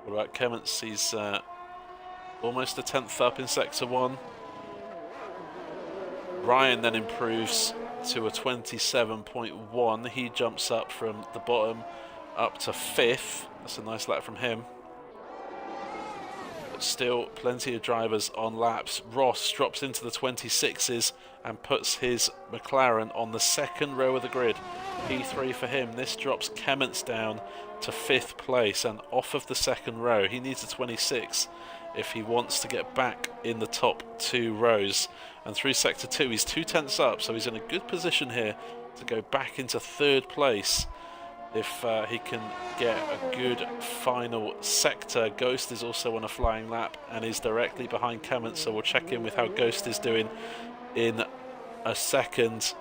What about Kemmens? He's almost a 10th up in Sector 1. Ryan then improves to a 27.1. He jumps up from the bottom up to 5th. That's a nice lap from him. But still plenty of drivers on laps. Ross drops into the 26s and puts his McLaren on the 2nd row of the grid. P3 for him. This drops Kemmens down to 5th place and off of the 2nd row. He needs a 26 if he wants to get back in the top 2 rows. And through Sector 2, he's 2/10 up, so he's in a good position here to go back into 3rd place if he can get a good final sector. Ghost is also on a flying lap and is directly behind Kemmens, so we'll check in with how Ghost is doing in a second.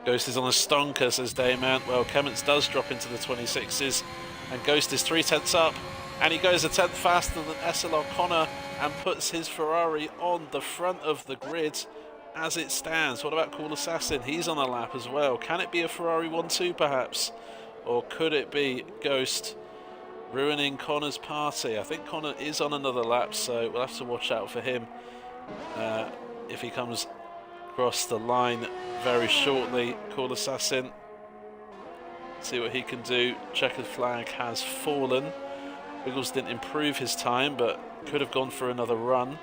Ghost is on a stonker, says Dayman. Well, Kemmens does drop into the 26s, and Ghost is 3/10 up, and he goes a 10th faster than SLR Connor and puts his Ferrari on the front of the grid as it stands. What about Cool Assassin? He's on a lap as well. Can it be a Ferrari 1-2 perhaps? Or could it be Ghost ruining Connor's party? I think Connor is on another lap, so we'll have to watch out for him if he comes across the line very shortly. Cool Assassin, see what he can do. Checkered flag has fallen. Wiggles didn't improve his time, but could have gone for another run.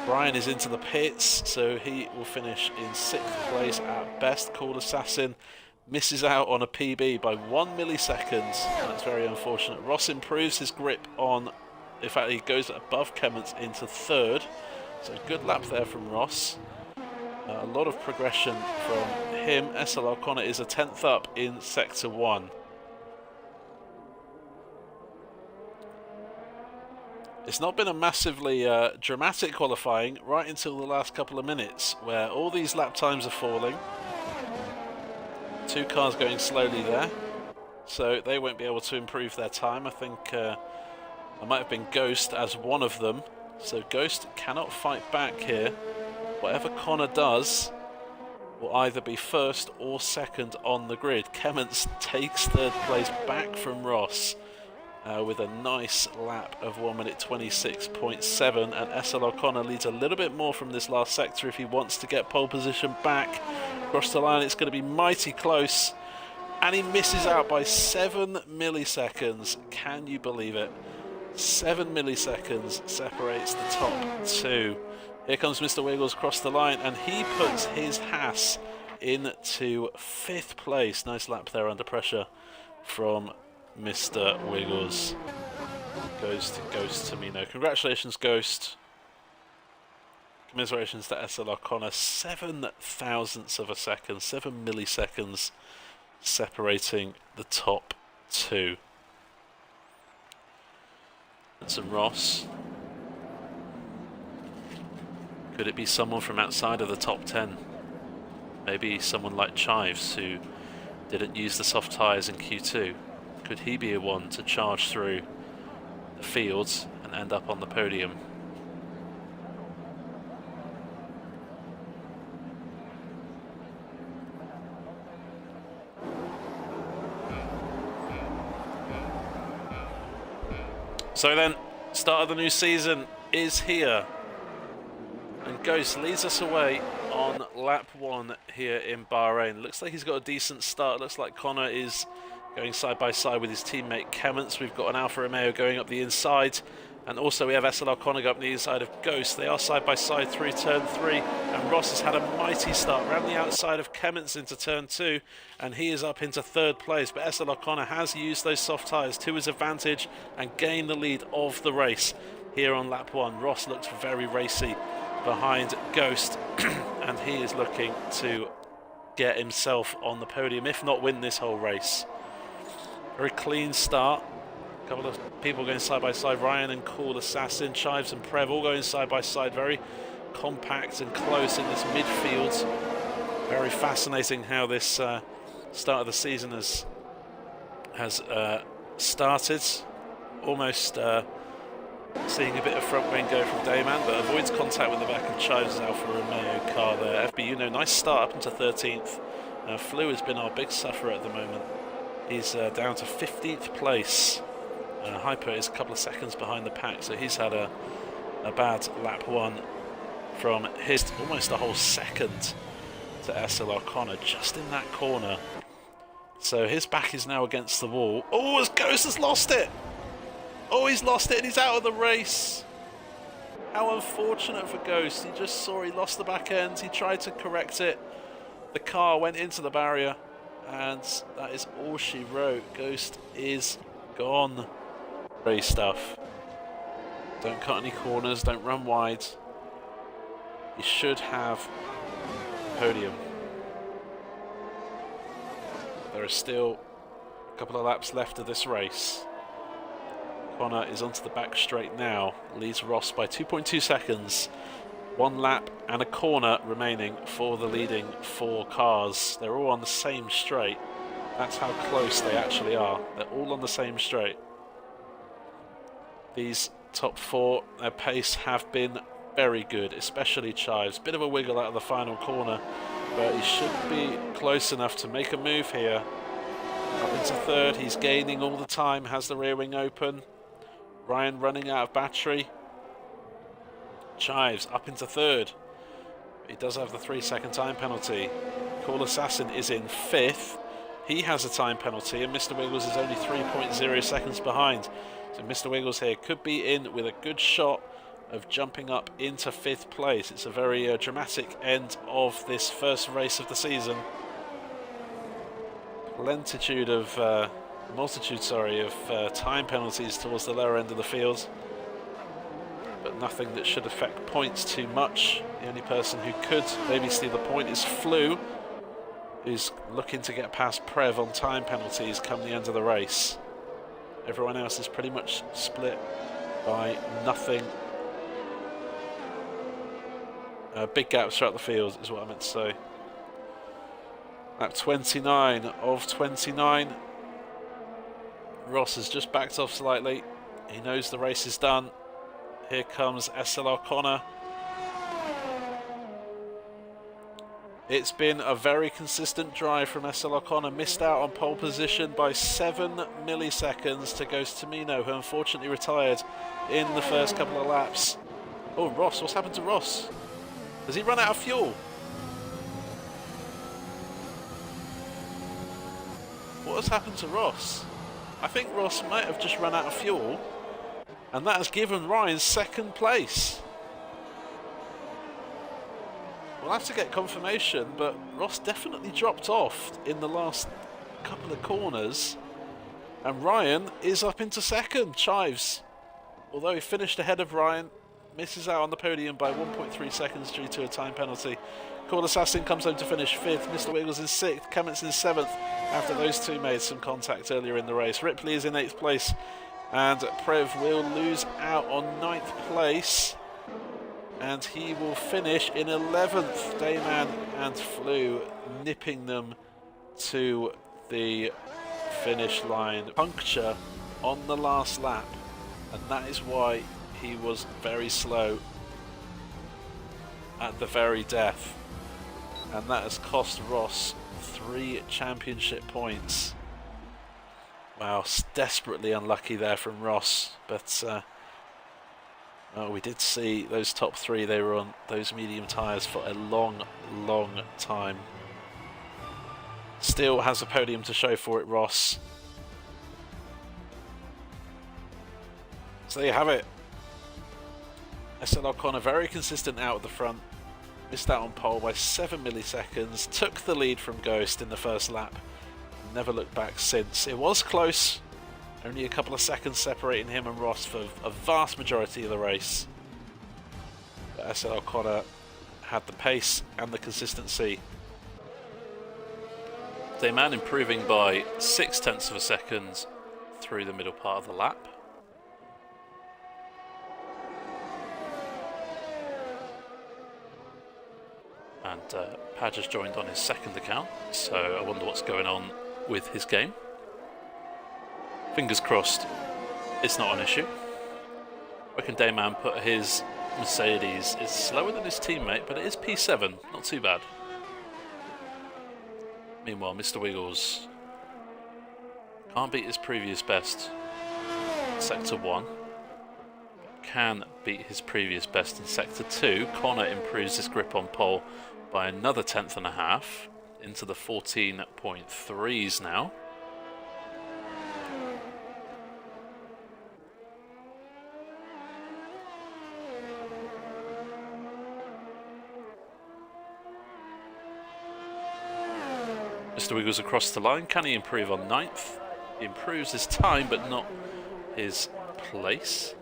Brian is into the pits, so he will finish in 6th place at best. Cool Assassin misses out on a PB by 1 millisecond. That's very unfortunate. Ross improves his grip on, in fact, he goes above Kemmens into 3rd. So good lap there from Ross. A lot of progression from him. SLR Connor is a 10th up in Sector 1. It's not been a massively dramatic qualifying right until the last couple of minutes, where all these lap times are falling. 2 cars going slowly there, so they won't be able to improve their time. I think there might have been Ghost as one of them, so Ghost cannot fight back here. Whatever Connor does will either be 1st or 2nd on the grid. Kemmens takes 3rd place back from Ross with a nice lap of 1 minute 26.7, and SLR Connor leads a little bit more from this last sector if he wants to get pole position back. Across the line, it's going to be mighty close, and he misses out by 7 milliseconds. Can you believe it? 7 milliseconds separates the top 2. Here comes Mr. Wiggles across the line, and he puts his Haas into 5th place. Nice lap there under pressure from Mr. Wiggles. Goes to Ghost Tamino. Congratulations, Ghost. Commiserations to SLR Connor. 7 thousandths of a second, 7 milliseconds separating the top 2. And some Ross. Could it be someone from outside of the top 10? Maybe someone like Chives, who didn't use the soft tyres in Q2. Could he be a one to charge through the fields and end up on the podium? So then, start of the new season is here, and Ghost leads us away on lap 1 here in Bahrain. Looks like he's got a decent start. Looks like Connor is going side by side with his teammate Kemmens. We've got an Alfa Romeo going up the inside, and also we have SLR Connor going up the inside of Ghost. They are side by side through turn 3, and Ross has had a mighty start around the outside of Kemmens into turn 2, and he is up into 3rd place. But SLR Connor has used those soft tyres to his advantage and gained the lead of the race here on lap 1. Ross looks very racy behind Ghost, and he is looking to get himself on the podium, if not win this whole race. Very clean start. A couple of people going side by side. Ryan and Cool Assassin, Chives and Prev all going side by side. Very compact and close in this midfield. Very fascinating how this start of the season has started. Almost seeing a bit of front wing go from Dayman, but avoids contact with the back of Chives' Alfa Romeo car there. FB Uno, nice start up into 13th. Flew has been our big sufferer at the moment. He's down to 15th place. Hyper is a couple of seconds behind the pack, so he's had a bad lap 1 from his almost a whole second to SL O'Connor just in that corner. So his back is now against the wall. Oh, Ghost has lost it! Oh, he's lost it and he's out of the race. How unfortunate for Ghost. He just saw he lost the back end. He tried to correct it. The car went into the barrier and that is all she wrote. Ghost is gone. Race stuff. Don't cut any corners, don't run wide. You should have a podium. There are still a couple of laps left of this race. Connor is onto the back straight now, leads Ross by 2.2 seconds. 1 lap and a corner remaining for the leading 4 cars. They're all on the same straight. That's how close they actually are. They're all on the same straight. These top 4, their pace have been very good, especially Chives. Bit of a wiggle out of the final corner, but he should be close enough to make a move here. Up into 3rd, he's gaining all the time, has the rear wing open. Ryan running out of battery. Chives up into 3rd. He does have the 3-second time penalty. Cool Assassin is in 5th. He has a time penalty, and Mr. Wiggles is only 3.0 seconds behind. So Mr. Wiggles here could be in with a good shot of jumping up into 5th place. It's a very dramatic end of this first race of the season. Multitude of time penalties towards the lower end of the field, but nothing that should affect points too much. The only person who could maybe steal the point is Flu, who's looking to get past Prev on time penalties come the end of the race. Everyone else is pretty much split by nothing. Big gaps throughout the field is what I meant to say. Lap 29 of 29. Ross has just backed off slightly. He knows the race is done. Here comes SL O'Connor. It's been a very consistent drive from SL O'Connor. Missed out on pole position by 7 milliseconds to Ghost Tamino, who unfortunately retired in the first couple of laps. Oh, Ross, what's happened to Ross? Has he run out of fuel? What has happened to Ross? I think Ross might have just run out of fuel, and that has given Ryan 2nd place. We'll have to get confirmation, but Ross definitely dropped off in the last couple of corners, and Ryan is up into 2nd. Chives, although he finished ahead of Ryan, misses out on the podium by 1.3 seconds due to a time penalty. Cool Assassin comes home to finish 5th. Mr. Wiggles in 6th. Cummins in 7th after those two made some contact earlier in the race. Ripley is in 8th place, and Prev will lose out on 9th place, and he will finish in 11th. Dayman and Flu nipping them to the finish line. Puncture on the last lap, and that is why he was very slow at the very death, and that has cost Ross 3 championship points. Wow, desperately unlucky there from Ross, but we did see those top 3. They were on those medium tyres for a long time. Still has a podium to show for it, Ross. So there you have it. SL O'Connor very consistent out at the front. Missed out on pole by 7 milliseconds. Took the lead from Ghost in the first lap. Never looked back since. It was close. Only a couple of seconds separating him and Ross for a vast majority of the race. But SL O'Connor had the pace and the consistency. Dayman improving by 0.6 of a second through the middle part of the lap. And Padge has joined on his 2nd account, so I wonder what's going on with his game. Fingers crossed it's not an issue. Where can Dayman put his Mercedes? It's slower than his teammate, but it is P7, not too bad. Meanwhile, Mr. Wiggles Can't beat his previous best. Sector 1. Can beat his previous best in Sector 2. Connor improves his grip on pole by another 1/10.5 into the 14.3s now. Mr. Wiggles across the line. Can he improve on 9th? He improves his time, but not his place.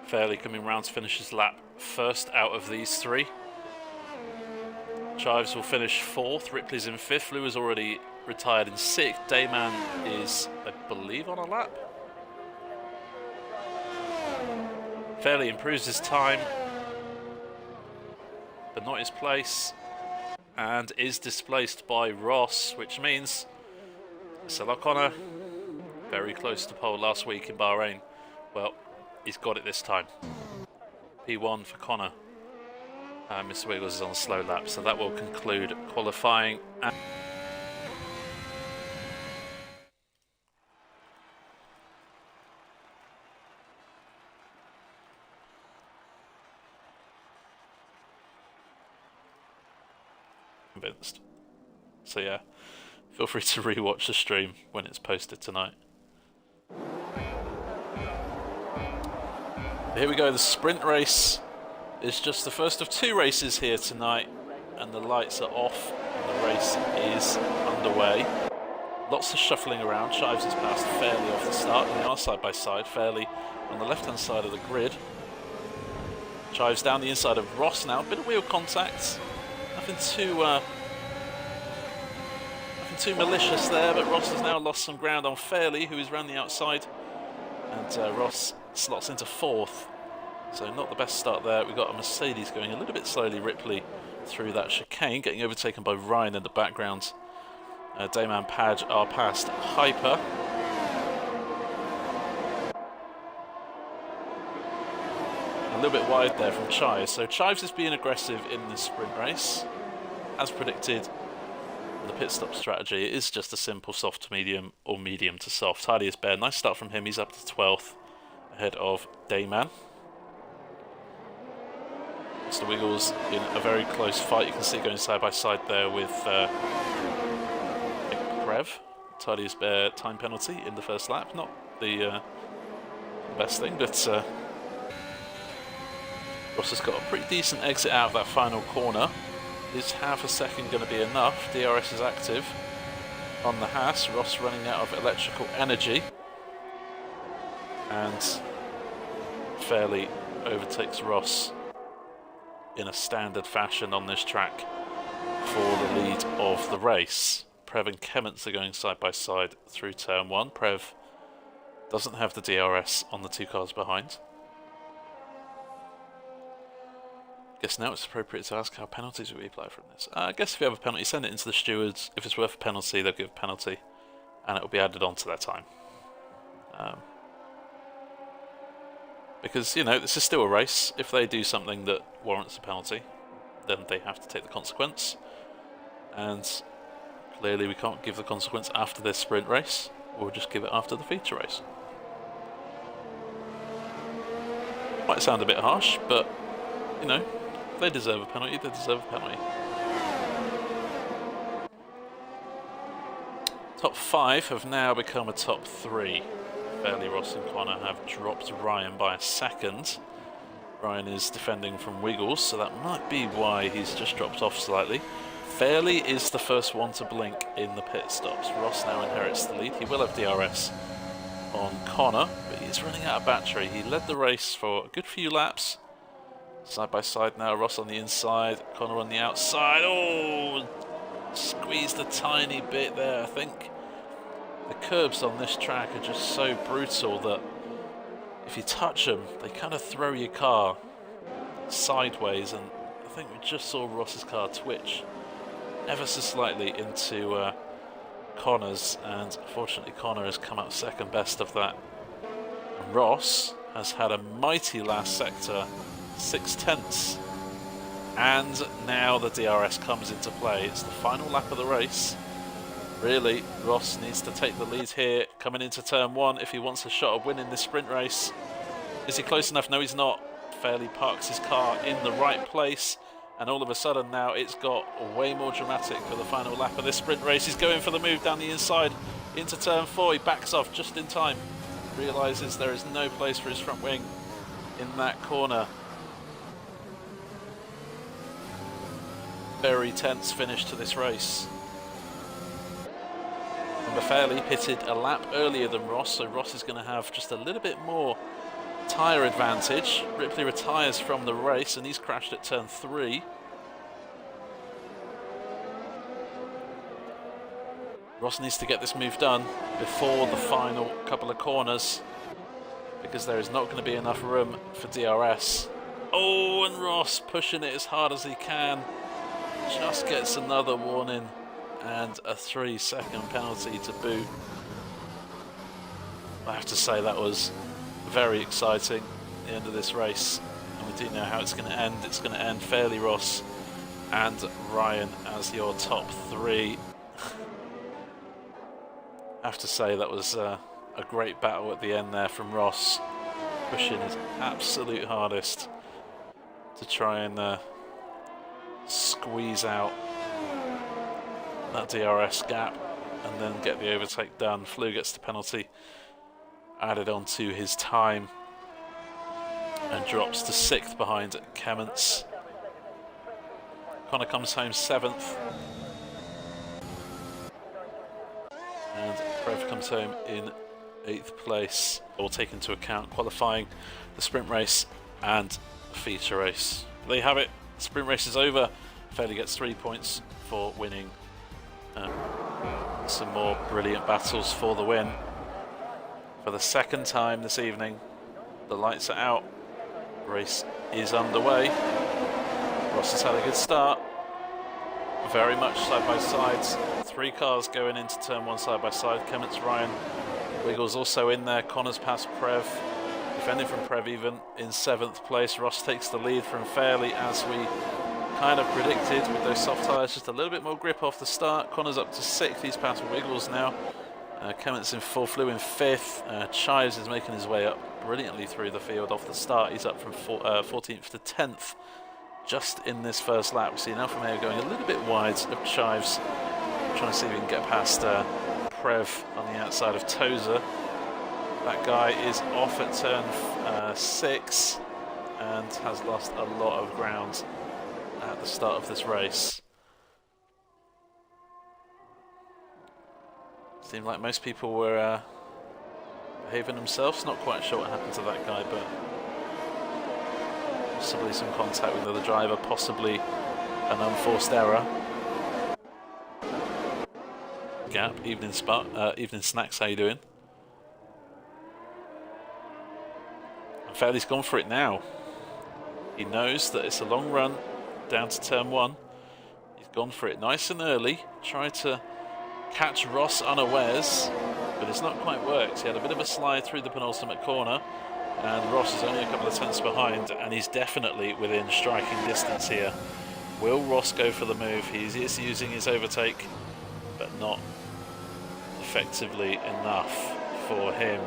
Fairley coming round to finish his lap first out of these three. Chives will finish 4th, Ripley's in 5th, Lewis already retired in 6th, Dayman is, I believe, on a lap. Fairley improves his time, but not his place, and is displaced by Ross, which means Sir O'Connor, very close to pole last week in Bahrain. Well, he's got it this time. P1 for Connor. Mr. Wiggles is on a slow lap, so that will conclude qualifying. Convinced. So yeah, feel free to rewatch the stream when it's posted tonight. Here we go, the sprint race. It's just the first of 2 races here tonight, and the lights are off and the race is underway. Lots of shuffling around. Chives has passed Fairley off the start, and they are side by side. Fairley on the left hand side of the grid. Chives down the inside of Ross now. A bit of wheel contact. Nothing too malicious there, but Ross has now lost some ground on Fairley, who is round the outside, and Ross slots into 4th. So not the best start there. We've got a Mercedes going a little bit slowly. Ripley through that chicane, getting overtaken by Ryan in the background. Dayman Padge are past Hyper. A little bit wide there from Chives. So Chives is being aggressive in this sprint race. As predicted, the pit stop strategy, it is just a simple soft to medium or medium to soft. Hardy is bare. Nice start from him. He's up to 12th ahead of Dayman. Mr. Wiggles in a very close fight. You can see going side by side there with Prev. Tidy's bare time penalty in the first lap. Not the best thing, but Ross has got a pretty decent exit out of that final corner. Is half a second going to be enough? DRS is active on the Haas. Ross running out of electrical energy. And Fairley overtakes Ross in a standard fashion on this track for the lead of the race. Prev and Kemments are going side by side through turn 1. Prev doesn't have the DRS on the 2 cars behind. Guess now it's appropriate to ask how penalties will be applied from this. I guess if you have a penalty, send it into the stewards. If it's worth a penalty, they'll give a penalty, and it will be added on to their time. Because, you know, this is still a race. If they do something that warrants a penalty, then they have to take the consequence. And clearly we can't give the consequence after this sprint race. We'll just give it after the feature race. Might sound a bit harsh, but, you know, if they deserve a penalty, they deserve a penalty. Top 5 have now become a top 3. Fairley, Ross and Connor have dropped Ryan by a second. Ryan is defending from Wiggles, so that might be why he's just dropped off slightly. Fairley is the first one to blink in the pit stops. Ross now inherits the lead. He will have DRS on Connor, but he's running out of battery. He led the race for a good few laps. Side by side now, Ross on the inside, Connor on the outside. Oh, squeezed a tiny bit there, I think. The curbs on this track are just so brutal that if you touch them, they kind of throw your car sideways, and I think we just saw Ross's car twitch ever so slightly into Connor's, and unfortunately Connor has come out second best of that. And Ross has had a mighty last sector, 6/10. And now the DRS comes into play. It's the final lap of the race. Really, Ross needs to take the lead here, coming into turn 1 if he wants a shot of winning this sprint race. Is he close enough? No, he's not. Fairley parks his car in the right place, and all of a sudden now it's got way more dramatic for the final lap of this sprint race. He's going for the move down the inside into turn 4. He backs off just in time, realises there is no place for his front wing in that corner. Very tense finish to this race. Remember, Fairley pitted a lap earlier than Ross, so Ross is going to have just a little bit more tyre advantage. Ripley retires from the race and he's crashed at turn 3. Ross needs to get this move done before the final couple of corners, because there is not going to be enough room for DRS. Oh, and Ross pushing it as hard as he can. Just gets another warning and a 3-second penalty to boot. I have to say that was very exciting, the end of this race, and we do know how it's going to end. It's going to end Fairley, Ross and Ryan as your top 3. I have to say that was a great battle at the end there from Ross, pushing his absolute hardest to try and squeeze out that DRS gap and then get the overtake done. Flew gets the penalty added on to his time and drops to 6th behind Kemments. Connor comes home 7th and Prev comes home in 8th place. All take into account qualifying, the sprint race and the feature race. There you have it. Sprint race is over. Fairley gets 3 points for winning. Some more brilliant battles for the win. For the second time this evening, the lights are out. Race is underway. Ross has had a good start. Very much side by sides. 3 cars going into turn 1 side by side. Kemments, Ryan, Wiggles also in there. Connor's past Prev. Defending from Prev even in 7th place. Ross takes the lead from Fairley as we kind of predicted with those soft tyres. Just a little bit more grip off the start. Connor's up to 6th. He's past Wiggles now. Kemments in 4th, Flew in 5th. Chives is making his way up brilliantly through the field off the start. He's up from 14th to 10th just in this first lap. We see Alfa Romeo going a little bit wide of Chives, trying to see if we can get past Prev on the outside of Tozer. That guy is off at turn 6 and has lost a lot of ground at the start of this race. Seemed like most people were behaving themselves. Not quite sure what happened to that guy, but possibly some contact with the other driver, possibly an unforced error. Gap, evening snacks, how you doing? And Fairley's gone for it now. He knows that it's a long run down to turn 1. He's gone for it nice and early, tried to catch Ross unawares, but it's not quite worked. He had a bit of a slide through the penultimate corner, and Ross is only a couple of tenths behind, and he's definitely within striking distance here. Will Ross go for the move? He is using his overtake, but not effectively enough for him.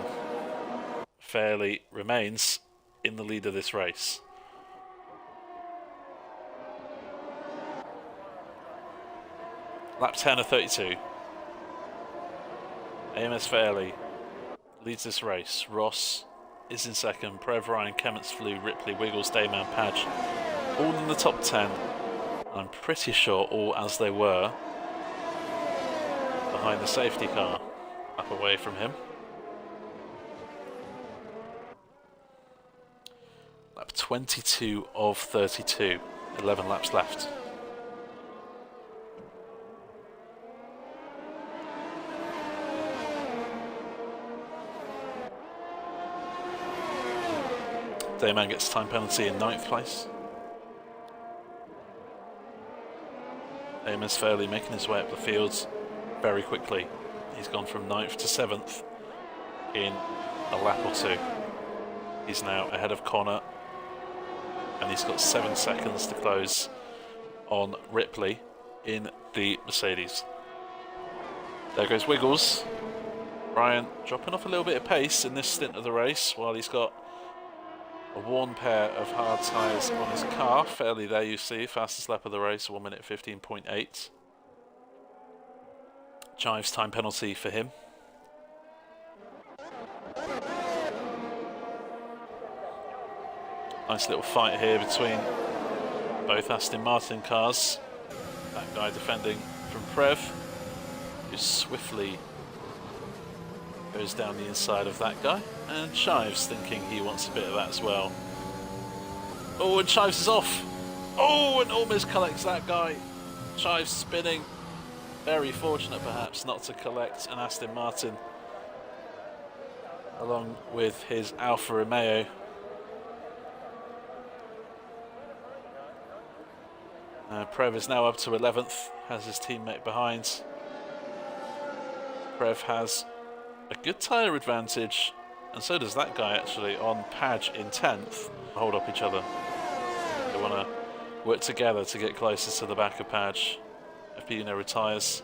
Fairley remains in the lead of this race. Lap 10 of 32. AMS Fairley leads this race. Ross is in 2nd. Prev, Ryan, Kemments, Flew, Ripley, Wiggles, Dayman, Padge, all in the top 10. I'm pretty sure all as they were behind the safety car, up away from him. Lap 22 of 32. 11 laps left. Dayman gets time penalty in 9th place. AMS Fairley making his way up the fields very quickly. He's gone from 9th to 7th in a lap or two. He's now ahead of Connor, and he's got 7 seconds to close on Ripley in the Mercedes. There goes Wiggles. Ryan dropping off a little bit of pace in this stint of the race while he's got a worn pair of hard tyres on his car. Fairly there you see, fastest lap of the race, 1 minute 15.8. Chives time penalty for him. Nice little fight here between both Aston Martin cars. That guy defending from Prev, who swiftly goes down the inside of that guy, and Chives thinking he wants a bit of that as well. Oh, and Chives is off. Oh, and almost collects that guy. Chives spinning. Very fortunate perhaps not to collect an Aston Martin along with his Alfa Romeo. Prev is now up to 11th, has his teammate behind. Prev has a good tyre advantage, and so does that guy actually on Padge in 10th. Hold up each other. They want to work together to get closer to the back of Padge. FP Uno retires,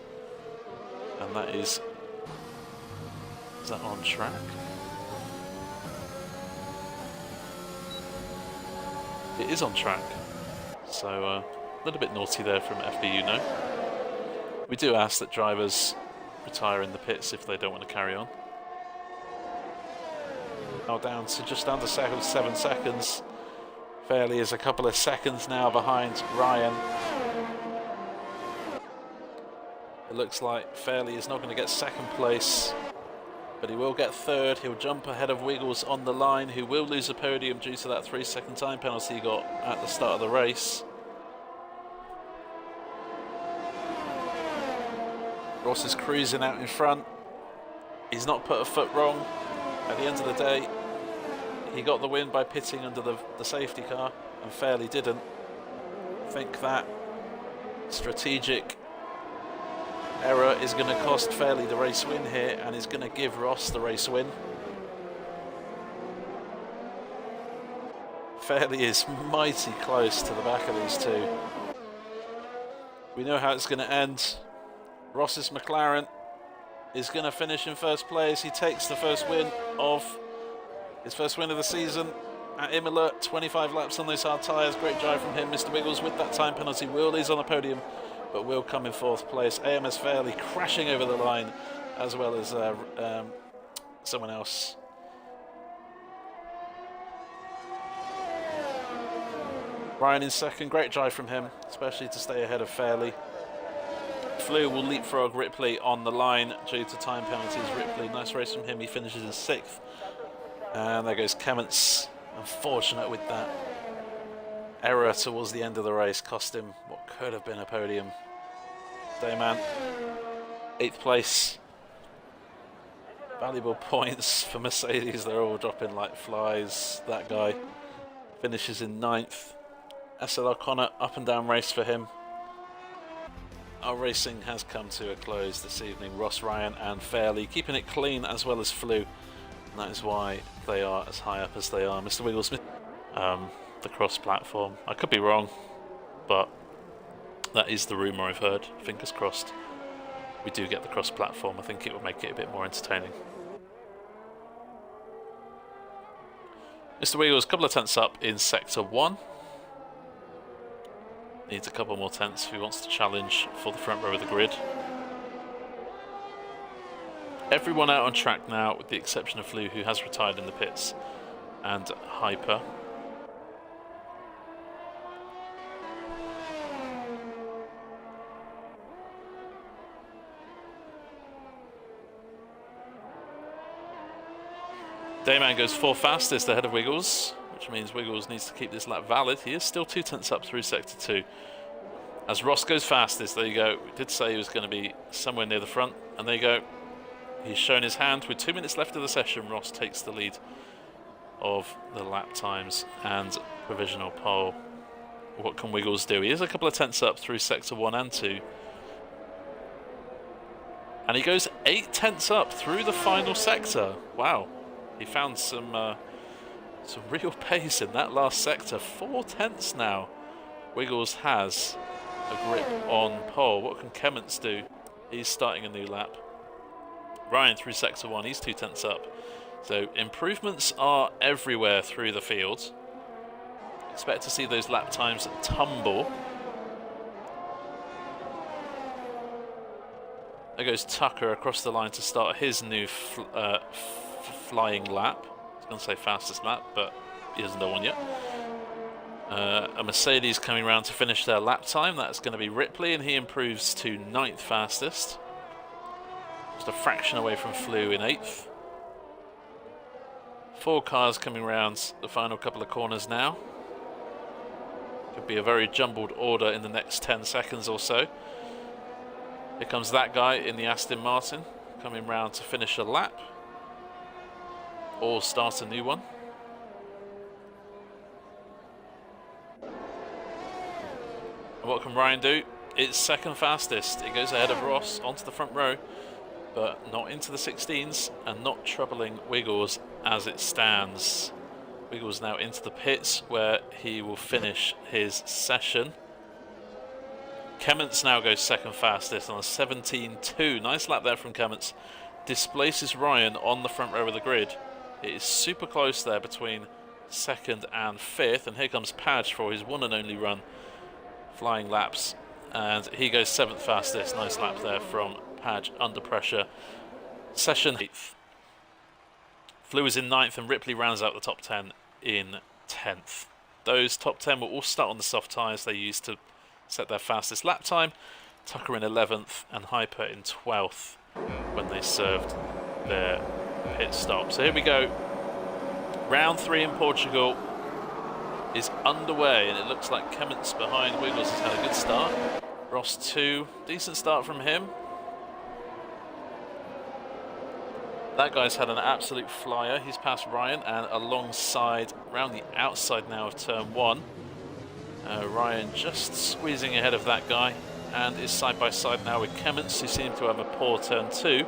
and that is that on track? It is on track, so a little bit naughty there from FP Uno. We do ask that drivers retire in the pits if they don't want to carry on. Now down to just under 7 seconds. Fairley is a couple of seconds now behind Ryan. It looks like Fairley is not going to get second place, but he will get third. He'll jump ahead of Wiggles on the line, who will lose a podium due to that 3-second time penalty he got at the start of the race. Ross is cruising out in front. He's not put a foot wrong. At the end of the day, he got the win by pitting under the safety car, and Fairley didn't. I think that strategic error is going to cost Fairley the race win here, and is going to give Ross the race win. Fairley is mighty close to the back of these two. We know how it's going to end. Ross's McLaren is going to finish in first place. He takes the first win of his first win of the season at Imola. 25 laps on those hard tyres. Great drive from him. Mr. Wiggles with that time penalty will is on the podium, but will come in fourth place. AMS Fairley crashing over the line, as well as someone else. Ryan in second. Great drive from him, especially to stay ahead of Fairley. Flew will leapfrog Ripley on the line due to time penalties. Ripley, nice race from him. He finishes in 6th. And there goes Kemments. Unfortunate with that error towards the end of the race. Cost him what could have been a podium. Dayman, 8th place. Valuable points for Mercedes. They're all dropping like flies. That guy finishes in 9th. SLR Connor, up and down race for him. Our racing has come to a close this evening. Ross, Ryan and Fairley keeping it clean, as well as Flew. And that is why they are as high up as they are. Mr. Wiggles, the cross platform. I could be wrong, but that is the rumour I've heard. Fingers crossed we do get the cross platform. I think it would make it a bit more entertaining. Mr. Wiggles, a couple of tenths up in Sector 1. Needs a couple more tenths if he wants to challenge for the front row of the grid. Everyone out on track now, with the exception of Flew, who has retired in the pits, and Hyper. Dayman goes 4th fastest ahead of Wiggles, which means Wiggles needs to keep this lap valid. He is still 2 tenths up through Sector 2. As Ross goes fastest, there you go. We did say he was going to be somewhere near the front, and there you go. He's shown his hand. With 2 minutes left of the session, Ross takes the lead of the lap times and provisional pole. What can Wiggles do? He is a couple of tenths up through Sector 1 and 2. And he goes 8 tenths up through the final sector. Wow, he found some real pace in that last sector. 4 tenths now. Wiggles has a grip on pole. What can Kemmens do? He's starting a new lap. Ryan through sector 1, he's 2 tenths up. So improvements are everywhere through the field. Expect to see those lap times tumble. There goes Tucker across the line to start his new flying lap. I was going to say fastest lap, but he hasn't done one yet. A Mercedes coming around to finish their lap time. That's going to be Ripley, and he improves to 9th fastest. Just a fraction away from Flew in 8th. 4 cars coming around the final couple of corners now. Could be a very jumbled order in the next 10 seconds or so. Here comes that guy in the Aston Martin, coming round to finish a lap or start a new one. And what can Ryan do? It's 2nd fastest. It goes ahead of Ross onto the front row, but not into the 16s and not troubling Wiggles as it stands. Wiggles now into the pits where he will finish his session. Kemmens now goes 2nd fastest on a 17.2. Nice lap there from Kemmens. Displaces Ryan on the front row of the grid. It is super close there between 2nd and 5th. And here comes Padge for his one and only run. Flying laps. And he goes 7th fastest. Nice lap there from Padge under pressure. Session 8th. Flew is in 9th and Ripley rounds out the top 10 in 10th. Those top 10 will all start on the soft tyres they used to set their fastest lap time. Tucker in 11th and Hyper in 12th when they served their pit stop. So here we go. Round 3 in Portugal is underway, and it looks like Kemmens behind Wiggles has had a good start. Ross 2, decent start from him. That guy's had an absolute flyer. He's passed Ryan and alongside, round the outside now of turn 1. Ryan just squeezing ahead of that guy and is side by side now with Kemmens, who seemed to have a poor turn 2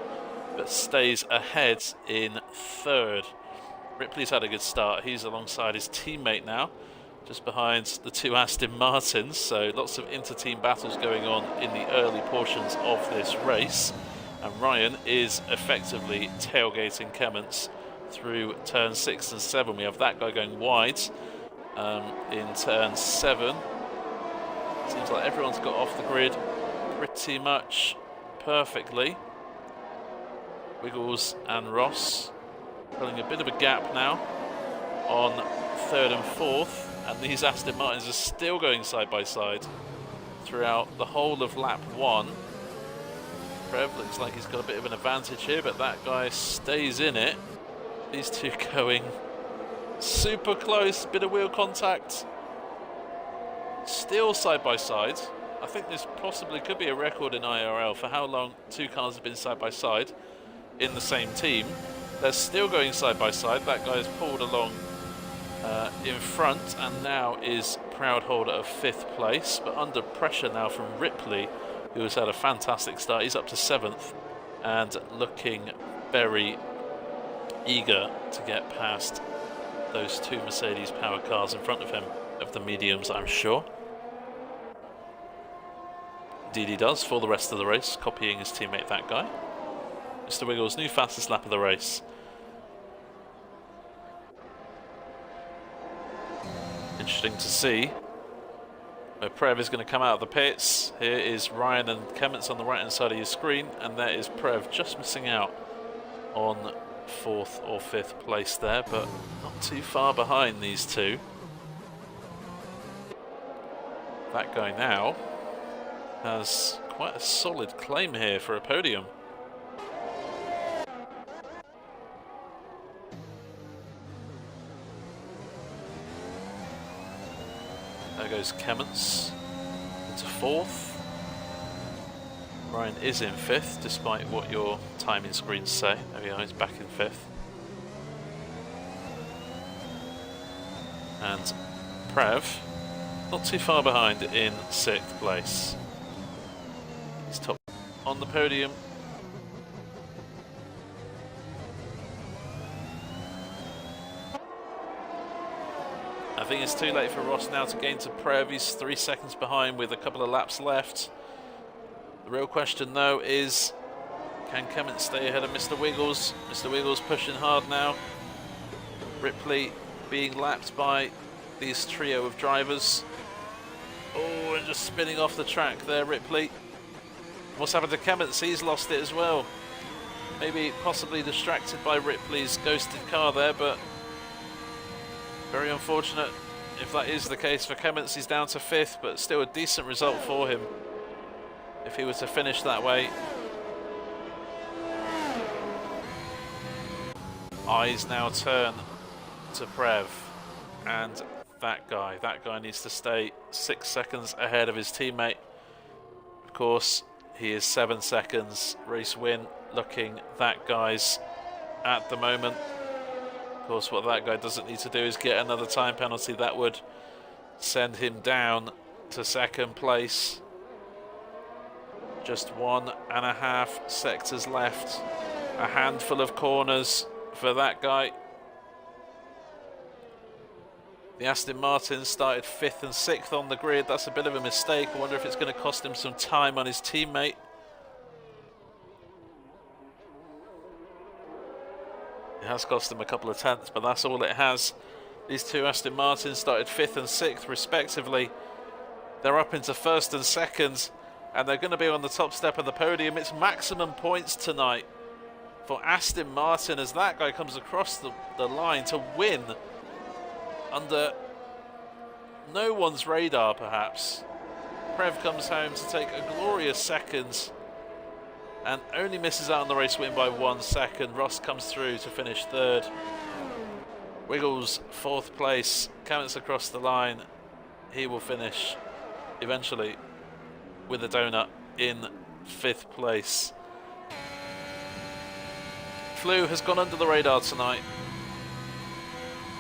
but stays ahead in 3rd. Ripley's had a good start. He's alongside his teammate now, just behind the 2 Aston Martins, so lots of inter-team battles going on in the early portions of this race. And Ryan is effectively tailgating Kemmens through turn 6 and 7. We have that guy going wide in turn 7. Seems like everyone's got off the grid pretty much perfectly. Wiggles and Ross pulling a bit of a gap now on 3rd and 4th. And these Aston Martins are still going side by side throughout the whole of lap 1. Prev looks like he's got a bit of an advantage here, but that guy stays in it. These two going super close, bit of wheel contact. Still side by side. I think this possibly could be a record in IRL for how long 2 cars have been side by side in the same team. They're still going side by side. That guy's pulled along in front and now is proud holder of 5th place, but under pressure now from Ripley, who has had a fantastic start. He's up to 7th and looking very eager to get past those 2 Mercedes power cars in front of him, of the mediums, I'm sure. Indeed he does for the rest of the race, copying his teammate, that guy. Mr. Wiggles, new fastest lap of the race. Interesting to see where Prev is going to come out of the pits. Here is Ryan and Kemmens on the right hand side of your screen, and there is Prev just missing out on 4th or 5th place there, but not too far behind these 2. That guy now has quite a solid claim here for a podium. There goes Kemmens into 4th. Ryan is in 5th, despite what your timing screens say. There we are, he's back in 5th. And Prev, not too far behind in 6th place. He's top on the podium. I think it's too late for Ross now to gain to Prev. He's 3 seconds behind with a couple of laps left. The real question, though, is can Clement stay ahead of Mr. Wiggles? Mr. Wiggles pushing hard now. Ripley being lapped by these trio of drivers. Oh, and just spinning off the track there, Ripley. What's happened to Clement? He's lost it as well. Maybe possibly distracted by Ripley's ghosted car there, but very unfortunate if that is the case for Clement. He's down to 5th, but still a decent result for him if he were to finish that way. Eyes now turn to Prev, and that guy needs to stay 6 seconds ahead of his teammate. Of course, he is 7 seconds. Race win looking that guy's at the moment. Of course, what that guy doesn't need to do is get another time penalty. That would send him down to 2nd place. Just 1.5 sectors left. A handful of corners for that guy. The Aston Martin started 5th and 6th on the grid. That's a bit of a mistake. I wonder if it's going to cost him some time on his teammate. It has cost him a couple of tenths, but that's all it has. These two Aston Martins started 5th and 6th respectively. They're up into 1st and 2nd, and they're going to be on the top step of the podium. It's maximum points tonight for Aston Martin as that guy comes across the line to win under no one's radar, perhaps. Prev comes home to take a glorious 2nd and only misses out on the race win by 1 second. Ross comes through to finish 3rd. Wiggles 4th place. Cameron's across the line. He will finish eventually with a donut in 5th place. Flew has gone under the radar tonight.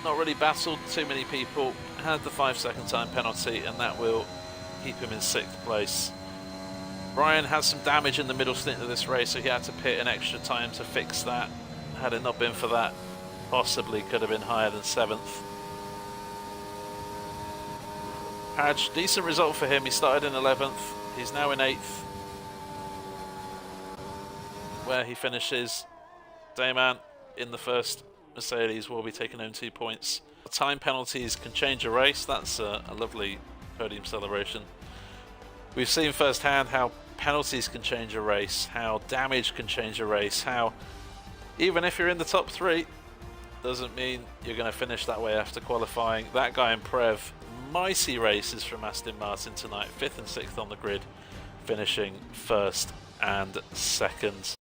Not really battled too many people. Had the 5-second time penalty, and that will keep him in 6th place. Brian had some damage in the middle stint of this race, so he had to pit an extra time to fix that. Had it not been for that, possibly could have been higher than 7th. Hadge, decent result for him. He started in 11th. He's now in 8th. Where he finishes, Dayman in the first Mercedes will be taking home 2 points. Time penalties can change a race. That's a lovely podium celebration. We've seen firsthand how penalties can change a race, how damage can change a race, how even if you're in the top 3, doesn't mean you're going to finish that way after qualifying. That guy in Prev, mighty races from Aston Martin tonight, 5th and 6th on the grid, finishing 1st and 2nd.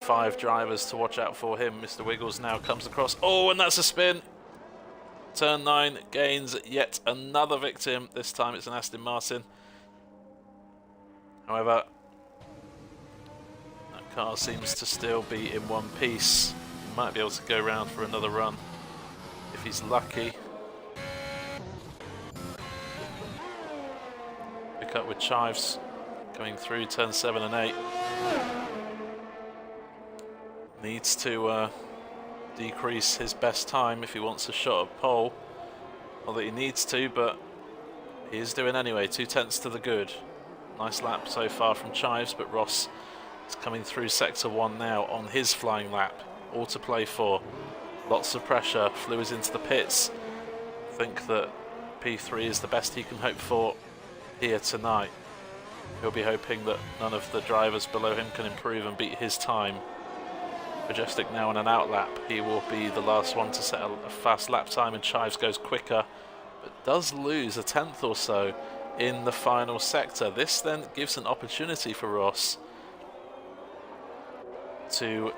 Five drivers to watch out for him. Mr. Wiggles now comes across. Oh, and that's a spin. Turn 9 gains yet another victim. This time it's an Aston Martin. However, that car seems to still be in one piece. He might be able to go round for another run if he's lucky. Pick up with Chives coming through turn 7 and 8. Needs to decrease his best time if he wants a shot at pole. Not that he needs to, but he is doing anyway. 2 tenths to the good. Nice lap so far from Chives, but Ross is coming through sector 1 now on his flying lap. All to play for. Lots of pressure. Flew is into the pits. I think that P3 is the best he can hope for here tonight. He'll be hoping that none of the drivers below him can improve and beat his time. Majestic now on an out lap. He will be the last one to set a fast lap time, and Chives goes quicker, but does lose a tenth or so in the final sector. This then gives an opportunity for Ross to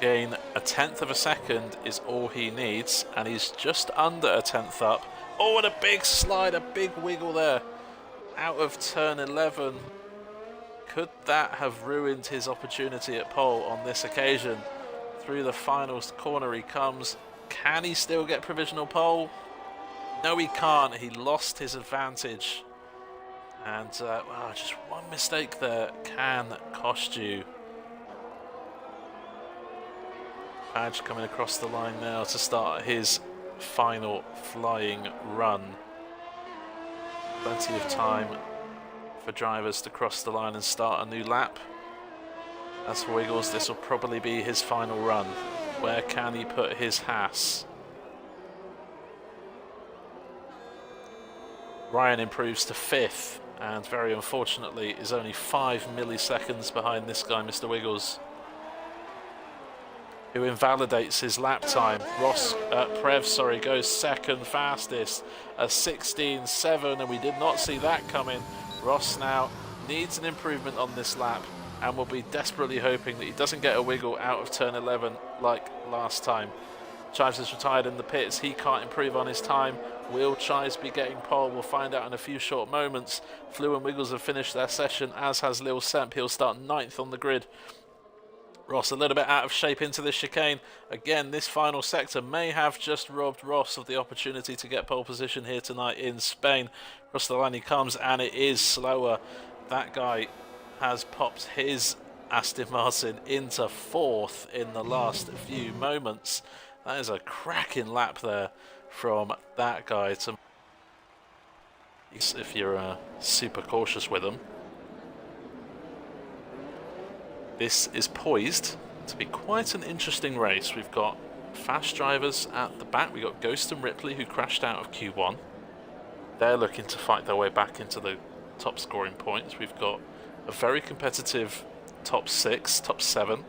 gain a tenth of a second is all he needs, and he's just under a tenth up. Oh, and a big slide, a big wiggle there out of turn 11. Could that have ruined his opportunity at pole on this occasion? Through the final corner he comes. Can he still get provisional pole? No, he can't. He lost his advantage. And wow, just one mistake there can cost you Badge coming across the line now to start his final flying run. Plenty of time for drivers to cross the line and start a new lap. As for Wiggles, this will probably be his final run. Where can he put his Haas? Ryan improves to 5th, and very unfortunately is only 5 milliseconds behind this guy, Mr. Wiggles, who invalidates his lap time. Prev goes second fastest, a 16.7, and we did not see that coming. Ross now needs an improvement on this lap and will be desperately hoping that he doesn't get a wiggle out of turn 11 like last time. Chives is retired in the pits. He can't improve on his time. Will Chives be getting pole? We'll find out in a few short moments. Flew and Wiggles have finished their session, as has Lil Semp. He'll start 9th on the grid. Ross a little bit out of shape into this chicane. Again, this final sector may have just robbed Ross of the opportunity to get pole position here tonight in Spain. Across the line he comes, and it is slower. That guy has popped his Aston Martin into 4th in the last few moments. That is a cracking lap there from that guy. If you're super cautious with them. This is poised to be quite an interesting race. We've got fast drivers at the back. We've got Ghost and Ripley, who crashed out of Q1. They're looking to fight their way back into the top scoring points. We've got a very competitive top 6, top 7.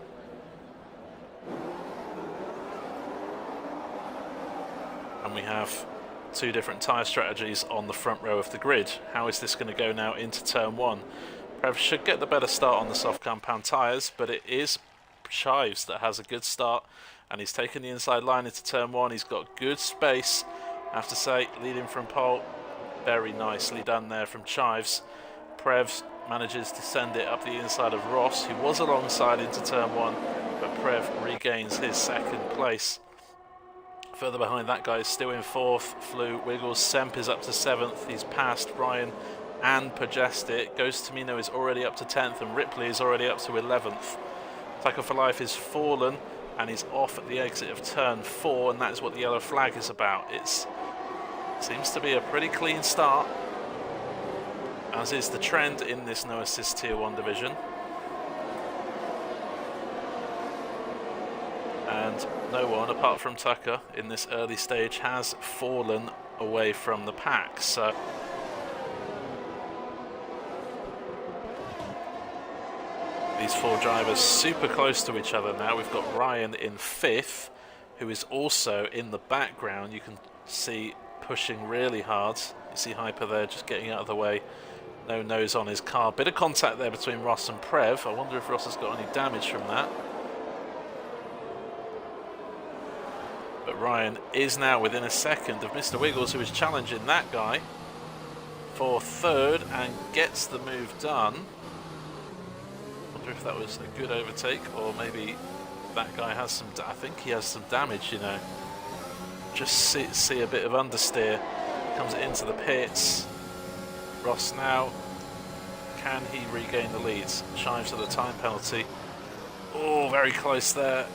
And we have 2 different tyre strategies on the front row of the grid. How is this going to go now into turn 1? Prev should get the better start on the soft compound tyres, but it is Chives that has a good start, and he's taken the inside line into turn 1. He's got good space, I have to say, leading from pole. Very nicely done there from Chives. Prev manages to send it up the inside of Ross, who was alongside into turn 1, but Prev regains his 2nd place. Further behind that guy is still in 4th. Flew, Wiggles, Semp is up to 7th. He's passed Ryan and Pajestic. Ghost Tamino is already up to 10th, and Ripley is already up to 11th. Tackle for Life is fallen, and he's off at the exit of turn 4, and that is what the yellow flag is about. It seems to be a pretty clean start, as is the trend in this no assist tier 1 division. And no one, apart from Tucker, in this early stage has fallen away from the pack. So these 4 drivers super close to each other now. We've got Ryan in 5th, who is also in the background. You can see pushing really hard. You see Hyper there just getting out of the way. No nose on his car. Bit of contact there between Ross and Prev. I wonder if Ross has got any damage from that. But Ryan is now within a second of Mr. Wiggles, who is challenging that guy for 3rd and gets the move done. Wonder if that was a good overtake, or maybe that guy has some, I think he has some damage, you know. Just see a bit of understeer. Comes into the pits. Ross now, can he regain the leads? Chives at the time penalty. Oh, very close there.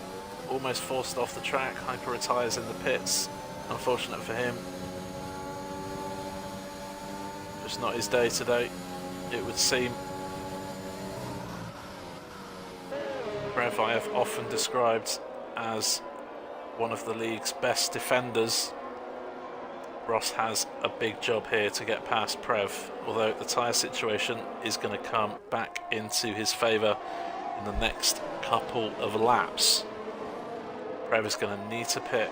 Almost forced off the track. Hyper retires in the pits. Unfortunate for him. Just not his day today, it would seem. Prev I have often described as one of the league's best defenders. Ross has a big job here to get past Prev, although the tyre situation is going to come back into his favour in the next couple of laps. Prev is going to need to pit.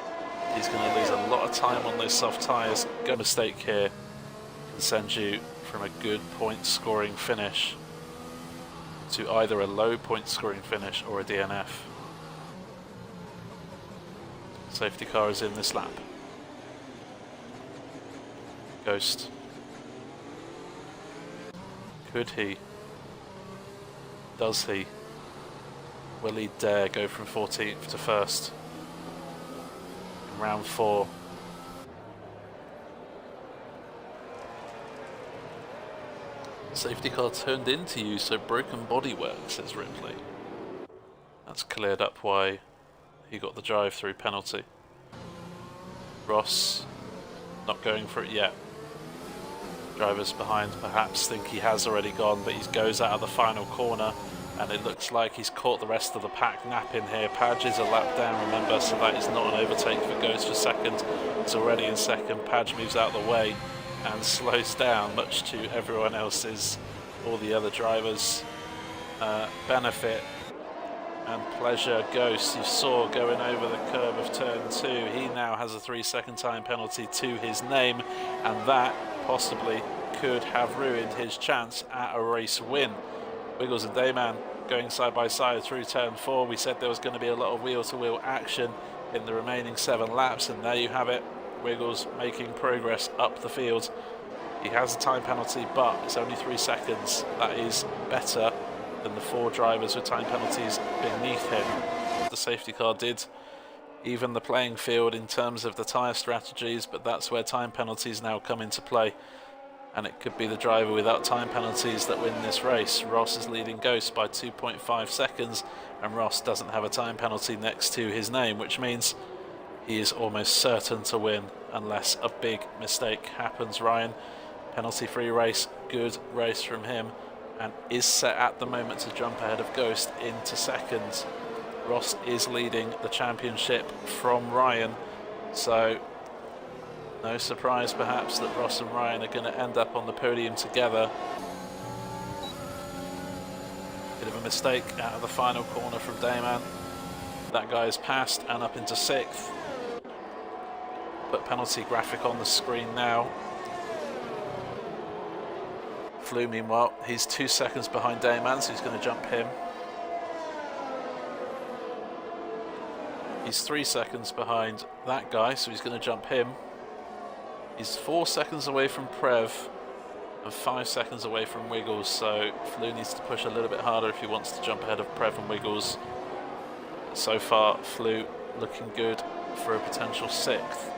He's going to lose a lot of time on those soft tyres. Good mistake here can send you from a good point scoring finish to either a low point scoring finish or a DNF. Safety car is in this lap. Ghost. Could he? Does he? Will he dare go from 14th to 1st? In round 4. Safety car turned into you, so broken bodywork, says Ripley. That's cleared up why he got the drive-through penalty. Ross not going for it yet. Drivers behind perhaps think he has already gone, but he goes out of the final corner, and it looks like he's caught the rest of the pack napping here. Padge is a lap down, remember, so that is not an overtake for Ghost for second. It's already in second. Padge moves out of the way and slows down, much to everyone else's, all the other drivers' benefit and pleasure. Ghost, you saw going over the curve of turn 2, he now has a 3-second time penalty to his name, and that possibly could have ruined his chance at a race win. Wiggles and Dayman going side by side through turn 4. We said there was going to be a lot of wheel-to-wheel action in the remaining 7 laps, and there you have it. Wiggles making progress up the field. He has a time penalty, but it's only 3 seconds. That is better than the 4 drivers with time penalties beneath him. The safety car did even the playing field in terms of the tyre strategies, but that's where time penalties now come into play, and it could be the driver without time penalties that win this race. Ross is leading Ghost by 2.5 seconds, and Ross doesn't have a time penalty next to his name, which means he is almost certain to win unless a big mistake happens. Ryan, penalty-free race, good race from him, and is set at the moment to jump ahead of Ghost into second. Ross is leading the championship from Ryan, so no surprise perhaps that Ross and Ryan are going to end up on the podium together. Bit of a mistake out of the final corner from Dayman. That guy is passed and up into 6th. Put penalty graphic on the screen now. Flue, meanwhile, he's 2 seconds behind Dayman, so he's going to jump him. He's 3 seconds behind that guy, so he's going to jump him. He's 4 seconds away from Prev and 5 seconds away from Wiggles, so Flue needs to push a little bit harder if he wants to jump ahead of Prev and Wiggles. So far, Flue looking good for a potential 6th,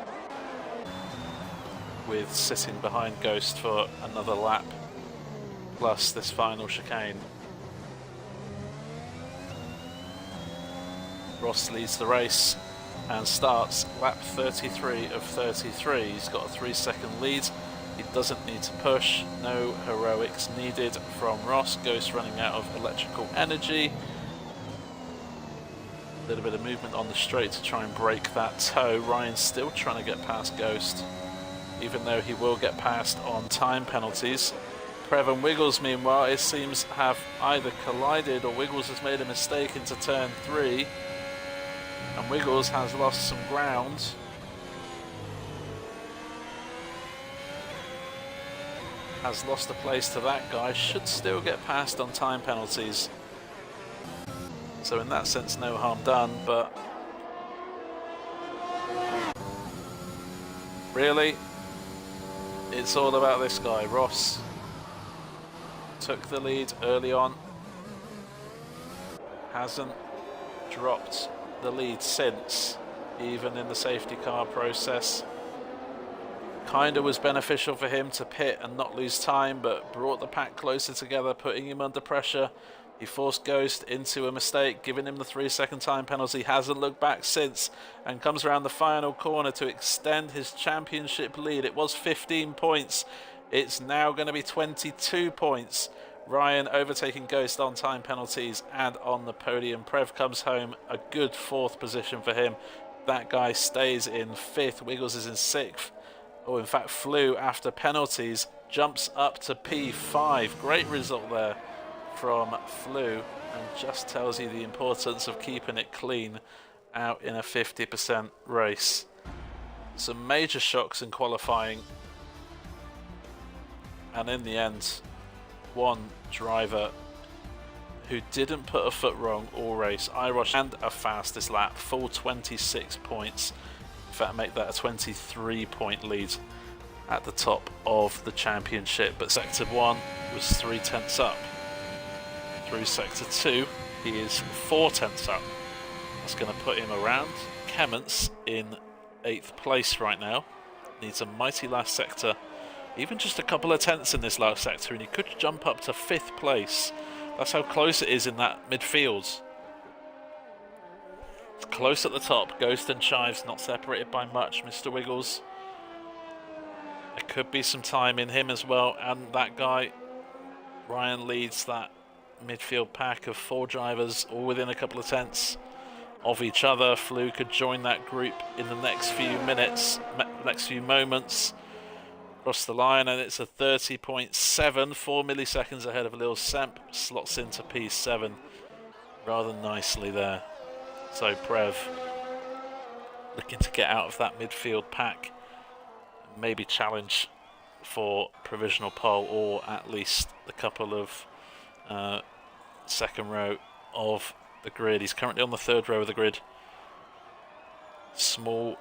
with sitting behind Ghost for another lap, plus this final chicane. Ross leads the race and starts lap 33 of 33. He's got a 3-second lead. He doesn't need to push. No heroics needed from Ross. Ghost running out of electrical energy. A little bit of movement on the straight to try and break that toe. Ryan's still trying to get past Ghost, even though he will get past on time penalties. Prev and Wiggles, meanwhile, it seems have either collided or Wiggles has made a mistake into turn 3. And Wiggles has lost some ground. Has lost a place to that guy. Should still get past on time penalties. So in that sense, no harm done, but really, it's all about this guy. Ross took the lead early on. Hasn't dropped the lead since, even in the safety car process. Kinda was beneficial for him to pit and not lose time, but brought the pack closer together, putting him under pressure. He forced Ghost into a mistake, giving him the 3-second time penalty. Hasn't looked back since, and comes around the final corner to extend his championship lead. It was 15 points. It's now going to be 22 points. Ryan overtaking Ghost on time penalties and on the podium. Prev comes home, a good 4th position for him. That guy stays in 5th. Wiggles is in 6th. Oh, in fact, Flue, after penalties, jumps up to P5. Great result there from Flue, and just tells you the importance of keeping it clean out in a 50% race. Some major shocks in qualifying, and in the end, one driver who didn't put a foot wrong all race, Irosh, and a fastest lap, full 26 points. In fact, make that a 23-point lead at the top of the championship. But sector 1 was 3/10 up. Through sector 2, he is 4/10 up. That's going to put him around Kemmons in 8th place right now. Needs a mighty last sector. Even just a couple of tenths in this last sector, and he could jump up to 5th place. That's how close it is in that midfield. It's close at the top. Ghost and Chives not separated by much. Mr. Wiggles. There could be some time in him as well. And that guy, Ryan, leads that midfield pack of 4 drivers, all within a couple of tenths of each other. Flew could join that group in the next few minutes, next few moments. Across the line, and it's a 30.7, 4 milliseconds ahead of Lil Semp. Slots into P7 rather nicely there. So Prev looking to get out of that midfield pack, maybe challenge for provisional pole, or at least a couple of second row of the grid. He's currently on the 3rd row of the grid. Small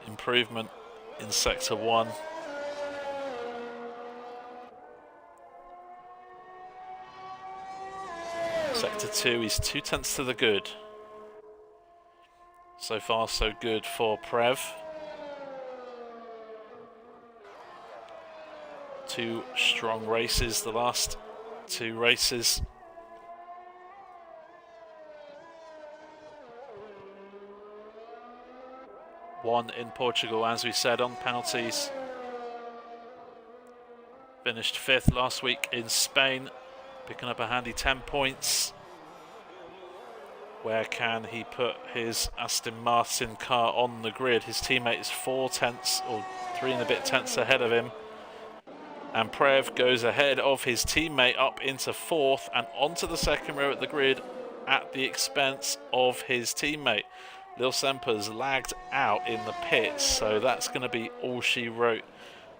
improvement in sector 1. Sector 2, he's 2 tenths to the good. So far, so good for Prev. 2 strong races, the last 2 races. One in Portugal, as we said, on penalties. Finished 5th last week in Spain, picking up a handy 10 points. Where can he put his Aston Martin car on the grid? His teammate is 4 tenths, or 3 and a bit tenths ahead of him. And Prev goes ahead of his teammate up into 4th and onto the 2nd row at the grid at the expense of his teammate. Lil Semper's lagged out in the pits, so that's going to be all she wrote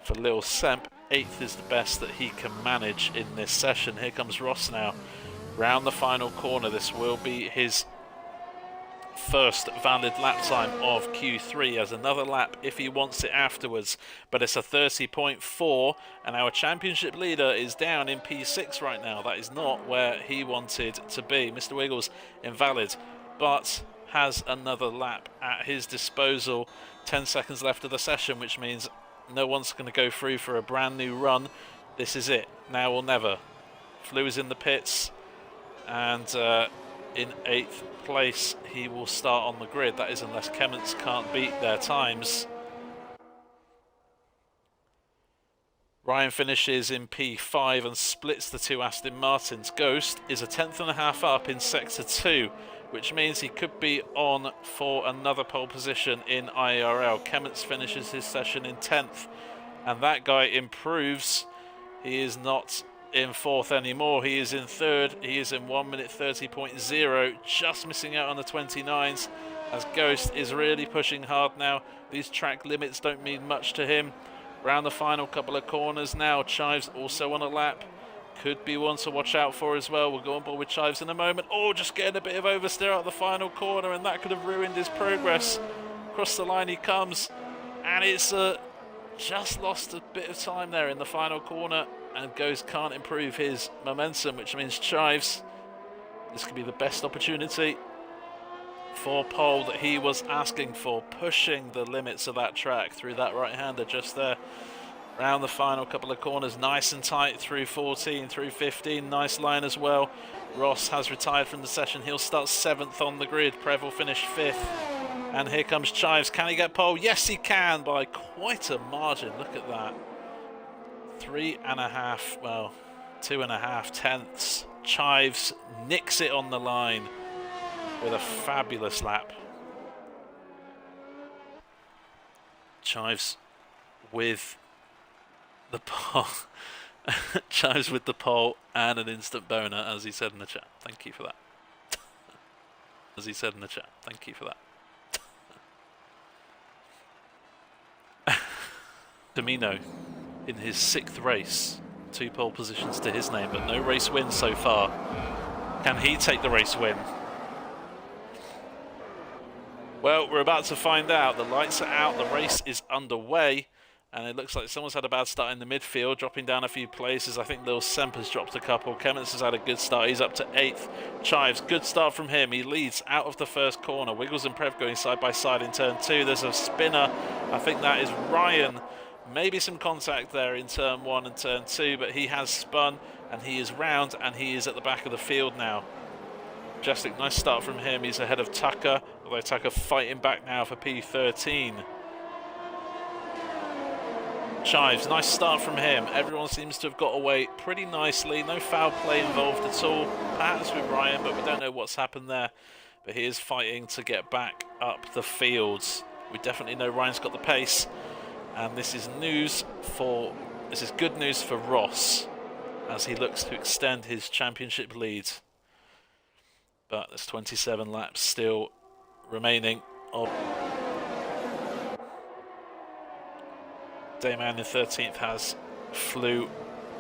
for Lil Semp. 8th is the best that he can manage in this session. Here comes Ross now, round the final corner. This will be his first valid lap time of Q3, as another lap if he wants it afterwards, but it's a 30.4, and our championship leader is down in P6 right now. That is not where he wanted to be. Mr. Wiggles invalid, but has another lap at his disposal. 10 seconds left of the session, which means no one's going to go through for a brand new run. This is it, now or never. Flew is in the pits, and in 8th place he will start on the grid. That is unless Kemmons can't beat their times. Ryan finishes in P5 and splits the 2 Aston Martins. Ghost is a 10.5 up in sector 2, which means he could be on for another pole position in IRL. Kemmons finishes his session in 10th, and that guy improves. He is not in 4th anymore, he is in 3rd. He is in 1 minute 30.0, just missing out on the 29s, as Ghost is really pushing hard now. These track limits don't mean much to him. Round the final couple of corners now. Chives also on a lap. Could be one to watch out for as well. We'll go on board with Chives in a moment. Oh, just getting a bit of oversteer at the final corner, and that could have ruined his progress. Across the line he comes, and it's just lost a bit of time there in the final corner, and Ghost can't improve his momentum, which means Chives, this could be the best opportunity for pole that he was asking for, pushing the limits of that track through that right-hander just there. Round the final couple of corners, nice and tight through 14, through 15, nice line as well. Ross has retired from the session, he'll start 7th on the grid. Prev will finish 5th, and here comes Chives. Can he get pole? Yes he can, by quite a margin. Look at that, 3.5, well, 2.5 tenths. Chives nicks it on the line with a fabulous lap. Chives with the pole. Chives with the pole and an instant boner, as he said in the chat. Thank you for that. As he said in the chat. Thank you for that. Domino in his 6th race. 2 pole positions to his name, but no race win so far. Can he take the race win? Well, we're about to find out. The lights are out, the race is underway, and it looks like someone's had a bad start in the midfield, dropping down a few places. I think Lil Semp has dropped a couple. Kemmons has had a good start, he's up to 8th. Chives, good start from him, he leads out of the first corner. Wiggles and Prev going side by side in turn 2. There's a spinner, I think that is Ryan. Maybe some contact there in turn 1 and turn 2, but he has spun, and he is round, and he is at the back of the field now. Majestic, nice start from him. He's ahead of Tucker, although Tucker fighting back now for P13. Chives, nice start from him. Everyone seems to have got away pretty nicely. No foul play involved at all. Perhaps with Ryan, but we don't know what's happened there. But he is fighting to get back up the fields. We definitely know Ryan's got the pace. And this is good news for Ross as he looks to extend his championship lead. But there's 27 laps still remaining. Dayman in 13th has Flew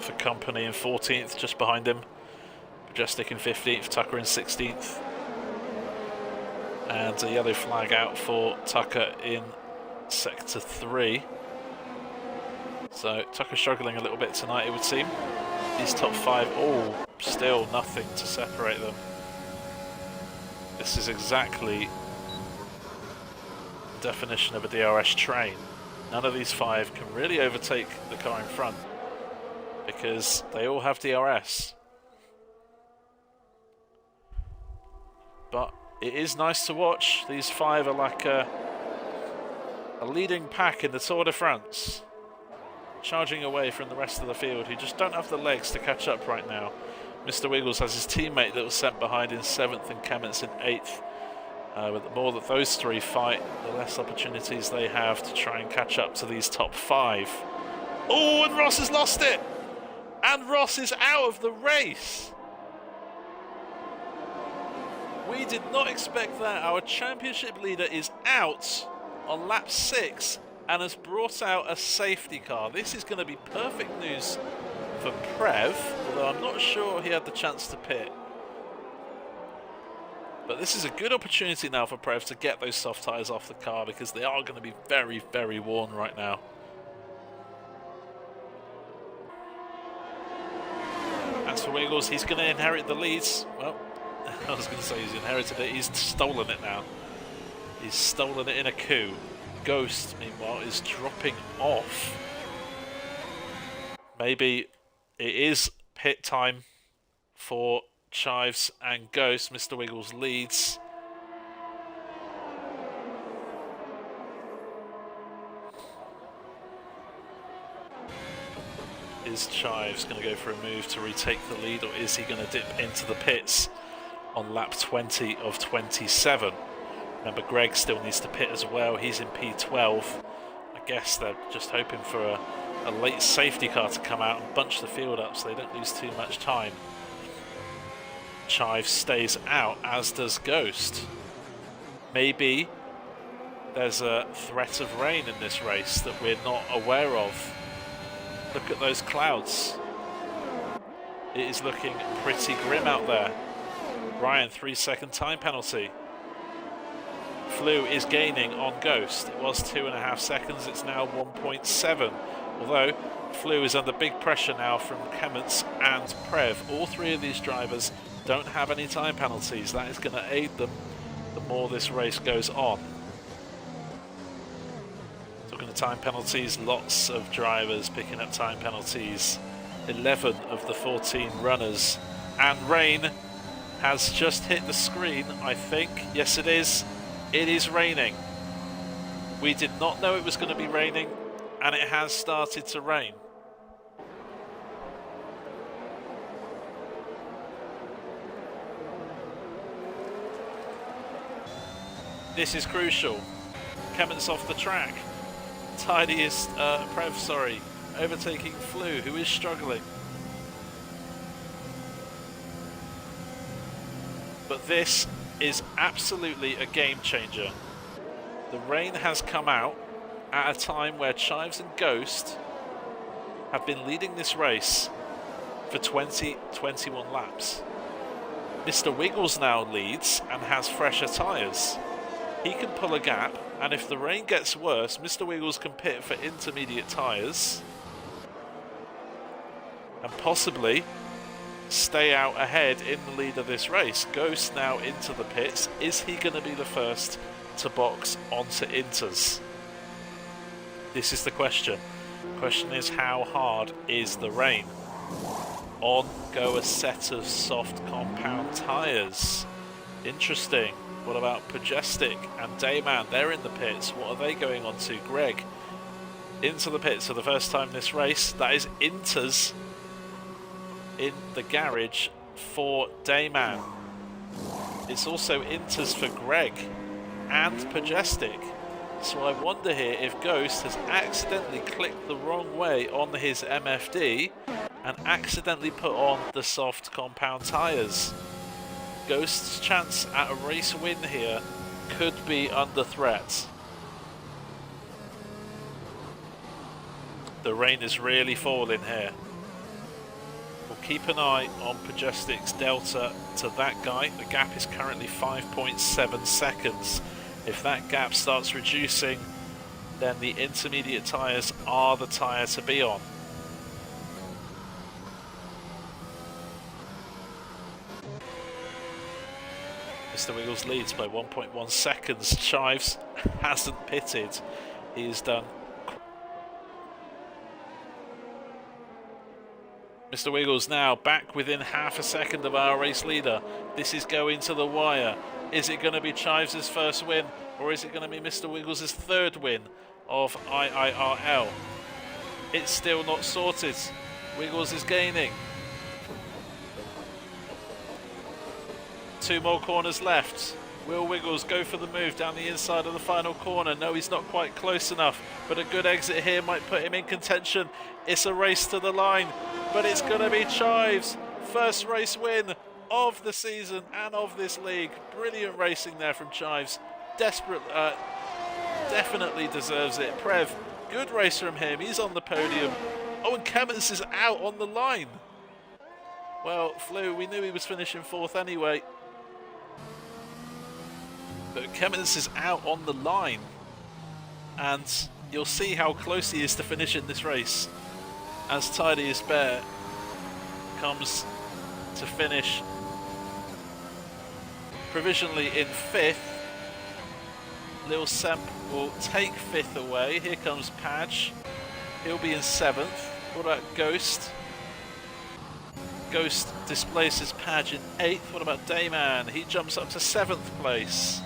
for company in 14th, just behind him. Majestic in 15th, Tucker in 16th. And a yellow flag out for Tucker in sector 3. So Tucker struggling a little bit tonight, it would seem. These top 5, still nothing to separate them. This is exactly the definition of a DRS train. None of these 5 can really overtake the car in front because they all have DRS. But it is nice to watch. These 5 are like a leading pack in the Tour de France, charging away from the rest of the field who just don't have the legs to catch up right now. Mr. Wiggles has his teammate that was sent behind in 7th and Kemmets in 8th. But the more that those 3 fight, the less opportunities they have to try and catch up to these top 5. Oh, and Ross has lost it! And Ross is out of the race! We did not expect that. Our championship leader is out on lap 6 and has brought out a safety car. This is going to be perfect news for Prev, although I'm not sure he had the chance to pit. But this is a good opportunity now for Prev to get those soft tyres off the car because they are going to be very, very worn right now. As for Wiggles, he's going to inherit the leads. Well, I was going to say he's inherited it. He's stolen it now. He's stolen it in a coup. Ghost, meanwhile, is dropping off. Maybe it is pit time for Chives and Ghost. Mr. Wiggles leads. Is Chives going to go for a move to retake the lead, or is he going to dip into the pits on lap 20 of 27? Remember, Greg still needs to pit as well. He's in P12. I guess they're just hoping for a late safety car to come out and bunch the field up so they don't lose too much time. Chives stays out, as does Ghost. Maybe there's a threat of rain in this race that we're not aware of. Look at those clouds. It is looking pretty grim out there. Ryan, 3-second time penalty. Flew is gaining on Ghost. It was 2.5 seconds, it's now 1.7. Although Flew is under big pressure now from Kemmets and Prev. All 3 of these drivers don't have any time penalties. That is going to aid them the more this race goes on. Talking of time penalties, lots of drivers picking up time penalties. 11 of the 14 runners. And rain has just hit the screen, I think. Yes, it is. It is raining. We did not know it was going to be raining, and it has started to rain. This is crucial. Kemmets off the track. Tidiest, Prev, overtaking Flew, who is struggling. But this is absolutely a game changer. The rain has come out at a time where Chives and Ghost have been leading this race for 21 laps. Mr. Wiggles now leads and has fresher tyres. He can pull a gap, and if the rain gets worse, Mr. Wiggles can pit for intermediate tyres and possibly stay out ahead in the lead of this race. Ghost now into the pits. Is he going to be the first to box onto Inters? This is the question. The question is, how hard is the rain? On go a set of soft compound tyres. Interesting. What about Majestic and Dayman? They're in the pits. What are they going on to? Greg into the pits for the first time this race. That is Inters in the garage for Dayman. It's also Inters for Greg and Majestic. So I wonder here if Ghost has accidentally clicked the wrong way on his MFD and accidentally put on the soft compound tyres. Ghost's chance at a race win here could be under threat. The rain is really falling here. We'll keep an eye on Majestic's delta to that guy. The gap is currently 5.7 seconds. If that gap starts reducing, then the intermediate tyres are the tyre to be on. Mr. Wiggles leads by 1.1 seconds. Chives hasn't pitted. He's done. Mr. Wiggles now back within half a second of our race leader. This is going to the wire. Is it going to be Chives' first win, or is it going to be Mr. Wiggles' third win of IIRL? It's still not sorted. Wiggles is gaining. 2 more corners left. Will Wiggles go for the move down the inside of the final corner? No, he's not quite close enough, but a good exit here might put him in contention. It's a race to the line, but it's going to be Chives' first race win of the season and of this league. Brilliant racing there from Chives. Definitely deserves it. Prev, good race from him. He's on the podium. Oh, and Kemmons is out on the line. Well, Flew, we knew he was finishing 4th anyway. But Kemmons is out on the line, and you'll see how close he is to finishing this race as Tidy as Bear comes to finish provisionally in 5th. Lil Semp will take 5th away. Here comes Padge. He'll be in 7th. What about Ghost? Ghost displaces Padge in 8th. What about Dayman? He jumps up to 7th place.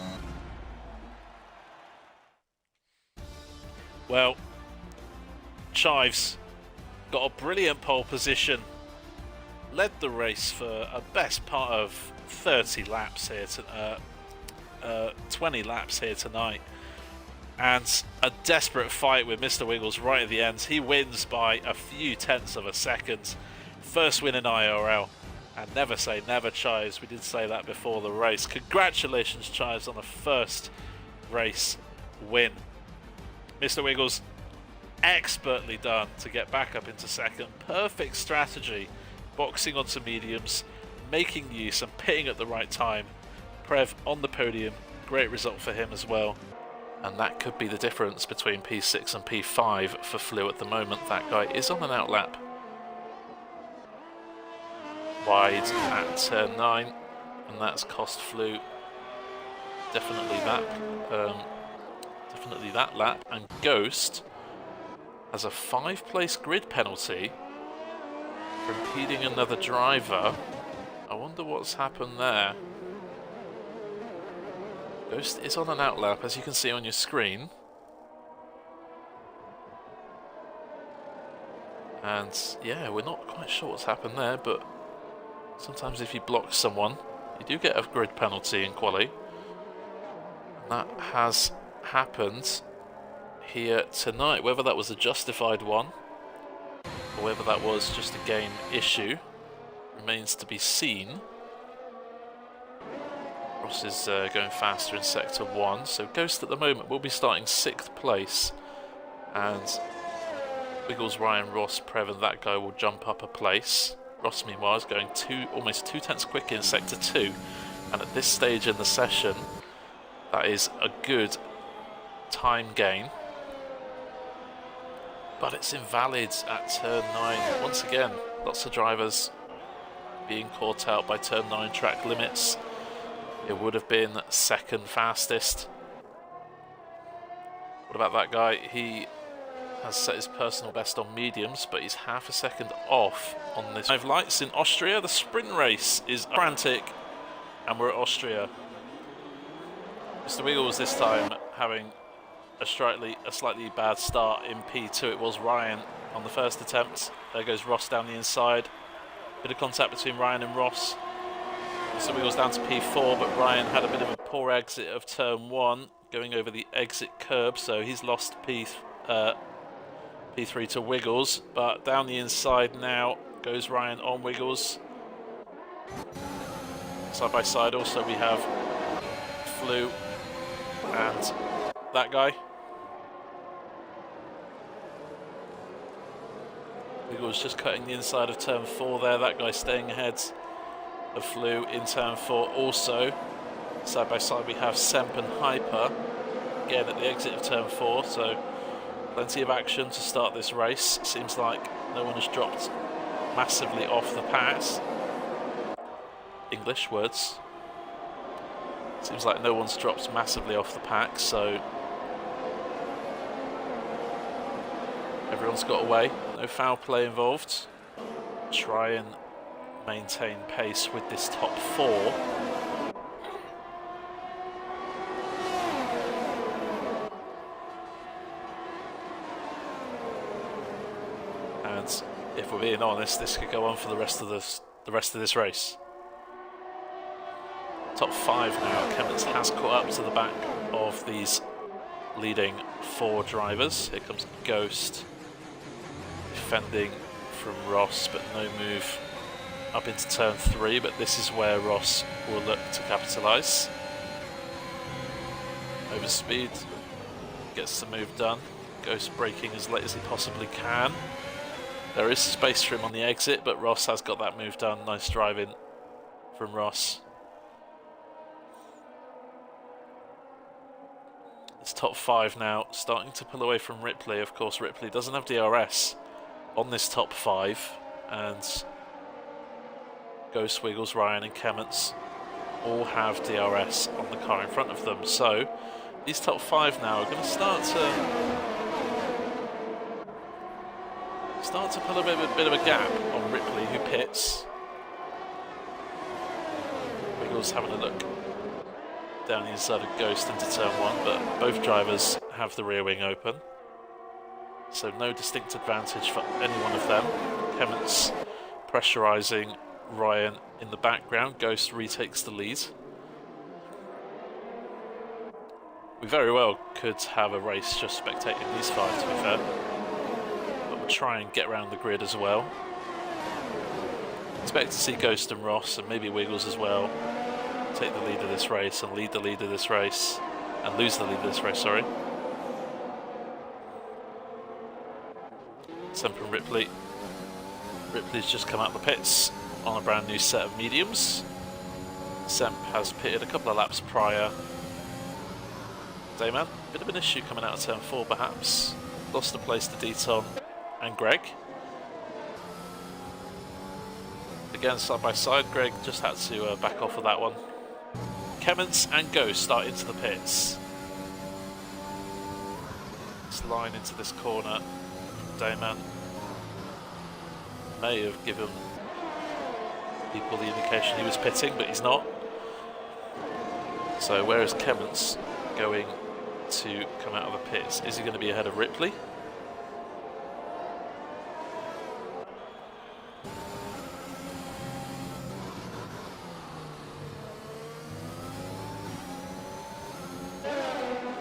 Well, Chives got a brilliant pole position, led the race for a best part of 30 laps here, 20 laps here tonight, and a desperate fight with Mr. Wiggles right at the end. He wins by a few tenths of a second. First win in IRL, and never say never, Chives. We did say that before the race. Congratulations, Chives, on a first race win. Mr. Wiggles, expertly done to get back up into 2nd. Perfect strategy, boxing onto mediums, making use and pitting at the right time. Prev on the podium, great result for him as well. And that could be the difference between P6 and P5 for Flew at the moment. That guy is on an outlap. Wide at turn 9, and that's cost Flew definitely that lap. And Ghost has a 5-place grid penalty for impeding another driver. I wonder what's happened there. Ghost is on an outlap, as you can see on your screen. And yeah, we're not quite sure what's happened there, but sometimes if you block someone, you do get a grid penalty in quali. And that has happened here tonight. Whether that was a justified one or whether that was just a game issue remains to be seen. Ross is going faster in sector 1, so Ghost at the moment will be starting 6th place, and Wiggles, Ryan, Ross, Prev and that guy will jump up a place. Ross meanwhile is going almost 2 tenths quicker in sector 2, and at this stage in the session that is a good time gain, but it's invalid at turn 9. Once again, lots of drivers being caught out by turn 9 track limits. It would have been 2nd fastest. What about that guy? He has set his personal best on mediums, but he's half a second off on this. 5 lights in Austria. The sprint race is frantic, and we're at Austria. Mr. Wiggles this time having a slightly bad start in P2. It was Ryan on the first attempt. There goes Ross down the inside. Bit of contact between Ryan and Ross. Mr. Wiggles down to P4, but Ryan had a bit of a poor exit of turn 1, going over the exit curb, so he's lost P3 to Wiggles. But down the inside now goes Ryan on Wiggles. Side by side also we have Flew and that guy. Wiggles just cutting the inside of turn 4 there. That guy staying ahead of Flew in turn 4 also. Side by side we have Semp and Hyper again at the exit of turn 4, so plenty of action to start this race. Seems like no one has dropped massively off the pass. English words. Seems like no one's dropped massively off the pack, so everyone's got away. No foul play involved. Try and maintain pace with this top 4. And if we're being honest, this could go on for the rest of this race. Top 5 now. Kemmets has caught up to the back of these leading 4 drivers. Here comes Ghost defending from Ross, but no move up into turn 3, but this is where Ross will look to capitalise. Over speed, gets the move done. Ghost braking as late as he possibly can. There is space for him on the exit, but Ross has got that move done. Nice driving from Ross. It's top 5 now, starting to pull away from Ripley. Of course, Ripley doesn't have DRS on this top 5, and Ghost, Wiggles, Ryan and Kemmets all have DRS on the car in front of them. So these top 5 now are going to start to pull a bit of a gap on Ripley, who pits. Wiggles having a look down the inside of Ghost into turn 1, but both drivers have the rear wing open, so no distinct advantage for any one of them. Kemmets pressurising Ryan in the background. Ghost retakes the lead. We very well could have a race just spectating these 5, to be fair, but we'll try and get around the grid as well. Expect to see Ghost and Ross and maybe Wiggles as well take the lead of this race and lead the lead of this race and lose the lead of this race, sorry. Semp and Ripley. Ripley's just come out the pits on a brand new set of mediums. Semp has pitted a couple of laps prior. Dayman, bit of an issue coming out of turn 4 perhaps. Lost a place to Deton and Greg. Again, side by side, Greg just had to back off of that one. Kemmets and Ghost start into the pits. This line into this corner. Dayman may have given people the indication he was pitting, but he's not. So where is Kemmets going to come out of the pits? Is he going to be ahead of Ripley?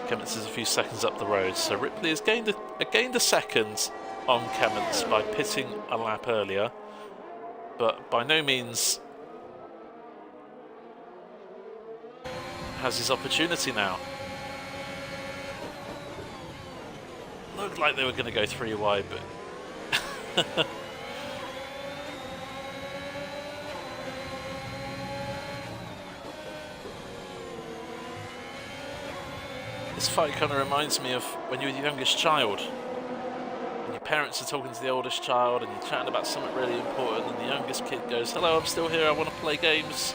Kemmets is a few seconds up the road, so Ripley has gained a second on Kemmets by pitting a lap earlier, but by no means has his opportunity now. Looked like they were going to go 3 wide, but this fight kind of reminds me of when you're the youngest child and your parents are talking to the oldest child and you're chatting about something really important, and the youngest kid goes, "Hello, I'm still here, I want to play games.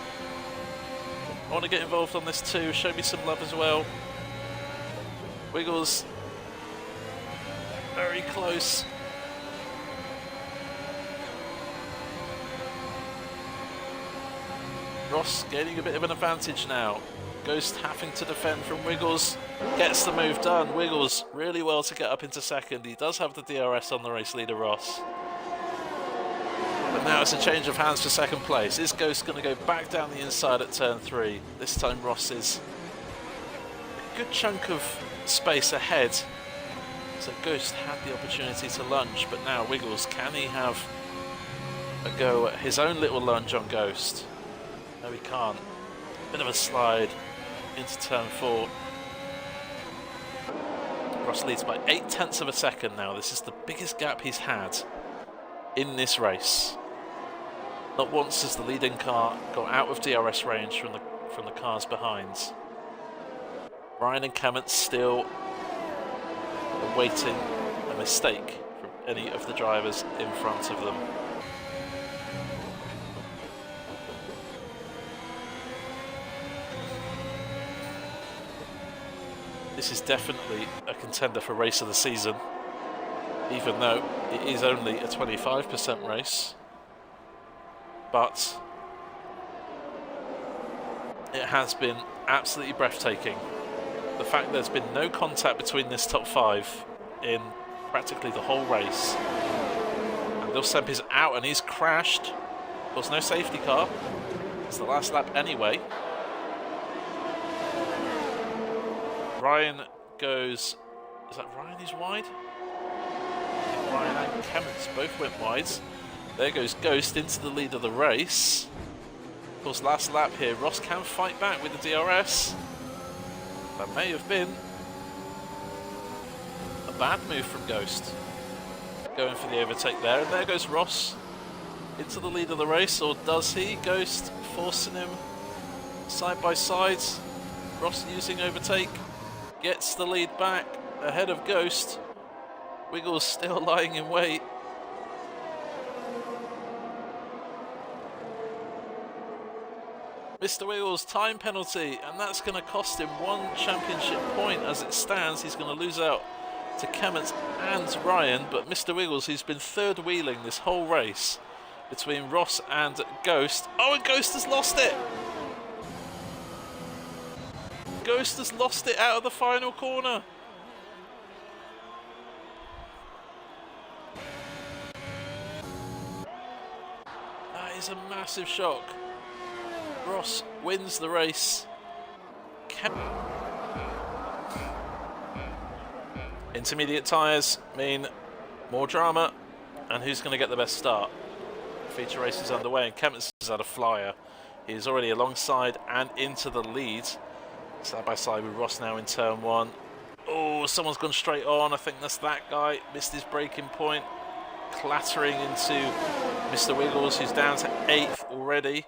I want to get involved on this too, show me some love as well." Wiggles very close. Ross gaining a bit of an advantage now. Ghost having to defend from Wiggles. Gets the move done. Wiggles really well to get up into second. He does have the DRS on the race leader, Ross. But now it's a change of hands for second place. Is Ghost going to go back down the inside at turn 3? This time Ross is a good chunk of space ahead. So Ghost had the opportunity to lunge, but now Wiggles, can he have a go at his own little lunge on Ghost? No, he can't. Bit of a slide into turn 4. Ross leads by 0.8 of a second now. This is the biggest gap he's had in this race. Not once has the leading car got out of DRS range from the cars behind. Ryan and Clement still awaiting a mistake from any of the drivers in front of them. This is definitely a contender for race of the season, even though it is only a 25% race. But it has been absolutely breathtaking. The fact there's been no contact between this top 5 in practically the whole race. And Lil Semp is out and he's crashed. Of course, no safety car. It's the last lap anyway. Ryan goes... Is that Ryan who's wide? I think Ryan and Clements both went wide. There goes Ghost into the lead of the race. Of course, last lap here. Ross can fight back with the DRS. That may have been a bad move from Ghost. Going for the overtake there. And there goes Ross into the lead of the race. Or does he? Ghost forcing him side by side. Ross using overtake. Gets the lead back ahead of Ghost. Wiggles still lying in wait. Mr. Wiggles, time penalty, and that's going to cost him 1 championship point. As it stands, he's going to lose out to Clement and Ryan, but Mr. Wiggles, who's been third wheeling this whole race between Ross and Ghost. Oh, and Ghost has lost it! Ghost has lost it out of the final corner. That is a massive shock. Ross wins the race. Intermediate tyres mean more drama, and who's going to get the best start? Feature race is underway, and Kemmets has had a flyer. He's already alongside and into the lead. Side by side with Ross now in turn 1. Oh, someone's gone straight on. I think that's that guy. Missed his braking point. Clattering into Mr. Wiggles, who's down to 8th already.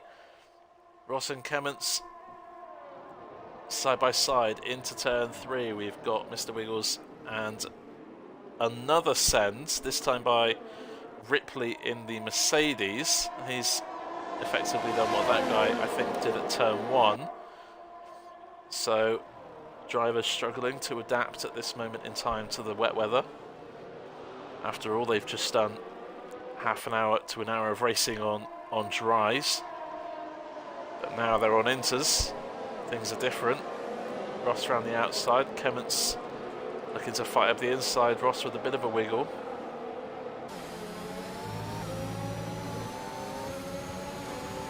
Ross and Clements side by side into turn 3. We've got Mr. Wiggles and another send, this time by Ripley in the Mercedes. He's effectively done what that guy, I think, did at turn 1. So, drivers struggling to adapt at this moment in time to the wet weather. After all, they've just done half an hour to an hour of racing on dries. But now they're on inters. Things are different. Ross around the outside. Clements looking to fight up the inside. Ross with a bit of a wiggle.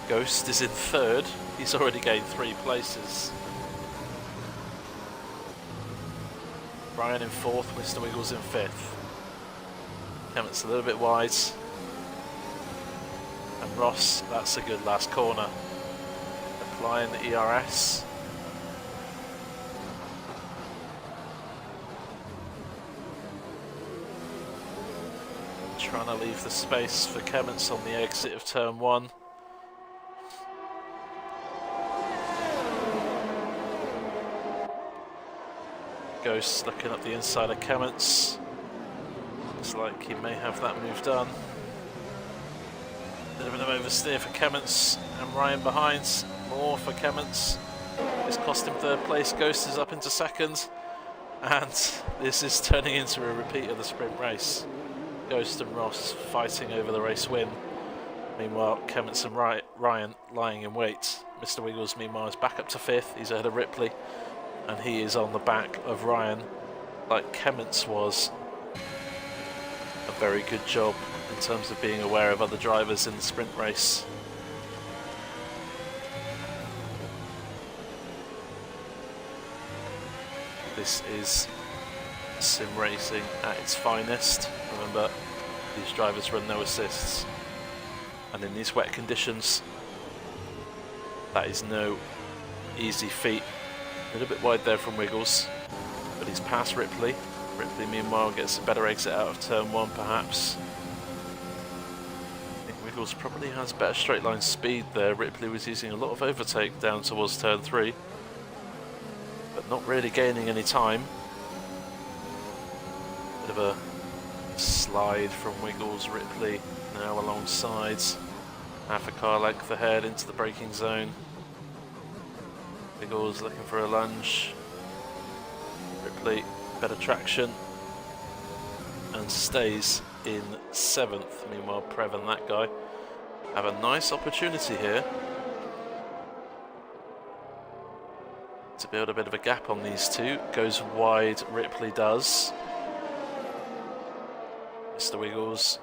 Ghost is in 3rd. He's already gained 3 places. Ryan in 4th. Mr. Wiggles in 5th. Clements a little bit wide. And Ross, that's a good last corner. Applying the ERS. Trying to leave the space for Clements on the exit of turn 1. Ghost looking up the inside of Clements. Looks like he may have that move done. Bit of an oversteer for Clements, and Ryan behind. More for Clements. It's cost him 3rd place. Ghost is up into 2nd, and this is turning into a repeat of the sprint race. Ghost and Ross fighting over the race win. Meanwhile, Clements and Ryan lying in wait. Mr. Wiggles, meanwhile, is back up to 5th. He's ahead of Ripley, and he is on the back of Ryan, like Kemmets was. A very good job in terms of being aware of other drivers in the sprint race. This is sim racing at its finest. Remember, these drivers run no assists, and in these wet conditions, that is no easy feat. A little bit wide there from Wiggles, but he's past Ripley. Ripley, meanwhile, gets a better exit out of turn 1, perhaps. I think Wiggles probably has better straight line speed there. Ripley was using a lot of overtake down towards turn 3, but not really gaining any time. Bit of a slide from Wiggles. Ripley now alongside, half a car length ahead into the braking zone. Wiggles looking for a lunge. Ripley better traction and stays in 7th. Meanwhile, Prev and that guy have a nice opportunity here to build a bit of a gap on these two. Goes wide, Ripley does. Mr. Wiggles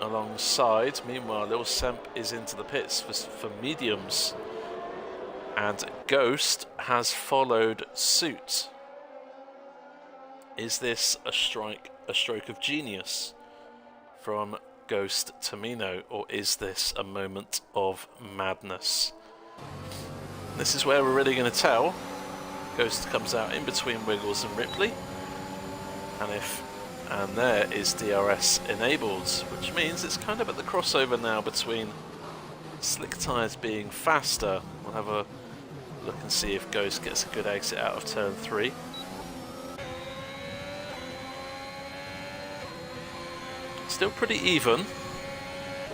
alongside. Meanwhile, Lil Semp is into the pits for mediums, and Ghost has followed suit. Is this a stroke of genius from Ghost Tamino, or is this a moment of madness? This is where we're really going to tell. Ghost comes out in between Wiggles and Ripley, and there is DRS enabled, which means it's kind of at the crossover now between slick tyres being faster. We'll have a look and see if Ghost gets a good exit out of turn 3. Still pretty even.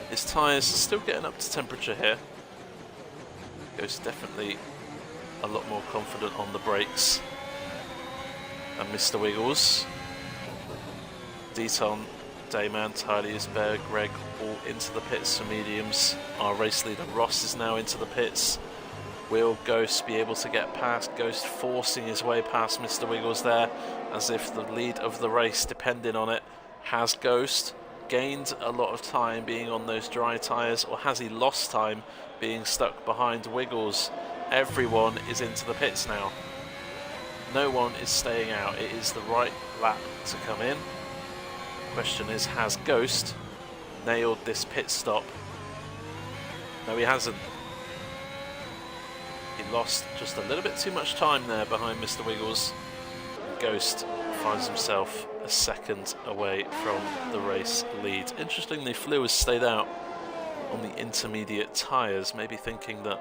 His tyres are still getting up to temperature here. Ghost definitely a lot more confident on the brakes than Mr. Wiggles. Deton, Dayman, Tyler Isberg, Greg all into the pits for mediums. Our race leader Ross is now into the pits. Will Ghost be able to get past? Ghost forcing his way past Mr. Wiggles there, as if the lead of the race depended on it. Has Ghost gained a lot of time being on those dry tyres, or has he lost time being stuck behind Wiggles? Everyone is into the pits now. No one is staying out. It is the right lap to come in. Question is, has Ghost nailed this pit stop? No, he hasn't. He lost just a little bit too much time there behind Mr. Wiggles. Ghost finds himself a second away from the race lead. Interestingly, Flew has stayed out on the intermediate tyres, maybe thinking that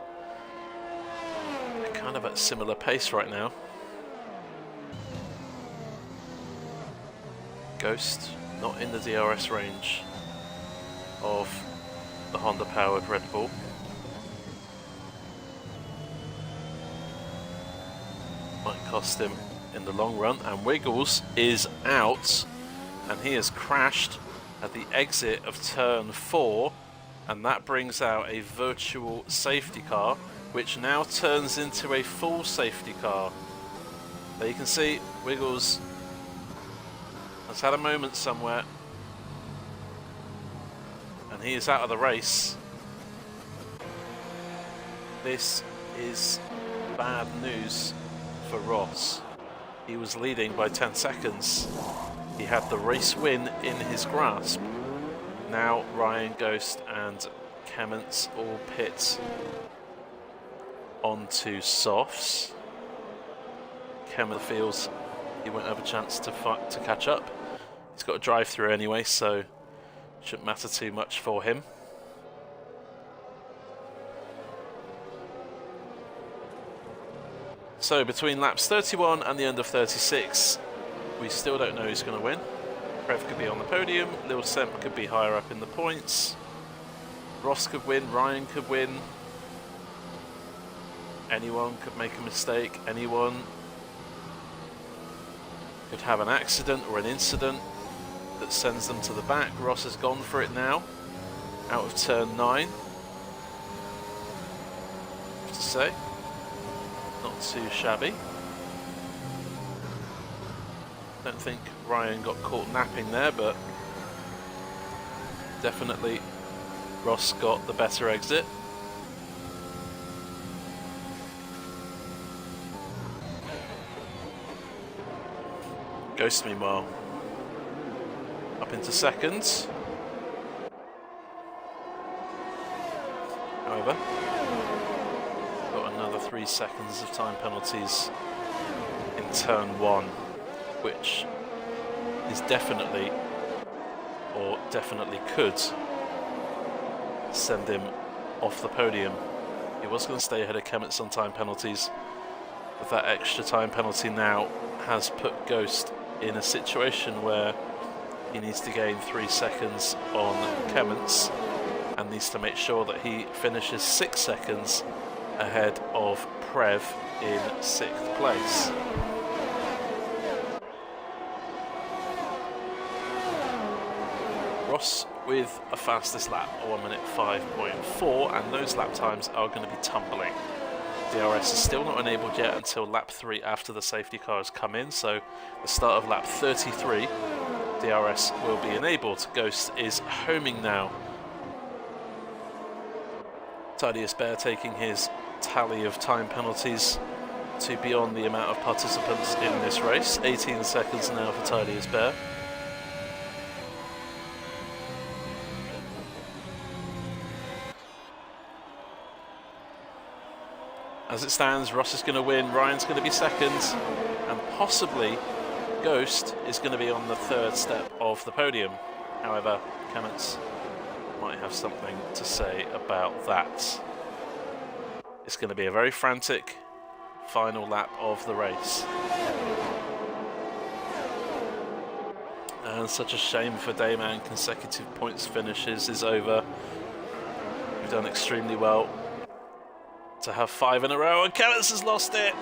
they're kind of at similar pace right now. Ghost not in the DRS range of the Honda-powered Red Bull. Might cost him in the long run, and Wiggles is out, and he has crashed at the exit of turn 4, and that brings out a virtual safety car, which now turns into a full safety car. There you can see Wiggles has had a moment somewhere, and he is out of the race. This is bad news for Ross. He was leading by 10 seconds. He had the race win in his grasp. Now Ryan, Ghost and Kemmets all pit onto softs. Kemmets feels he won't have a chance to catch up. He's got a drive through anyway, so shouldn't matter too much for him. So between laps 31 and the end of 36, we still don't know who's going to win. Prev could be on the podium, Lil Semp could be higher up in the points, Ross could win, Ryan could win, anyone could make a mistake, anyone could have an accident or an incident that sends them to the back. Ross has gone for it now, out of turn 9. say. Not too shabby. Don't think Ryan got caught napping there, but definitely Ross got the better exit. Ghost, meanwhile, up into seconds. However, got another 3 seconds of time penalties in turn 1, which is definitely, or definitely could, send him off the podium. He was going to stay ahead of Kemetz on time penalties, but that extra time penalty now has put Ghost in a situation where he needs to gain 3 seconds on Kemetz and needs to make sure that he finishes 6 seconds ahead of Prev in 6th place. Ross with a fastest lap, a 1 minute 5.4, and those lap times are going to be tumbling. DRS is still not enabled yet until lap 3 after the safety cars come in, so the start of lap 33, DRS will be enabled. Ghost is homing now. Thaddeus Baer taking his tally of time penalties to beyond the amount of participants in this race. 18 seconds now for Thaddeus Baer. As it stands, Ross is going to win, Ryan's going to be second, and possibly Ghost is going to be on the 3rd step of the podium. However, Kemetz might have something to say about that. It's going to be a very frantic final lap of the race. And such a shame for Dayman, consecutive points finishes is over. We've done extremely well to have 5 in a row, and Kemetz has lost it.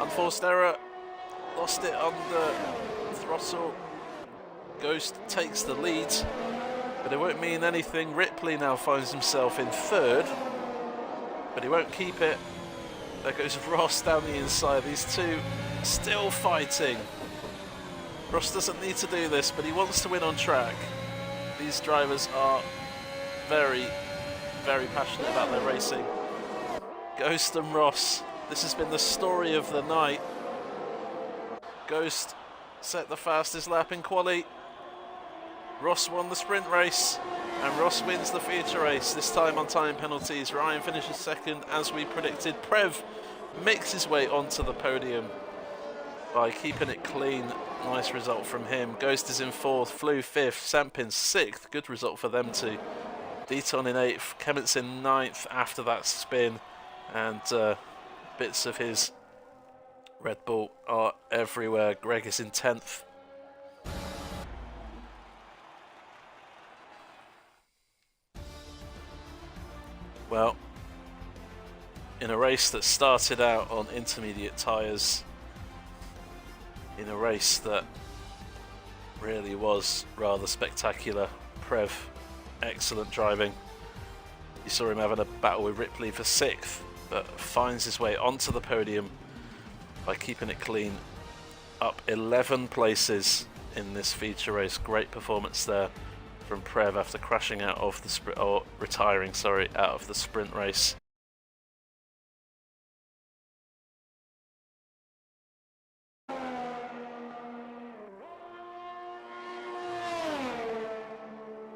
Unforced error, lost it on the throttle. Ghost takes the lead, but it won't mean anything. Ripley now finds himself in 3rd, but he won't keep it. There goes Ross down the inside. These two still fighting. Ross doesn't need to do this, but he wants to win on track. These drivers are very passionate about their racing. Ghost and Ross, this has been the story of the night. Ghost set the fastest lap in quali. Ross won the sprint race, and Ross wins the feature race, this time on time penalties. Ryan finishes second as we predicted. Prev makes his way onto the podium by keeping it clean. Nice result from him. Ghost is in 4th, Flew 5th, Sampin 6th. Good result for them too. Deton in 8th, Kemetz in 9th after that spin, and bits of his Red Bull are everywhere. Greg is in 10th. Well, in a race that started out on intermediate tyres, in a race that really was rather spectacular, Prev, excellent driving. You saw him having a battle with Ripley for 6th, but finds his way onto the podium by keeping it clean. Up 11 places in this feature race. Great performance there from Prev after crashing out of the sprint, or retiring, sorry, out of the sprint race.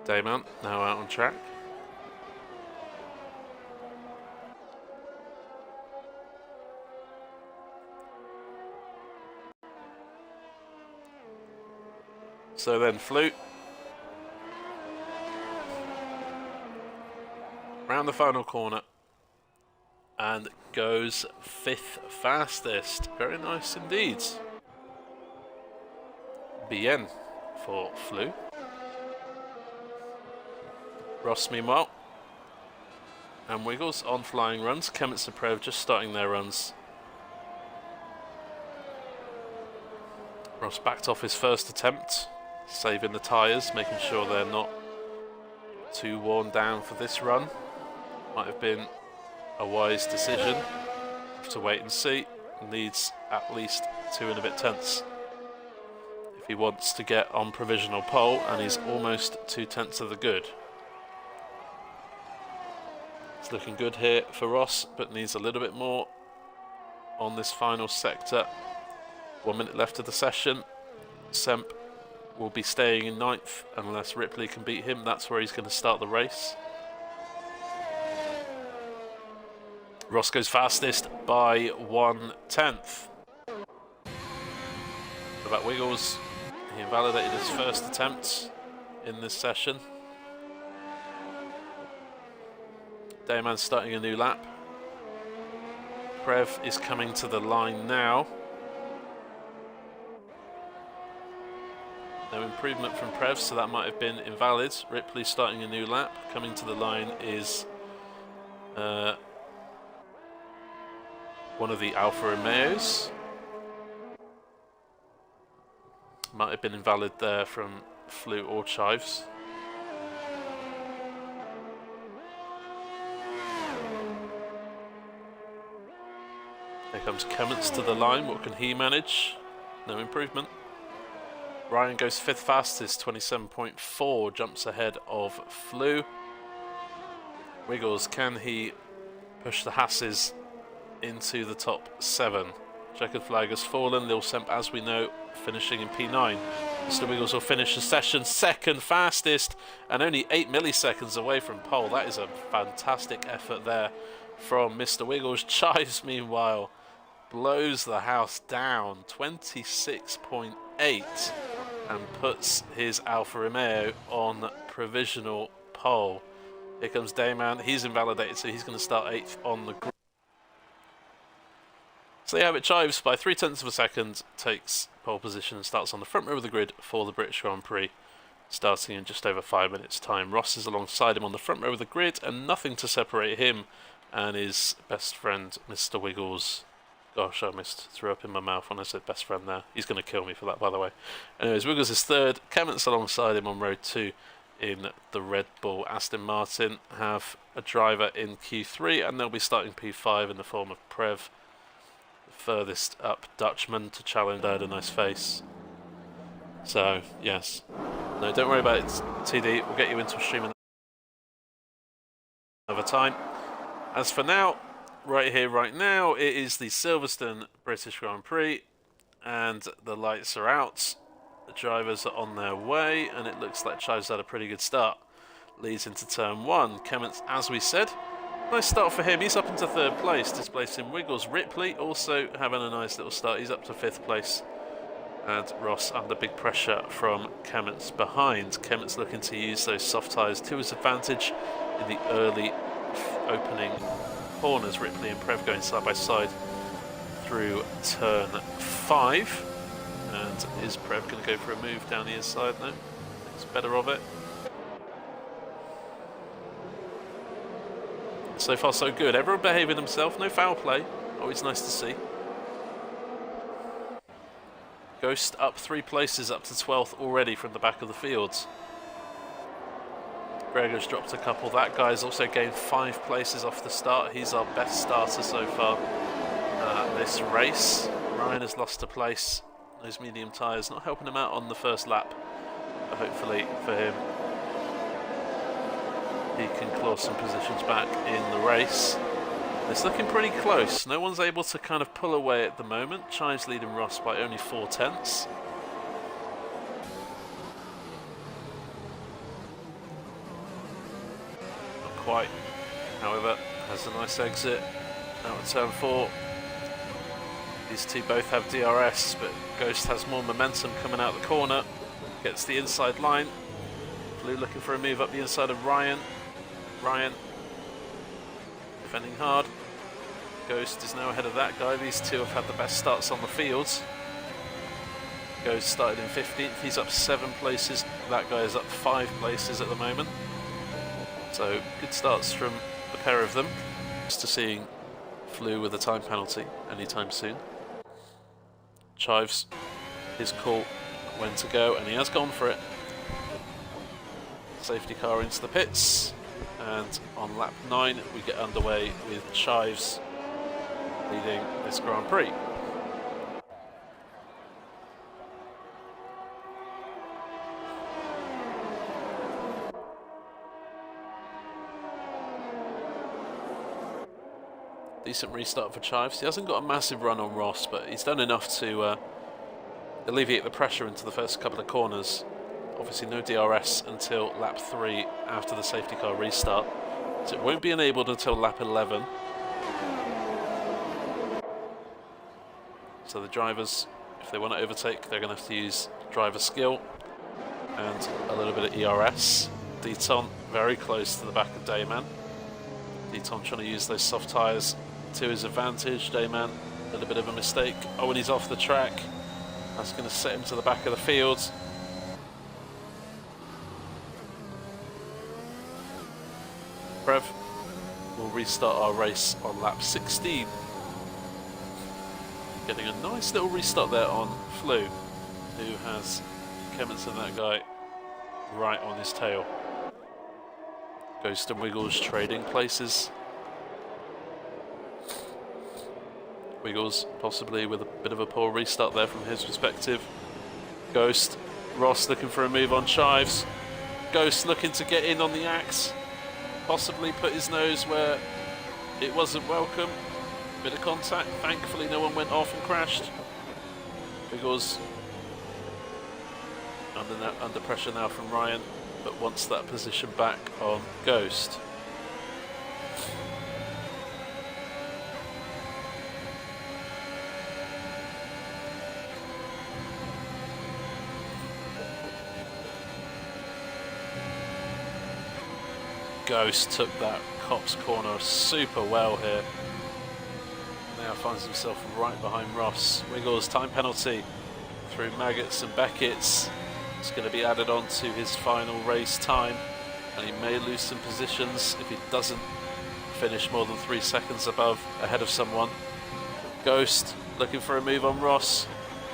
Dayman now out on track. So then Flute round the final corner and goes 5th fastest. Very nice indeed. Bien for Flute. Ross meanwhile, and Wiggles on flying runs. Kemetz and Prev just starting their runs. Ross backed off his first attempt, saving the tyres, making sure they're not too worn down for this run. Might have been a wise decision. Have to wait and see. Needs at least 2 and a bit tenths if he wants to get on provisional pole, and he's almost 2 tenths of the good. It's looking good here for Ross, but needs a little bit more on this final sector. 1 minute left of the session. Semp will be staying in 9th unless Ripley can beat him. That's where he's going to start the race. Ross goes fastest by 1/10. About Wiggles, he invalidated his first attempt in this session. Dayman starting a new lap. Prev is coming to the line now. No improvement from Prev, so that might have been invalid. Ripley starting a new lap. Coming to the line is one of the Alfa Romeos. Might have been invalid there from Flew or Chives. Here comes Cummins to the line. What can he manage? No improvement. Ryan goes 5th fastest, 27.4, jumps ahead of Flew. Wiggles, can he push the Hasses into the top 7? Checkered flag has fallen. Lil Semp, as we know, finishing in P9. Mr. Wiggles will finish the session 2nd fastest and only 8 milliseconds away from pole. That is a fantastic effort there from Mr. Wiggles. Chives, meanwhile, blows the house down 26.8 and puts his Alfa Romeo on provisional pole. Here comes Dayman. He's invalidated, so he's going to start 8th on the grid. So there you have it. Chives by 0.3 of a second takes pole position and starts on the front row of the grid for the British Grand Prix, starting in just over 5 minutes time. Ross is alongside him on the front row of the grid, and nothing to separate him and his best friend Mr. Wiggles. Gosh, I threw up in my mouth when I said best friend there. He's going to kill me for that, by the way. Anyways, Wiggles is 3rd. Cummins alongside him on row 2 in the Red Bull. Aston Martin have a driver in Q3, and they'll be starting P5 in the form of Prev, the furthest up Dutchman to challenge. There, a nice face. So, yes. No, don't worry about it, TD. We'll get you into a stream another time. As for now, right here, right now, it is the Silverstone British Grand Prix, and the lights are out. The drivers are on their way, and it looks like Chives had a pretty good start. Leads into turn 1. Cummins, as we said, nice start for him. He's up into 3rd place, displacing Wiggles. Ripley also having a nice little start. He's up to 5th place. And Ross under big pressure from Cummins behind. Cummins looking to use those soft tyres to his advantage in the early opening corners. Ripley and Prev going side by side through turn 5. And is Prev going to go for a move down the inside now? Thinks better of it. So far so good. Everyone behaving himself, no foul play. Always nice to see. Ghost up 3 places, up to 12th already from the back of the fields. Gregor's dropped a couple. That guy's also gained 5 places off the start. He's our best starter so far this race. Ryan has lost a place. Those medium tyres not helping him out on the first lap. But hopefully for him, he can claw some positions back in the race. It's looking pretty close. No one's able to kind of pull away at the moment. Chives leading Ross by only 4 tenths. Not quite. However, has a nice exit out of turn 4. These two both have DRS, but Ghost has more momentum coming out the corner. Gets the inside line. Flew looking for a move up the inside of Ryan. Ryan defending hard. Ghost is now ahead of that guy. These two have had the best starts on the fields. Ghost started in 15th. He's up 7 places. That guy is up 5 places at the moment. So good starts from the pair of them. Just to seeing Flew with a time penalty anytime soon. Chives, his call when to go, and he has gone for it. Safety car into the pits, And on lap 9, we get underway with Chives leading this Grand Prix. Decent restart for Chives. He hasn't got a massive run on Ross, but he's done enough to alleviate the pressure into the first couple of corners. Obviously no DRS until lap 3 after the safety car restart, so it won't be enabled until lap 11. So the drivers, if they want to overtake, they're going to have to use driver skill and a little bit of ERS. Deton very close to the back of Dayman. Deton trying to use those soft tyres to his advantage. Dayman, a little bit of a mistake. Oh, and he's off the track. That's going to set him to the back of the field. Prev will restart our race on lap 16. Getting a nice little restart there on Flu, who has Kemenson, that guy, right on his tail. Ghost and Wiggles trading places. Wiggles possibly with a bit of a poor restart there from his perspective. Ghost, Ross looking for a move on Chives. Ghost looking to get in on the axe. Possibly put his nose where it wasn't welcome. Bit of contact. Thankfully no one went off and crashed. Wiggles under pressure now from Ryan, but wants that position back on Ghost. Ghost took that Copse corner super well here. Now finds himself right behind Ross. Wiggles, time penalty through Maggots and Beckett's. It's going to be added on to his final race time, and he may lose some positions if he doesn't finish more than 3 seconds ahead of someone. Ghost looking for a move on Ross.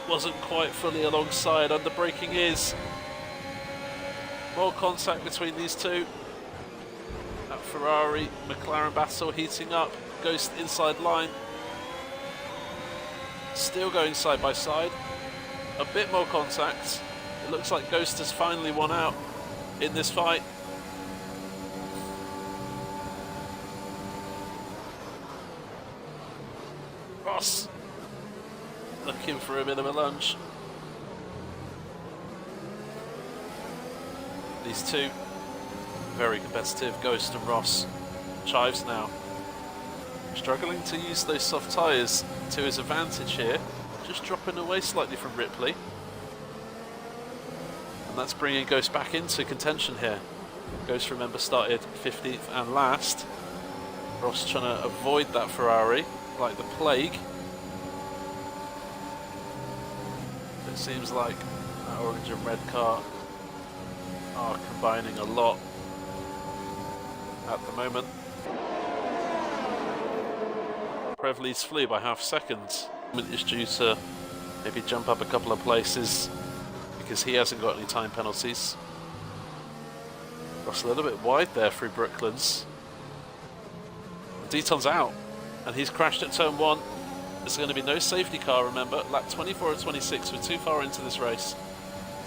Wasn't quite fully alongside. Under braking is. More contact between these two. That Ferrari McLaren battle heating up. Ghost inside line. Still going side by side. A bit more contact. It looks like Ghost has finally won out in this fight. Ross looking for a bit of a lunge. These two very competitive, Ghost and Ross. Chives now struggling to use those soft tyres to his advantage here, just dropping away slightly from Ripley, and that's bringing Ghost back into contention here. Ghost, remember, started 15th and last. Ross trying to avoid that Ferrari like the plague. It seems like that orange and red car are combining a lot at the moment. Prev leads Flu by half seconds. Is due to maybe jump up a couple of places because he hasn't got any time penalties. Ross a little bit wide there through Brooklands. Deton's out and he's crashed at turn 1. There's going to be no safety car, remember. Lap 24 of 26, we're too far into this race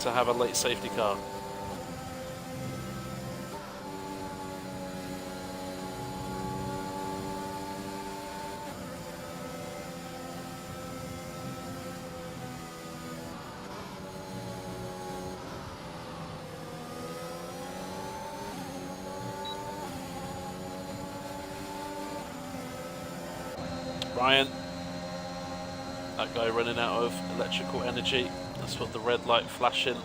to have a late safety car. Ryan, that guy running out of electrical energy. That's what the red light flashing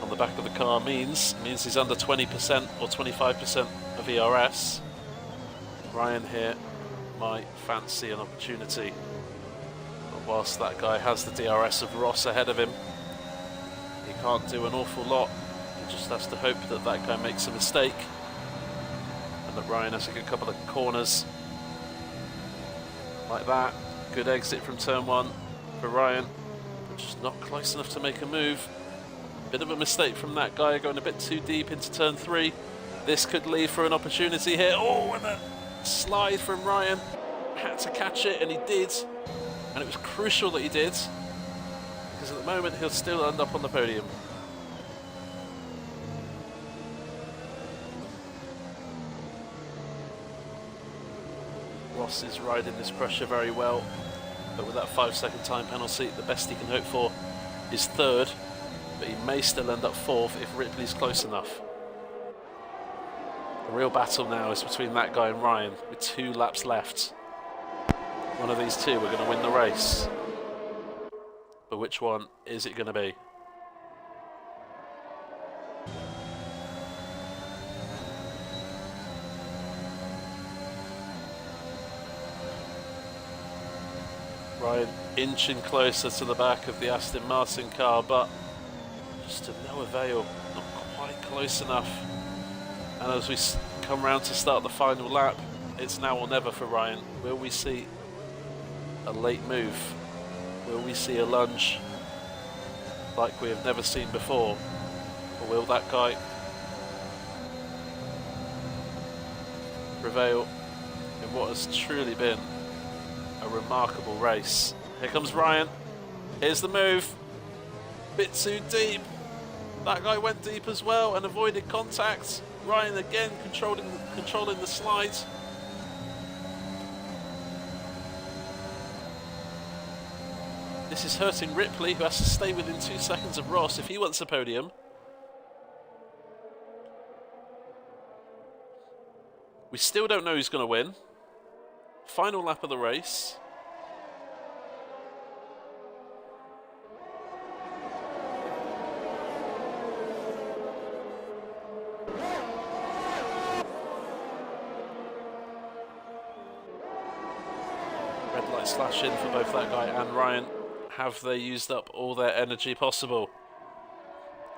on the back of the car means. It means he's under 20% or 25% of ERS. Ryan here might fancy an opportunity, but whilst that guy has the DRS of Ross ahead of him, he can't do an awful lot. He just has to hope that that guy makes a mistake and that Ryan has a good couple of corners like that. Good exit from turn 1 for Ryan, but just not close enough to make a move. Bit of a mistake from that guy, going a bit too deep into turn 3. This could lead for an opportunity here. Oh, and a slide from Ryan. Had to catch it, and he did. And it was crucial that he did, because at the moment he'll still end up on the podium. Ross is riding this pressure very well, but with that 5-second time penalty, the best he can hope for is third, but he may still end up fourth if Ripley's close enough. The real battle now is between that guy and Ryan, with 2 laps left. One of these two are going to win the race, but which one is it going to be? Ryan inching closer to the back of the Aston Martin car, but just to no avail, not quite close enough. And as we come round to start the final lap, it's now or never for Ryan. Will we see a late move? Will we see a lunge like we have never seen before? Or will that guy prevail in what has truly been a remarkable race? Here comes Ryan. Here's the move. Bit too deep. That guy went deep as well and avoided contact. Ryan again controlling the slide. This is hurting Ripley, who has to stay within 2 seconds of Ross if he wants a podium. We still don't know who's going to win. Final lap of the race. Red light slashing for both that guy and Ryan. Have they used up all their energy possible?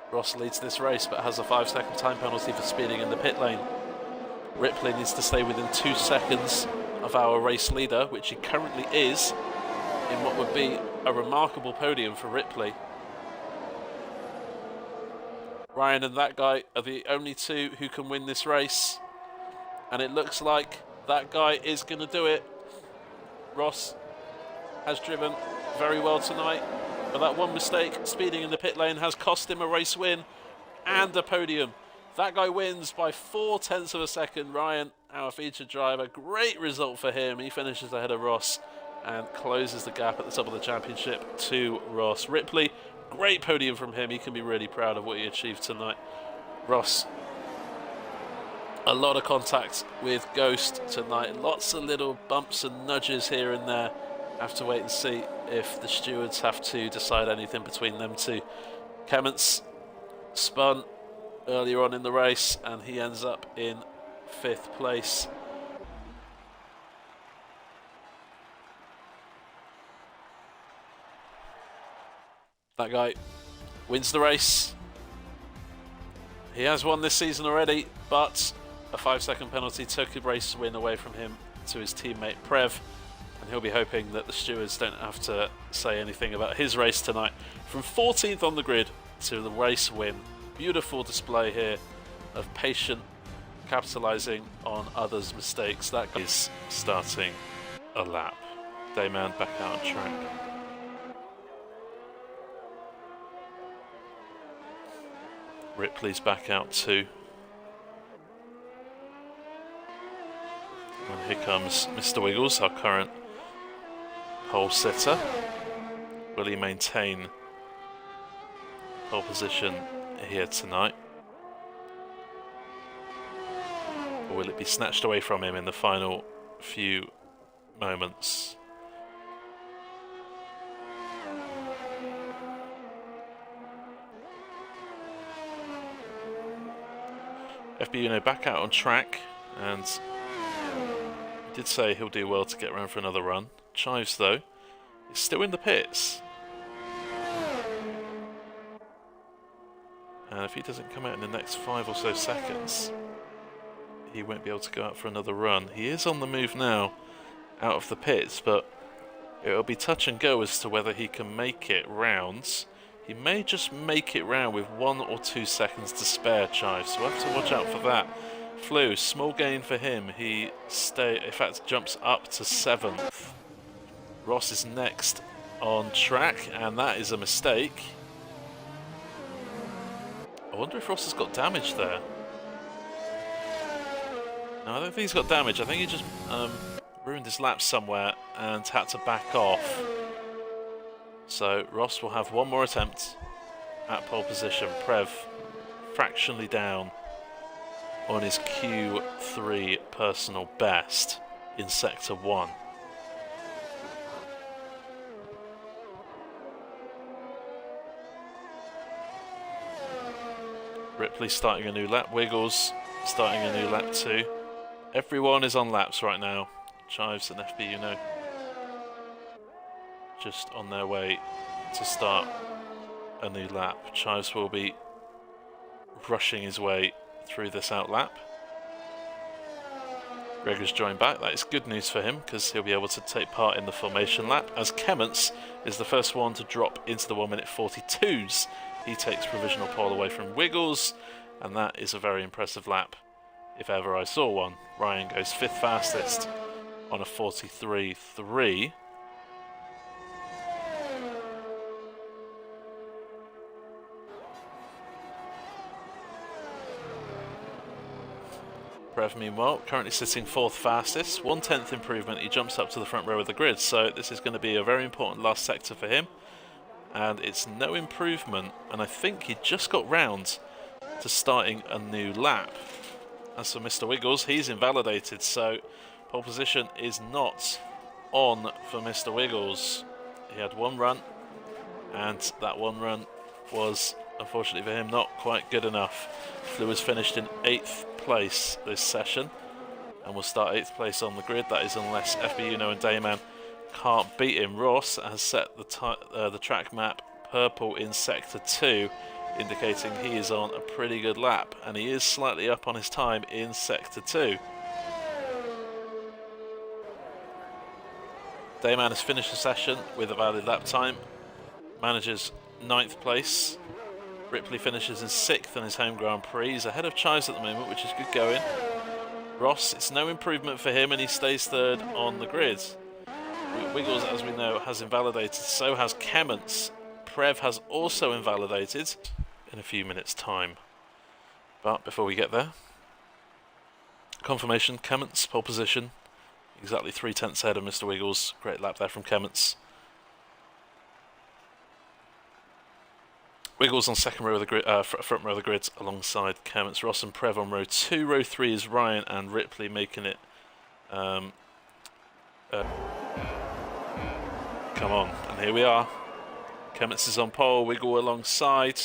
Ross leads this race but has a 5-second time penalty for speeding in the pit lane. Ripley needs to stay within 2 seconds of our race leader, which he currently is, in what would be a remarkable podium for Ripley. Ryan and that guy are the only two who can win this race, and it looks like that guy is going to do it. Ross has driven very well tonight, but that one mistake, speeding in the pit lane, has cost him a race win and a podium. That guy wins by 0.4 of a second. Ryan, our featured driver, great result for him. He finishes ahead of Ross and closes the gap at the top of the championship to Ross. Ripley, great podium from him. He can be really proud of what he achieved tonight. Ross, a lot of contact with Ghost tonight. Lots of little bumps and nudges here and there. Have to wait and see if the stewards have to decide anything between them two. Kemments spun earlier on in the race and he ends up in 5th place. That guy wins the race. He has won this season already, but a 5-second penalty took a race win away from him to his teammate Prev, and he'll be hoping that the stewards don't have to say anything about his race tonight. From 14th on the grid to the race win. Beautiful display here of patient capitalising on others' mistakes. That guy is starting a lap. Dayman back out on track. Ripley's back out too. And here comes Mr. Wiggles, our current pole sitter. Will he maintain pole position here tonight? Or will it be snatched away from him in the final few moments? FB Uno back out on track, and he did say he'll do well to get around for another run. Chives, though, is still in the pits. And if he doesn't come out in the next 5 or so seconds, he won't be able to go out for another run. He is on the move now, out of the pits, but it'll be touch and go as to whether he can make it round. He may just make it round with 1 or 2 seconds to spare, Chives, so we'll have to watch out for that. Flew, small gain for him. He in fact, jumps up to 7th. Ross is next on track, and that is a mistake. I wonder if Ross has got damage there. No, I don't think he's got damage. I think he just ruined his lap somewhere and had to back off. So Ross will have one more attempt at pole position. Prev fractionally down on his Q3 personal best in Sector 1. Ripley starting a new lap. Wiggles starting a new lap too. Everyone is on laps right now. Chives and FB Uno just on their way to start a new lap. Chives will be rushing his way through this out lap. Gregor's joined back. That is good news for him because he'll be able to take part in the formation lap, as Kemmons is the first one to drop into the 1 minute 42s. He takes provisional pole away from Wiggles, and that is a very impressive lap if ever I saw one. Ryan goes 5th fastest on a 43.3. Prev, meanwhile, currently sitting 4th fastest, 1/10 improvement. He jumps up to the front row of the grid, so this is going to be a very important last sector for him. And it's no improvement, and I think he just got round to starting a new lap. As for Mr. Wiggles, he's invalidated, so pole position is not on for Mr. Wiggles. He had one run, and that one run was, unfortunately for him, not quite good enough. Flew was finished in 8th place this session, and will start 8th place on the grid. That is unless FB Uno and Dayman can't beat him. Ross has set the track map purple in Sector 2, indicating he is on a pretty good lap, and he is slightly up on his time in Sector 2. Dayman has finished the session with a valid lap time, manages 9th place. Ripley finishes in 6th in his home Grand Prix. He's ahead of Chives at the moment, which is good going. Ross, it's no improvement for him, and he stays 3rd on the grid. Wiggles, as we know, has invalidated, so has Kemmons. Prev has also invalidated in a few minutes' time. But before we get there, confirmation, Kemmons, pole position, exactly 3/10 ahead of Mr. Wiggles. Great lap there from Kemmons. Wiggles on second row of the grid, front row of the grid alongside Kemmons. Ross and Prev on row 2. Row 3 is Ryan and Ripley making it. Come on, and here we are. Kemmons is on pole, Wiggle alongside.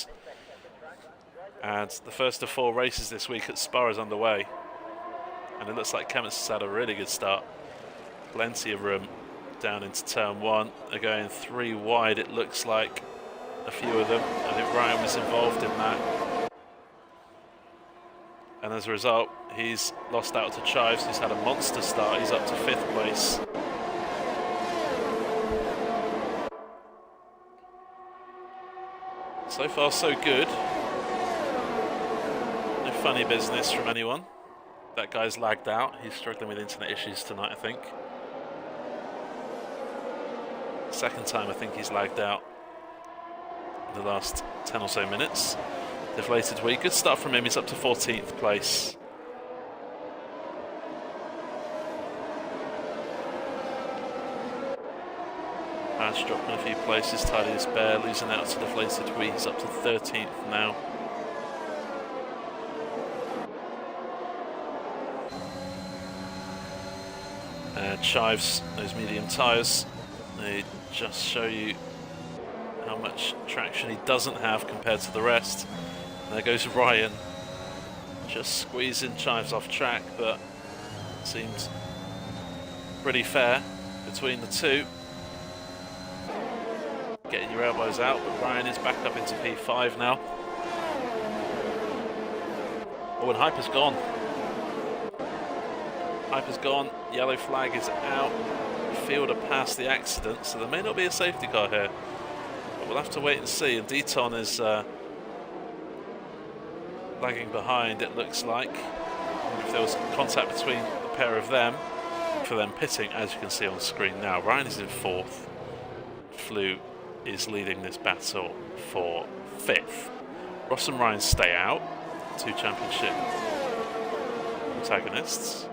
And the first of 4 races this week at Spa is underway. And it looks like Kemmons has had a really good start. Plenty of room down into turn 1. They're going 3 wide, it looks like. A few of them. I think Ryan was involved in that. And as a result, he's lost out to Chives, who's had a monster start. He's up to 5th place. So far, so good. No funny business from anyone. That guy's lagged out. He's struggling with internet issues tonight, I think. Second time I think he's lagged out in the last 10 or so minutes. Deflated week. Good start from him. He's up to 14th place. Ash dropping a few places. Tidiest Bear losing out to Deflated week. He's up to 13th now. And Chives, those medium tyres, they just show you how much traction he doesn't have compared to the rest. And there goes Ryan, just squeezing Chives off track, but seems pretty fair between the two. Getting your elbows out, but Ryan is back up into P5 now. Oh, and Hyper's gone. Hyper's gone, yellow flag is out. Fielder passed the accident, so there may not be a safety car here. But we'll have to wait and see. And Deton is lagging behind, it looks like. If there was contact between the pair of them for them pitting, as you can see on screen now. Ryan is in 4th. Flue is leading this battle for 5th. Ross and Ryan stay out, 2 championship protagonists.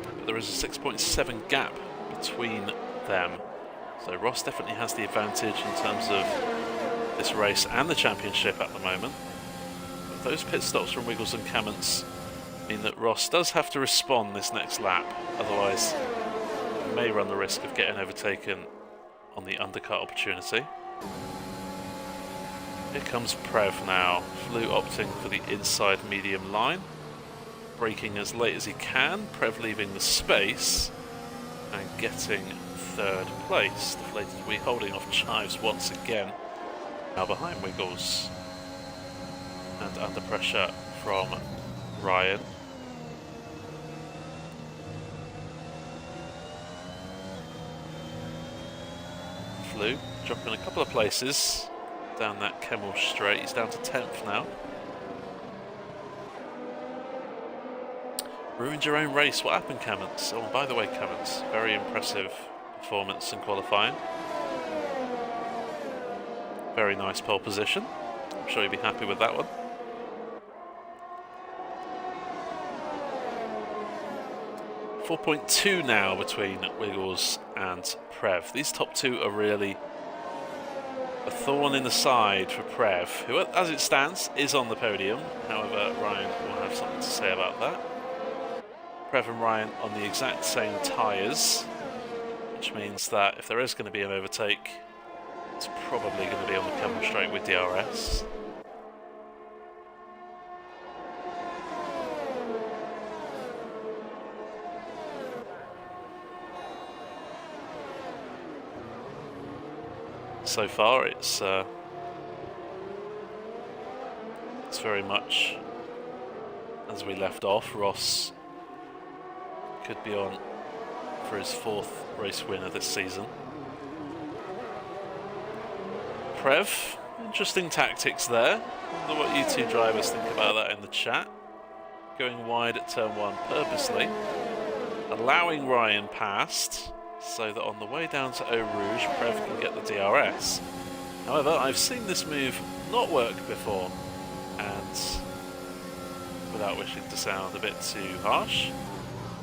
But there is a 6.7 gap between them. So Ross definitely has the advantage in terms of this race and the championship at the moment. But those pit stops from Wiggles and Kamens mean that Ross does have to respond this next lap, otherwise he may run the risk of getting overtaken on the undercut opportunity. Here comes Prev now. Flue opting for the inside medium line, braking as late as he can. Prev leaving the space and getting 3rd place. Deflated Wee holding off Chives once again. Now behind Wiggles and under pressure from Ryan. Flue dropping a couple of places down that Kemmel straight. He's down to 10th now. Ruined your own race. What happened, Kamens? Oh, by the way, Kamens, very impressive performance in qualifying. Very nice pole position. I'm sure you'll be happy with that one. .2 now between Wiggles and Prev. These top 2 are really a thorn in the side for Prev, who, as it stands, is on the podium. However, Ryan will have something to say about that. Prev and Ryan on the exact same tyres, which means that if there is going to be an overtake, it's probably going to be on the Kemmel straight with DRS. So far, it's very much as we left off. Ross could be on for his 4th race win of this season. Prev, interesting tactics there. I wonder what you 2 drivers think about that in the chat. Going wide at turn 1 purposely, allowing Ryan past, so that on the way down to Eau Rouge, Prev can get the DRS. However, I've seen this move not work before, and without wishing to sound a bit too harsh,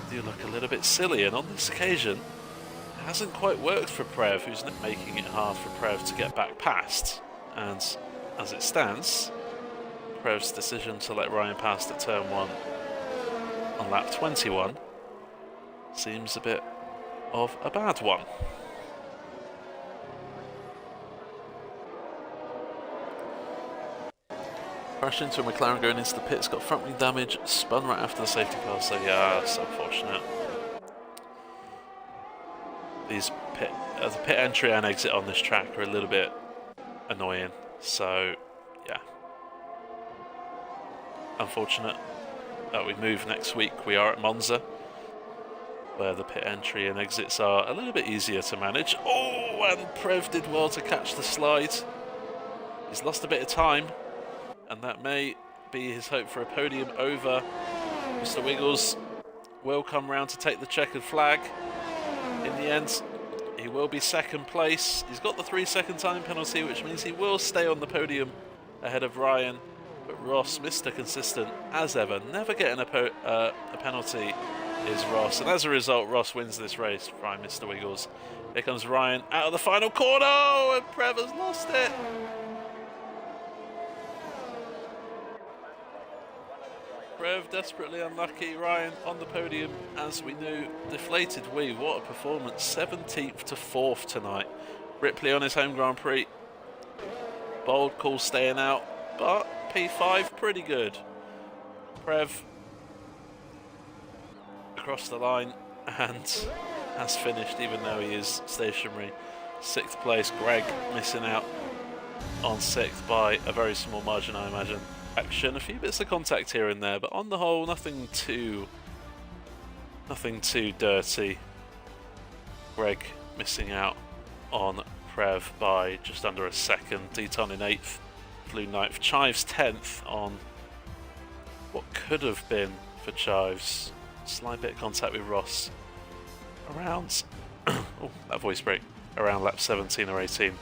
do look a little bit silly, and on this occasion, it hasn't quite worked for Prev, who's making it hard for Prev to get back past. And as it stands, Prev's decision to let Ryan past at turn 1 on lap 21 seems a bit of a bad one. Crashed into a McLaren going into the pits, got front wing damage, spun right after the safety car, so yeah, that's unfortunate. These the pit entry and exit on this track are a little bit annoying, so yeah. Unfortunate that we move next week. We are at Monza, where the pit entry and exits are a little bit easier to manage. Oh, and Prev did well to catch the slide. He's lost a bit of time, and that may be his hope for a podium over. Mr. Wiggles will come round to take the checkered flag. In the end, he will be 2nd place. He's got the 3-second time penalty, which means he will stay on the podium ahead of Ryan. But Ross, Mr. Consistent as ever, never getting a penalty is Ross, and as a result, Ross wins this race by Mr. Wiggles. Here comes Ryan out of the final corner, and Prev has lost it. Prev desperately unlucky. Ryan on the podium, as we knew. Deflated Wee, what a performance! 17th to 4th tonight. Ripley on his home Grand Prix. Bold call staying out, but P5 pretty good. Prev across the line and has finished, even though he is stationary. 6th place. Greg missing out on 6th by a very small margin, I imagine. Action, a few bits of contact here and there, but on the whole, nothing too dirty. Greg missing out on Prev by just under a second. Deton in 8th, Flue 9th, Chives 10th on what could have been for Chives. Slight bit of contact with Ross around oh, that voice break, around lap 17 or 18.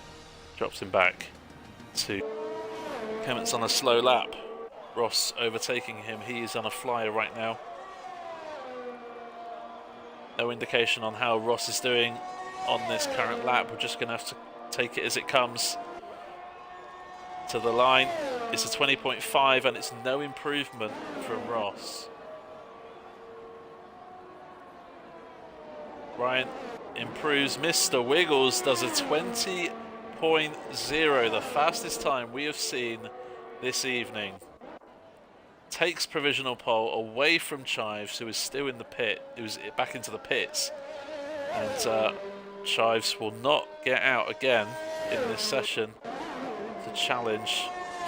Drops him back to Kement's on a slow lap. Ross overtaking him. He is on a flyer right now. No indication on how Ross is doing on this current lap. We're just going to have to take it as it comes. To the line, it's a 20.5 and it's no improvement from Ross. Ryan improves. Mr. Wiggles does a 20.0, the fastest time we have seen this evening. Takes provisional pole away from Chives, who is still in the pit, who's back into the pits. And Chives will not get out again in this session to challenge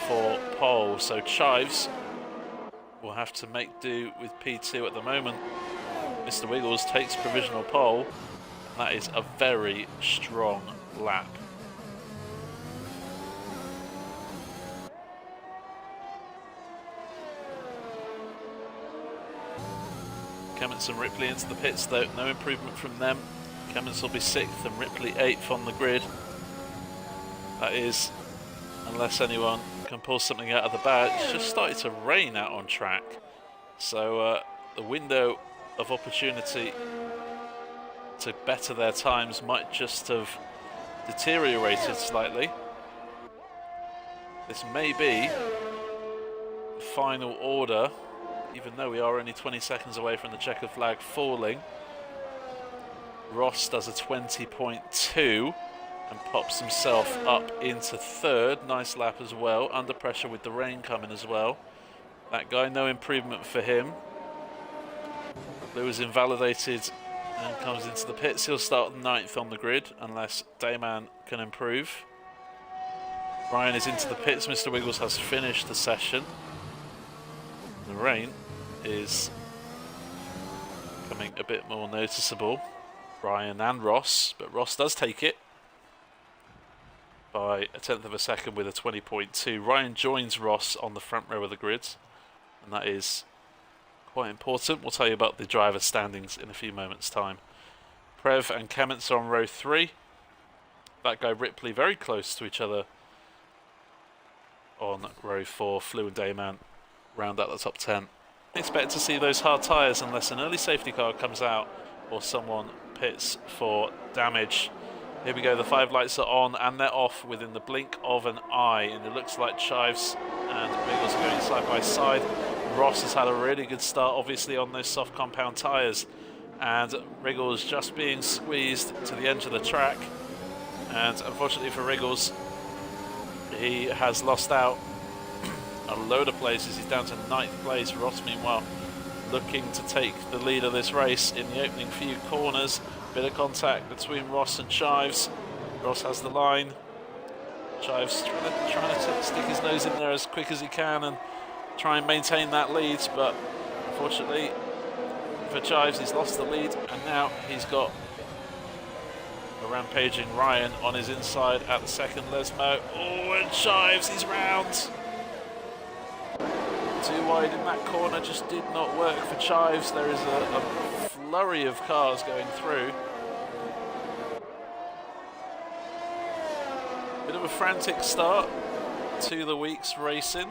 for pole. So Chives will have to make do with P2 at the moment. Mr. Wiggles takes provisional pole, and that is a very strong lap. Kemmons and Ripley into the pits though, no improvement from them. Kemmons will be 6th and Ripley 8th on the grid. That is, unless anyone can pull something out of the bag. It's just started to rain out on track. So the window of opportunity to better their times might just have deteriorated slightly. This may be the final order, even though we are only 20 seconds away from the checkered flag falling. Ross does a 20.2 and pops himself up into 3rd. Nice lap as well, under pressure with the rain coming as well. That guy, no improvement for him. Lewis invalidated and comes into the pits. He'll start 9th on the grid unless Dayman can improve. Ryan is into the pits. Mr. Wiggles has finished the session. The rain is becoming a bit more noticeable. Ryan and Ross, but Ross does take it by a 10th of a second with a 20.2. Ryan joins Ross on the front row of the grid, and that is quite important. We'll tell you about the driver standings in a few moments' time. Prev and Kemmons are on row 3. That guy Ripley very close to each other on row 4. Flew and Dayman round out the top 10. Expect to see those hard tyres unless an early safety car comes out or someone pits for damage. Here we go, the 5 lights are on and they're off within the blink of an eye, and it looks like Chives and Wiggles are going side by side. Ross has had a really good start obviously on those soft compound tyres, and Wriggles just being squeezed to the edge of the track, and unfortunately for Wriggles, he has lost out a load of places. He's down to 9th place. Ross meanwhile looking to take the lead of this race in the opening few corners. Bit of contact between Ross and Chives. Ross has the line. Chives trying to stick his nose in there as quick as he can and try and maintain that lead, but unfortunately for Chives, he's lost the lead, and now he's got a rampaging Ryan on his inside at the second Lesmo. Oh, and Chives, he's round. Too wide in that corner, just did not work for Chives. There is a flurry of cars going through. Bit of a frantic start to the week's racing.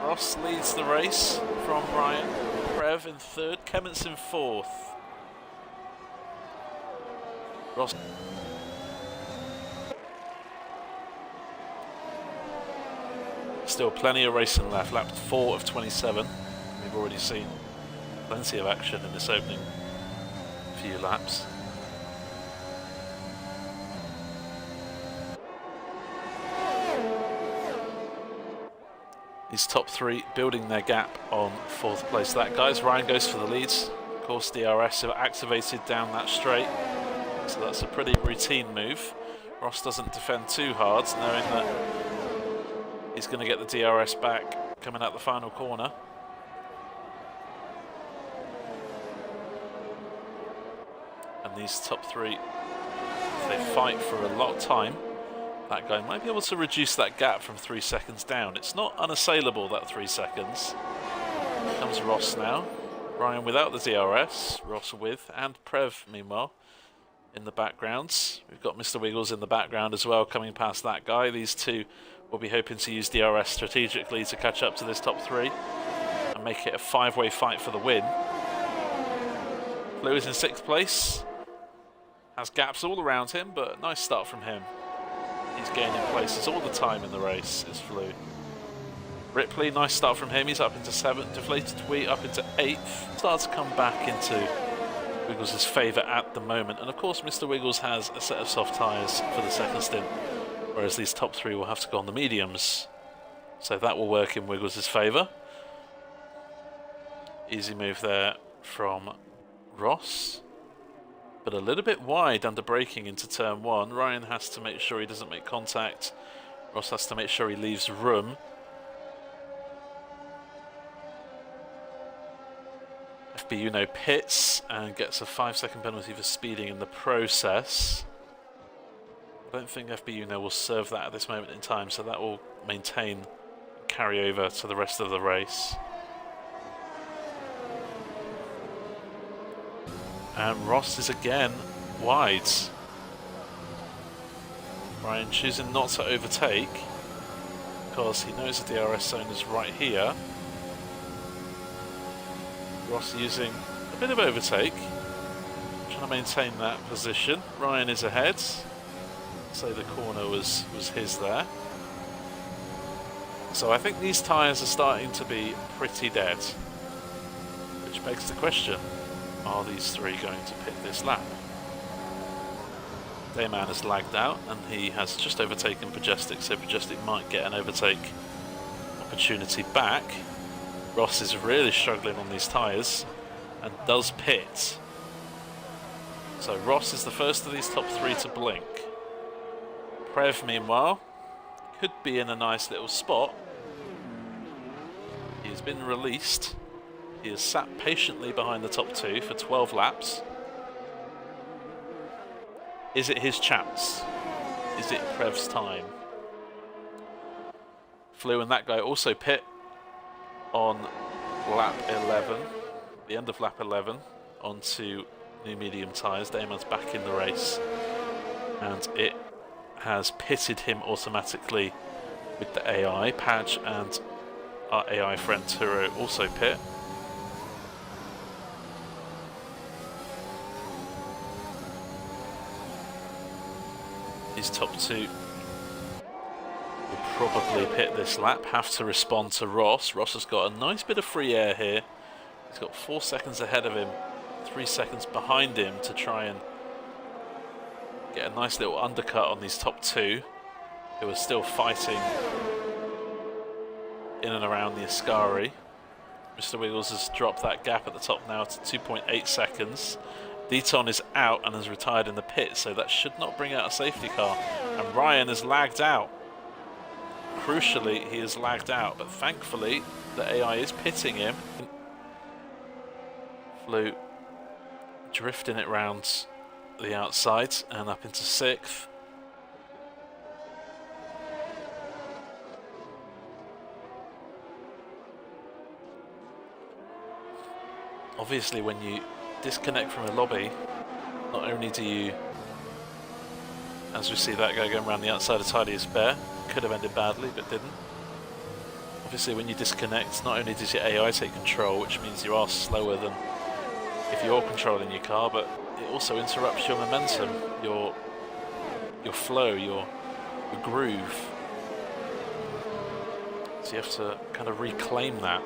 Ross leads the race from Ryan. Prev in 3rd, Kemmons in 4th. Ross. Still plenty of racing left. Lap 4 of 27. We've already seen plenty of action in this opening few laps. These top 3 building their gap on 4th place. That guys, Ryan goes for the leads. Of course, DRS are activated down that straight, so that's a pretty routine move. Ross doesn't defend too hard, knowing that he's going to get the DRS back coming out the final corner. And these top 3, if they fight for a lot of time, that guy might be able to reduce that gap from 3 seconds down. It's not unassailable, that 3 seconds. Comes Ross now. Ryan without the DRS, Ross with, and Prev meanwhile in the background. We've got Mr. Wiggles in the background as well, coming past that guy. These two will be hoping to use DRS strategically to catch up to this top three and make it a five-way fight for the win. Flew is in 6th place. Has gaps all around him, but nice start from him. He's gaining places all the time in the race, is Flew. Ripley, nice start from him. He's up into 7th. Deflated Tweet up into 8th. Starts to come back into Wiggles' favour at the moment. And of course, Mr. Wiggles has a set of soft tyres for the second stint, whereas these top three will have to go on the mediums. So that will work in Wiggles' favour. Easy move there from Ross, but a little bit wide under braking into turn 1. Ryan has to make sure he doesn't make contact. Ross has to make sure he leaves room. FB Uno pits and gets a 5-second penalty for speeding in the process. I don't think FB Uno will serve that at this moment in time, so that will maintain, carry over to the rest of the race. And Ross is again wide. Ryan choosing not to overtake because he knows the DRS zone is right here. Ross using a bit of overtake, trying to maintain that position. Ryan is ahead, so the corner was his there. So I think these tyres are starting to be pretty dead, which begs the question, are these three going to pit this lap? Dayman has lagged out and he has just overtaken Majestic, so Majestic might get an overtake opportunity back. Ross is really struggling on these tyres and does pit. So Ross is the first of these top three to blink. Prev, meanwhile, could be in a nice little spot. He has been released. He has sat patiently behind the top two for 12 laps. Is it his chance? Is it Prev's time? Flew and that guy also pit on lap 11, the end of lap 11, onto new medium tyres. Damon's back in the race, and it has pitted him automatically with the AI. Padge and our AI friend Turo also pit. These top two will probably pit this lap, have to respond to Ross. Ross has got a nice bit of free air here. He's got 4 seconds ahead of him, 3 seconds behind him to try and get a nice little undercut on these top two, who are still fighting in and around the Ascari. Mr. Wiggles has dropped that gap at the top now to 2.8 seconds. Deton is out and has retired in the pit, so that should not bring out a safety car. And Ryan has lagged out. Crucially, he has lagged out, but thankfully the AI is pitting him. Flew drifting it round the outside and up into 6th. Obviously, when you disconnect from a lobby, not only do you, as we see that guy going around the outside of Tidy as Bear, could have ended badly but didn't. Obviously when you disconnect, not only does your AI take control, which means you are slower than if you're controlling your car, but it also interrupts your momentum, your flow, your groove. So you have to kind of reclaim that.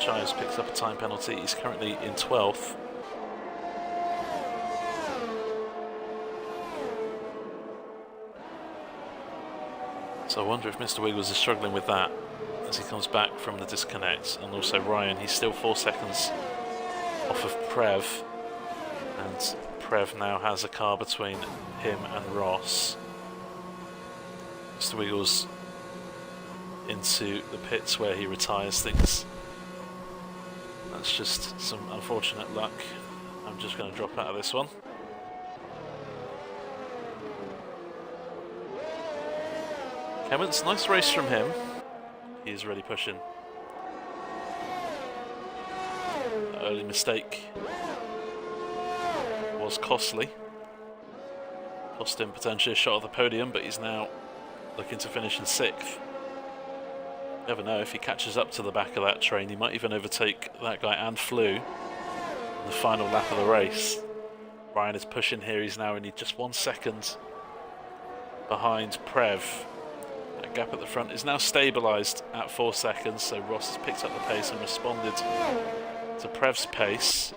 Chives picks up a time penalty. He's currently in 12th. So I wonder if Mr. Wiggles is struggling with that as he comes back from the disconnect. And also Ryan, he's still 4 seconds off of Prev. And Prev now has a car between him and Ross. Mr. Wiggles into the pits where he retires things. That's just some unfortunate luck. I'm just going to drop out of this one. Clements, nice race from him. He is really pushing. early mistake was costly. Cost him potentially a shot at the podium, but he's now looking to finish in 6th. Never know, if he catches up to the back of that train, he might even overtake that guy and Flew in the final lap of the race. Ryan is pushing here, he's now only just 1 second behind Prev. That gap at the front is now stabilised at 4 seconds, so Ross has picked up the pace and responded to Prev's pace.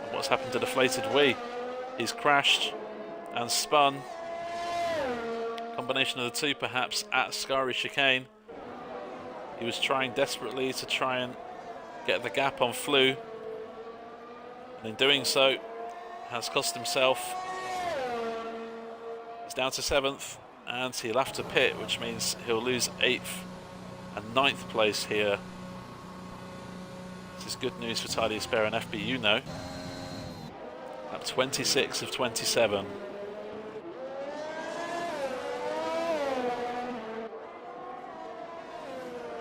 And what's happened to Deflated Wee? He's crashed and spun. Combination of the two perhaps at Scary Chicane. He was trying desperately to try and get the gap on Flew, and in doing so has cost himself. He's down to 7th and he'll have to pit, which means he'll lose 8th and 9th place here. This is good news for Tidy Spare and FB Uno. At 26 of 27.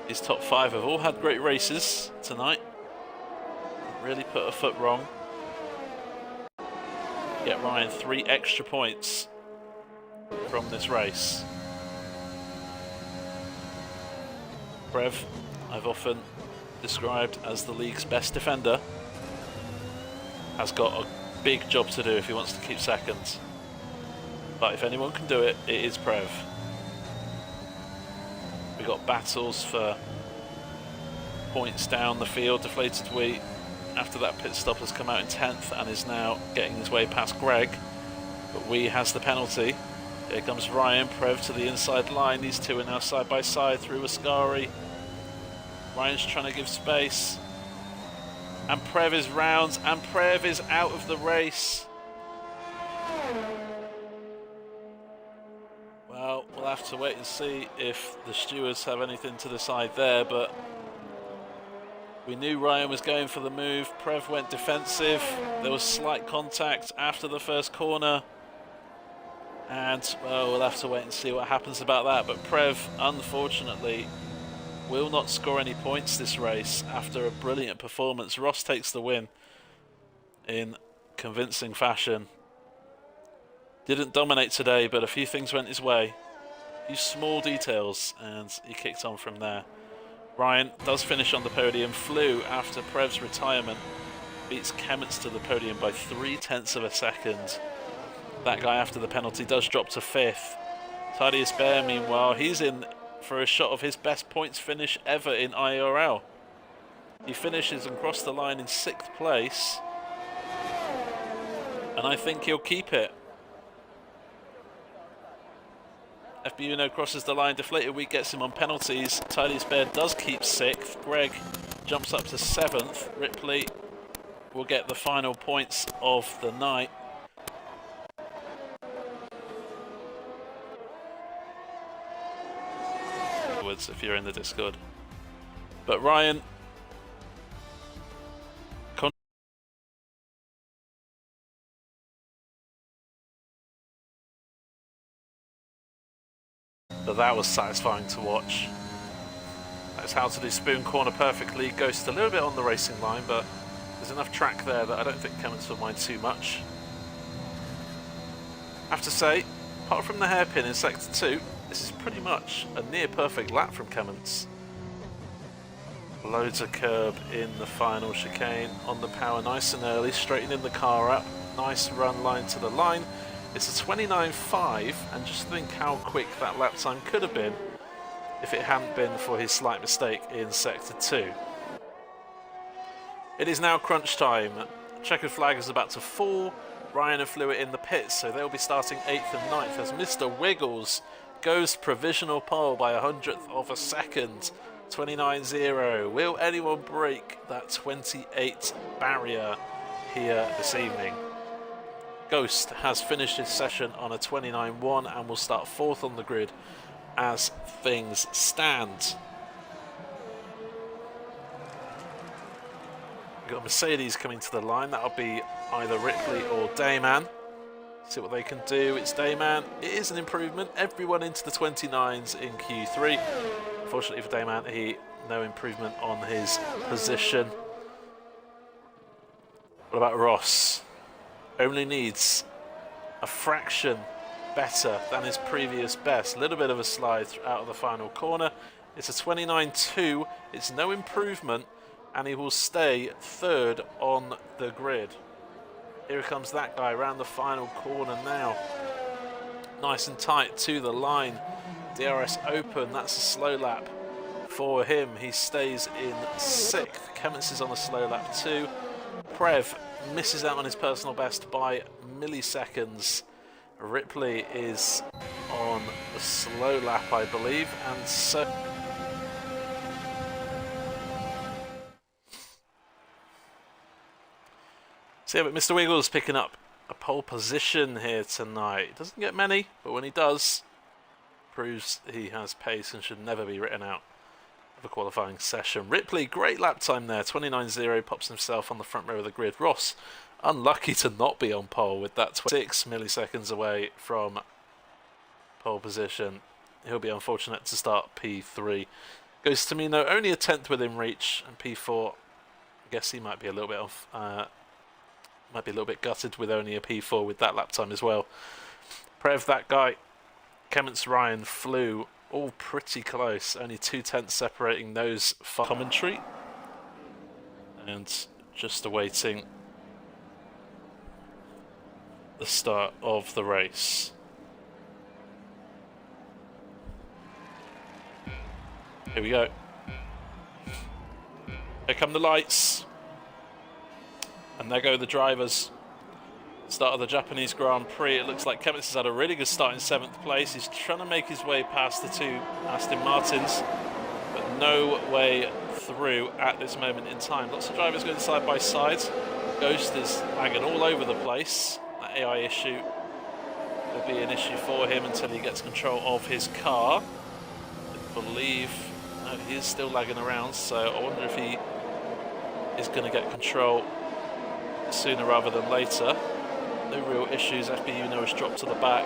His top 5 have all had great races tonight. Really put a foot wrong. Get Ryan 3 extra points from this race. Prev, I've often described as the league's best defender, has got a big job to do if he wants to keep 2nd. But if anyone can do it, it is Prev. We've got battles for points down the field. Deflated Wee, after that pit stop, has come out in 10th and is now getting his way past Greg. But Wee has the penalty. Here comes Ryan, Prev to the inside line. These two are now side by side through Ascari. Ryan's trying to give space. And Prev is round, and Prev is out of the race. Well, we'll have to wait and see if the stewards have anything to decide there, but we knew Ryan was going for the move. Prev went defensive. There was slight contact after the first corner. And, well, we'll have to wait and see what happens about that. But Prev, unfortunately, will not score any points this race after a brilliant performance. Ross takes the win in convincing fashion. Didn't dominate today, but a few things went his way. A few small details, and he kicked on from there. Ryan does finish on the podium. Flew, after Prev's retirement, beats Kemmets to the podium by 0.3 of a second. That guy, after the penalty, does drop to 5th. Tidy Spare, meanwhile, he's in for a shot of his best points finish ever in IRL. He finishes and crossed the line in 6th place, and I think he'll keep it. FB Uno crosses the line. Deflated Wee gets him on penalties. Tidy Spare does keep 6th. Greg jumps up to 7th. Ripley will get the final points of the night. If you're in the Discord. But Ryan but that was satisfying to watch. That's how to do spoon corner perfectly. Ghost a little bit on the racing line, but there's enough track there that I don't think Kemmets will mind too much. I have to say, apart from the hairpin in sector 2, this is pretty much a near perfect lap from Kemmets. Loads of curb in the final chicane on the power nice and early, straightening the car up. Nice run line to the line. It's a 29.5, and just think how quick that lap time could have been if it hadn't been for his slight mistake in sector 2. It is now crunch time. Checkered flag is about to fall. Ryan and Flew in the pits, so they'll be starting 8th and 9th as Mr. Wiggles goes provisional pole by 100th of a second. 29.0. Will anyone break that 28 barrier here this evening? Ghost has finished his session on a 29.1 and will start 4th on the grid as things stand. We've got Mercedes coming to the line. That'll be either Ripley or Dayman. See what they can do. It's Dayman. It is an improvement. Everyone into the 29s in Q3. Unfortunately for Dayman, no improvement on his position. What about Ross? Only needs a fraction better than his previous best. A little bit of a slide out of the final corner. It's a 29.2. It's no improvement, and he will stay third on the grid. Here comes that guy around the final corner now. Nice and tight to the line. DRS open. That's a slow lap for him. He stays in 6th. Kemmets is on a slow lap too. Prev misses out on his personal best by milliseconds. Ripley is on a slow lap, I believe, and so... So yeah, but Mr. Wiggles picking up a pole position here tonight. Doesn't get many, but when he does, proves he has pace and should never be written out of a qualifying session. Ripley, great lap time there, 29.0, pops himself on the front row of the grid. Ross, unlucky to not be on pole with that 6 milliseconds away from pole position. He'll be unfortunate to start P3. Goes to Mino, only a 10th within reach, and P4, I guess he might be a little bit off. Might be a little bit gutted with only a P4 with that lap time as well. Prev, that guy. Kemmets, Ryan, Flew, all pretty close. Only 2/10 separating those. Commentary. And just awaiting the start of the race. Here we go. Here come the lights. And there go the drivers. Start of the Japanese Grand Prix. It looks like Kemmets has had a really good start in 7th place. He's trying to make his way past the 2 Aston Martins, but no way through at this moment in time. Lots of drivers going side by side. Ghost is lagging all over the place. That AI issue will be an issue for him until he gets control of his car. I believe he is still lagging around, so I wonder if he is going to get control sooner rather than later. No real issues. FBU has dropped to the back.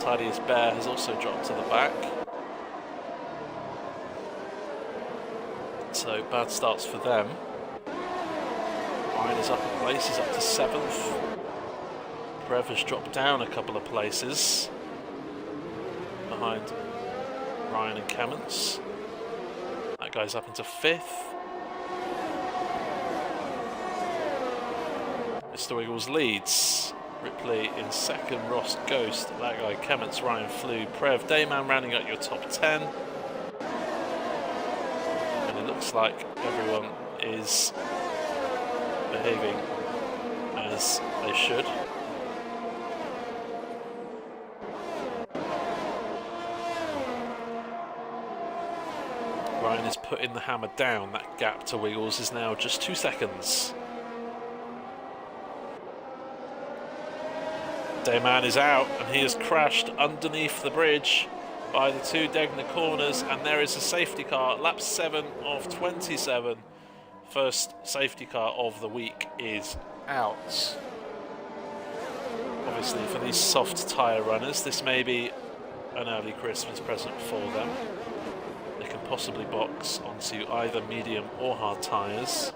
Tidy as Bear has also dropped to the back. So bad starts for them. Ryan is up in place. He's up to 7th. Prev has dropped down a couple of places behind Ryan and Kemmets. That guy's up into 5th. Mr. Wiggles leads. Ripley in 2nd, Ross, Ghost, that guy, Kemmets, Ryan, Flew, Prev, Dayman rounding out your top 10. And it looks like everyone is behaving as they should. Ryan is putting the hammer down. That gap to Wiggles is now just 2 seconds. Dayman is out, and he has crashed underneath the bridge by the 2 Degner corners, and there is a safety car. Lap 7 of 27. First safety car of the week is out. Obviously, for these soft tyre runners, this may be an early Christmas present for them. They can possibly box onto either medium or hard tyres.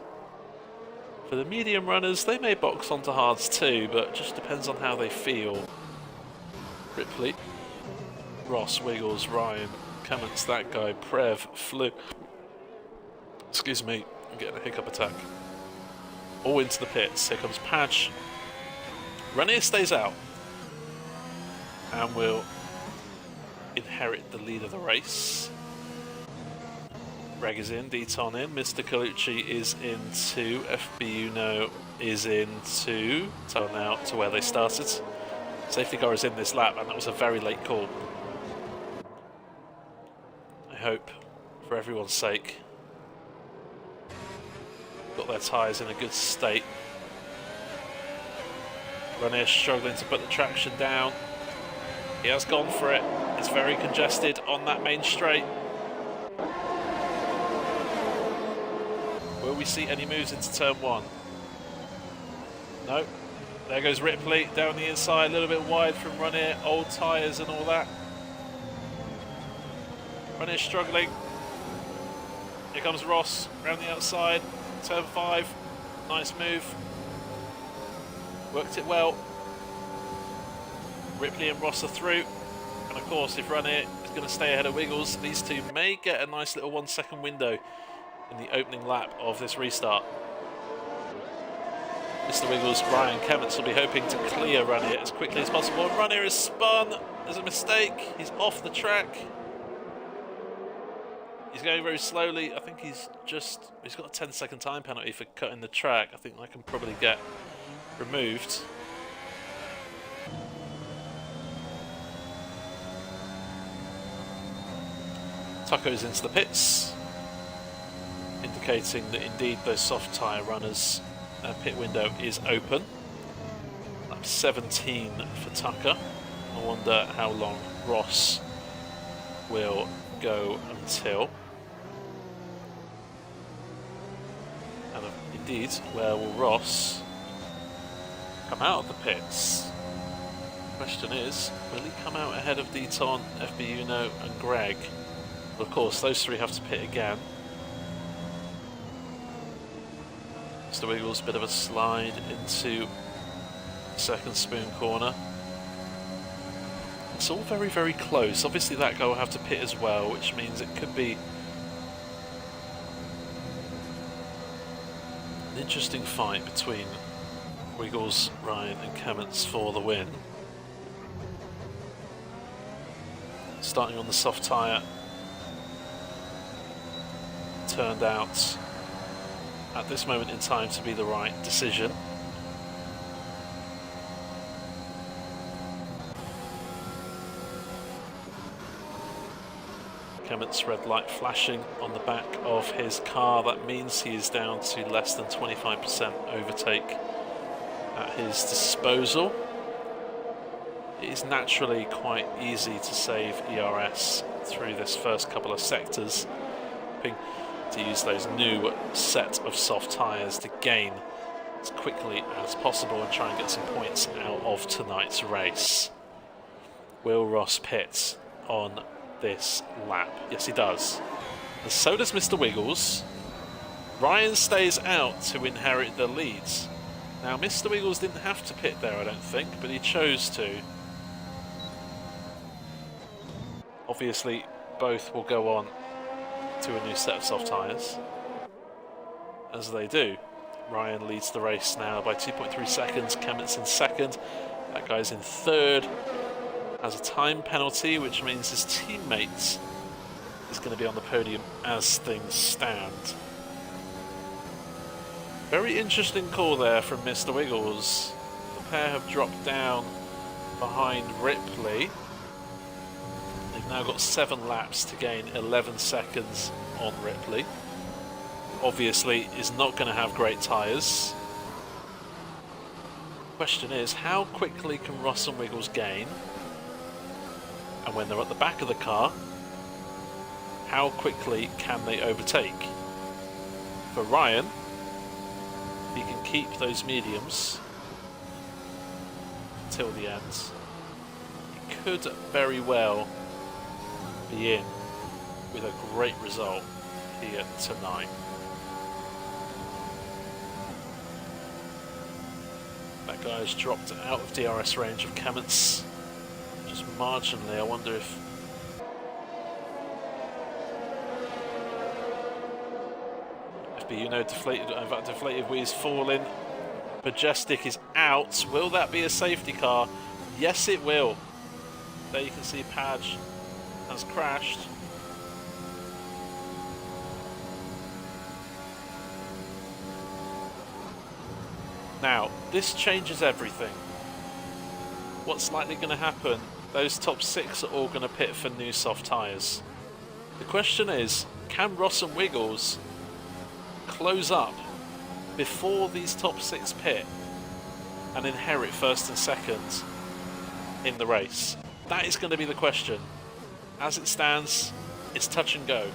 For the medium runners, they may box onto hards too, but it just depends on how they feel. Ripley, Ross, Wiggles, Ryan, Kemmets, that guy, Prev, Flew. Excuse me, I'm getting a hiccup attack. All into the pits. Here comes Padge. Renier stays out and will inherit the lead of the race. Reg is in, Deton in, Mr. Colucci is in 2, FBU is in 2, so now to where they started. Safety car is in this lap, and that was a very late call. I hope, for everyone's sake, got their tyres in a good state. Renier struggling to put the traction down. He has gone for it. It's very congested on that main straight. Will we see any moves into turn 1? No. There goes Ripley down the inside, a little bit wide from Renier, old tyres and all that. Renier struggling. Here comes Ross round the outside, turn 5. Nice move. Worked it well. Ripley and Ross are through. And of course, if Ranier is going to stay ahead of Wiggles, these two may get a nice little 1 second window in the opening lap of this restart. Mr. Wiggles, Ryan Kemmets will be hoping to clear Ranier as quickly as possible. And Ranier is spun. There's a mistake. He's off the track. He's going very slowly. I think he's got a 10-second time penalty for cutting the track. I think that can probably get removed. Tucko's into the pits, indicating that indeed those soft tyre runners' pit window is open. Lap 17 for Tucker. I wonder how long Ross will go until. And indeed, where will Ross come out of the pits? The question is, will he come out ahead of Deton, FB Uno and Greg? Of course, those three have to pit again. Mr. Wiggles, bit of a slide into second spoon corner. It's all very, very close. Obviously that guy will have to pit as well, which means it could be an interesting fight between Wiggles, Ryan and Kemmets for the win. Starting on the soft tyre. Turned out at this moment in time to be the right decision. Kemmet's red light flashing on the back of his car. That means he is down to less than 25% overtake at his disposal. It is naturally quite easy to save ERS through this first couple of sectors, hoping to use those new set of soft tyres to gain as quickly as possible and try and get some points out of tonight's race. Will Ross pit on this lap? Yes, he does. And so does Mr. Wiggles. Ryan stays out to inherit the leads. Now, Mr. Wiggles didn't have to pit there, I don't think, but he chose to. Obviously, both will go on to a new set of soft tyres, as they do. Ryan leads the race now by 2.3 seconds. Kemmets in second. That guy's in third. Has a time penalty, which means his teammate is going to be on the podium as things stand. Very interesting call there from Mr. Wiggles. The pair have dropped down behind Ripley. They've now got 7 laps to gain 11 seconds on Ripley. Obviously is not going to have great tyres. Question is, how quickly can Ross and Wiggles gain? And when they're at the back of the car, how quickly can they overtake? For Ryan, he can keep those mediums until the end. He could very well be in with a great result here tonight. That guy has dropped out of DRS range of Kemmets just marginally. I wonder if FB Uno deflated, in fact deflated wheels falling. Majestic is out. Will that be a safety car? Yes, it will. There you can see Padge has crashed. Now, this changes everything. What's likely going to happen? Those top 6 are all going to pit for new soft tyres. The question is, can Ross and Wiggles close up before these top 6 pit and inherit first and second in the race? That is going to be the question. As it stands, it's touch and go.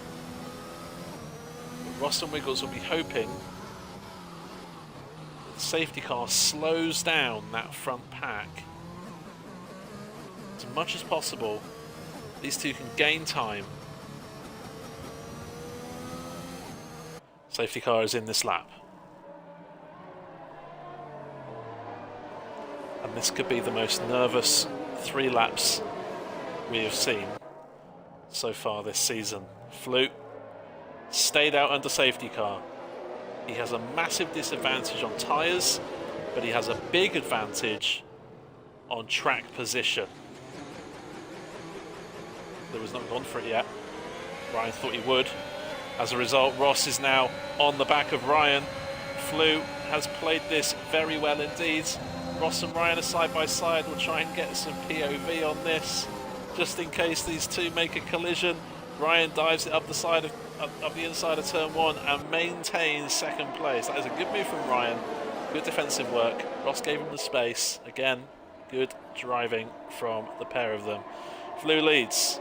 But Ross and Wiggles will be hoping that the safety car slows down that front pack as much as possible. These two can gain time. Safety car is in this lap. And this could be the most nervous 3 laps we have seen so far this season. Flue stayed out under safety car. He has a massive disadvantage on tyres, but he has a big advantage on track position. Flue has not gone for it yet. Ryan thought he would. As a result, Ross is now on the back of Ryan. Flue has played this very well indeed. Ross and Ryan are side by side. We'll try and get some POV on this, just in case these two make a collision. Ryan dives it up the side of up the inside of turn 1 and maintains second place. That is a good move from Ryan. Good defensive work. Ross gave him the space. Again, good driving from the pair of them. Flue leads.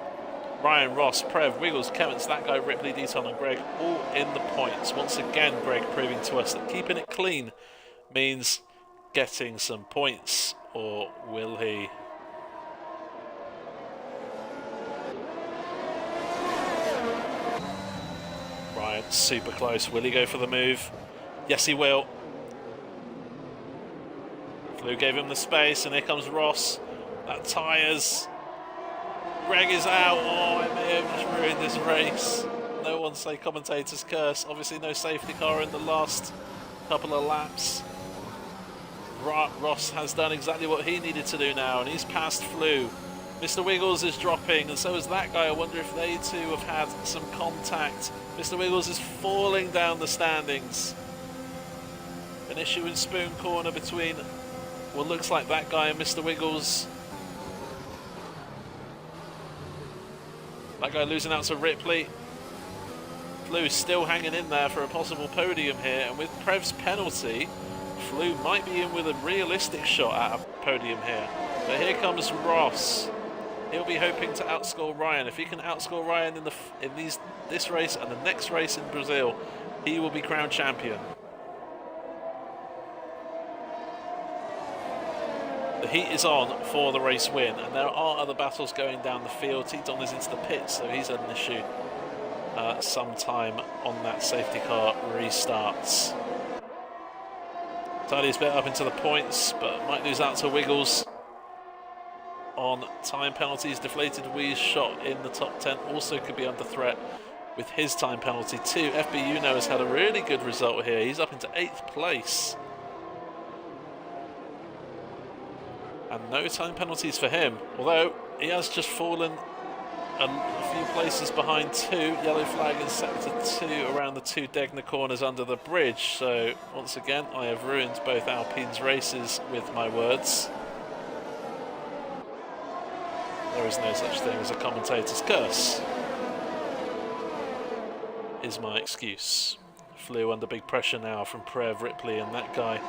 Ryan, Ross, Prev, Wiggles, Kemmets, that guy, Ripley, Deaton and Greg all in the points. Once again, Greg proving to us that keeping it clean means getting some points, or will he? Ryan, super close. Will he go for the move? Yes, he will. Flue gave him the space, and here comes Ross. That tyres. Greg is out. Oh, I may have just ruined this race. No one say commentator's curse. Obviously no safety car in the last couple of laps. Ross has done exactly what he needed to do now, and he's passed Flue. Mr. Wiggles is dropping, and so is that guy. I wonder if they two have had some contact. Mr. Wiggles is falling down the standings. An issue in Spoon Corner between what looks like that guy and Mr. Wiggles. That guy losing out to Ripley. Flue still hanging in there for a possible podium here, and with Prev's penalty, Flue might be in with a realistic shot at a podium here. But here comes Ross. He'll be hoping to outscore Ryan. If he can outscore Ryan in this race and the next race in Brazil, he will be crowned champion. The heat is on for the race win, and there are other battles going down the field. Teton is into the pits, so he's had an issue sometime on that safety car restarts. Tidy's bit up into the points, but might lose out to Wiggles on time penalties. Deflated Wee's shot in the top 10 also could be under threat with his time penalty too. FB Uno has had a really good result here. He's up into 8th place. And no time penalties for him, although he has just fallen a few places behind 2. Yellow flag in sector 2 around the 2 Degner corners under the bridge. So once again, I have ruined both Alpine's races with my words. There is no such thing as a commentator's curse, is my excuse. Flue under big pressure now from Prev, Ripley, and that guy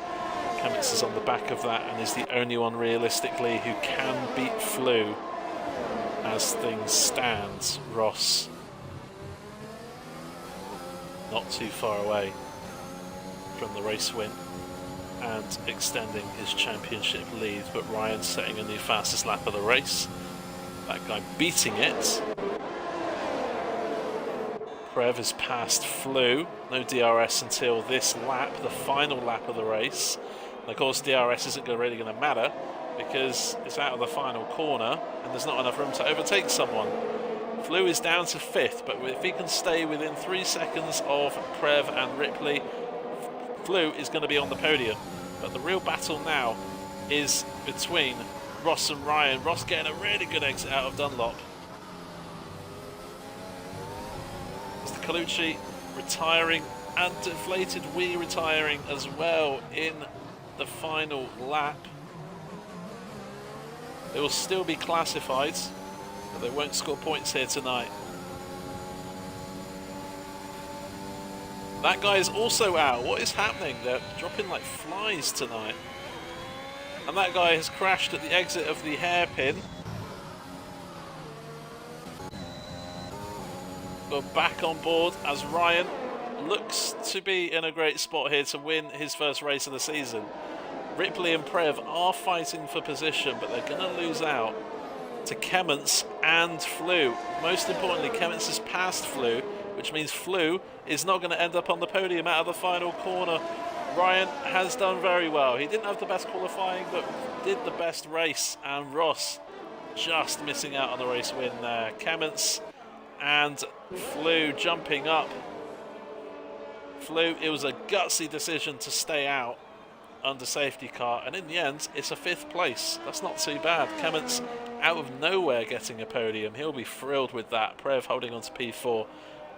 Kemmets is on the back of that and is the only one realistically who can beat Flue as things stand. Ross not too far away from the race win and extending his championship lead, but Ryan setting a new fastest lap of the race. That guy beating it. Prev has passed Flue. No DRS until this lap, the final lap of the race. And of course DRS isn't really going to matter because it's out of the final corner and there's not enough room to overtake someone. Flue is down to 5th, but if he can stay within 3 seconds of Prev and Ripley, Flue is going to be on the podium. But the real battle now is between Ross and Ryan. Ross getting a really good exit out of Dunlop. Mr. Colucci retiring and Deflated Wee retiring as well in the final lap. They will still be classified, but they won't score points here tonight. That guy is also out. What is happening? They're dropping like flies tonight. And that guy has crashed at the exit of the hairpin. We're back on board as Ryan looks to be in a great spot here to win his first race of the season. Ripley and Prev are fighting for position, but they're going to lose out to Kemmets and Flue. Most importantly, Kemmets has passed Flue, which means Flue is not going to end up on the podium out of the final corner. Ryan has done very well. He didn't have the best qualifying, but did the best race, and Ross just missing out on the race win there. Kemmens and Flue jumping up. Flue, it was a gutsy decision to stay out under safety car, and in the end, it's a 5th place. That's not too bad. Kemmens out of nowhere getting a podium. He'll be thrilled with that. Prev holding on to P4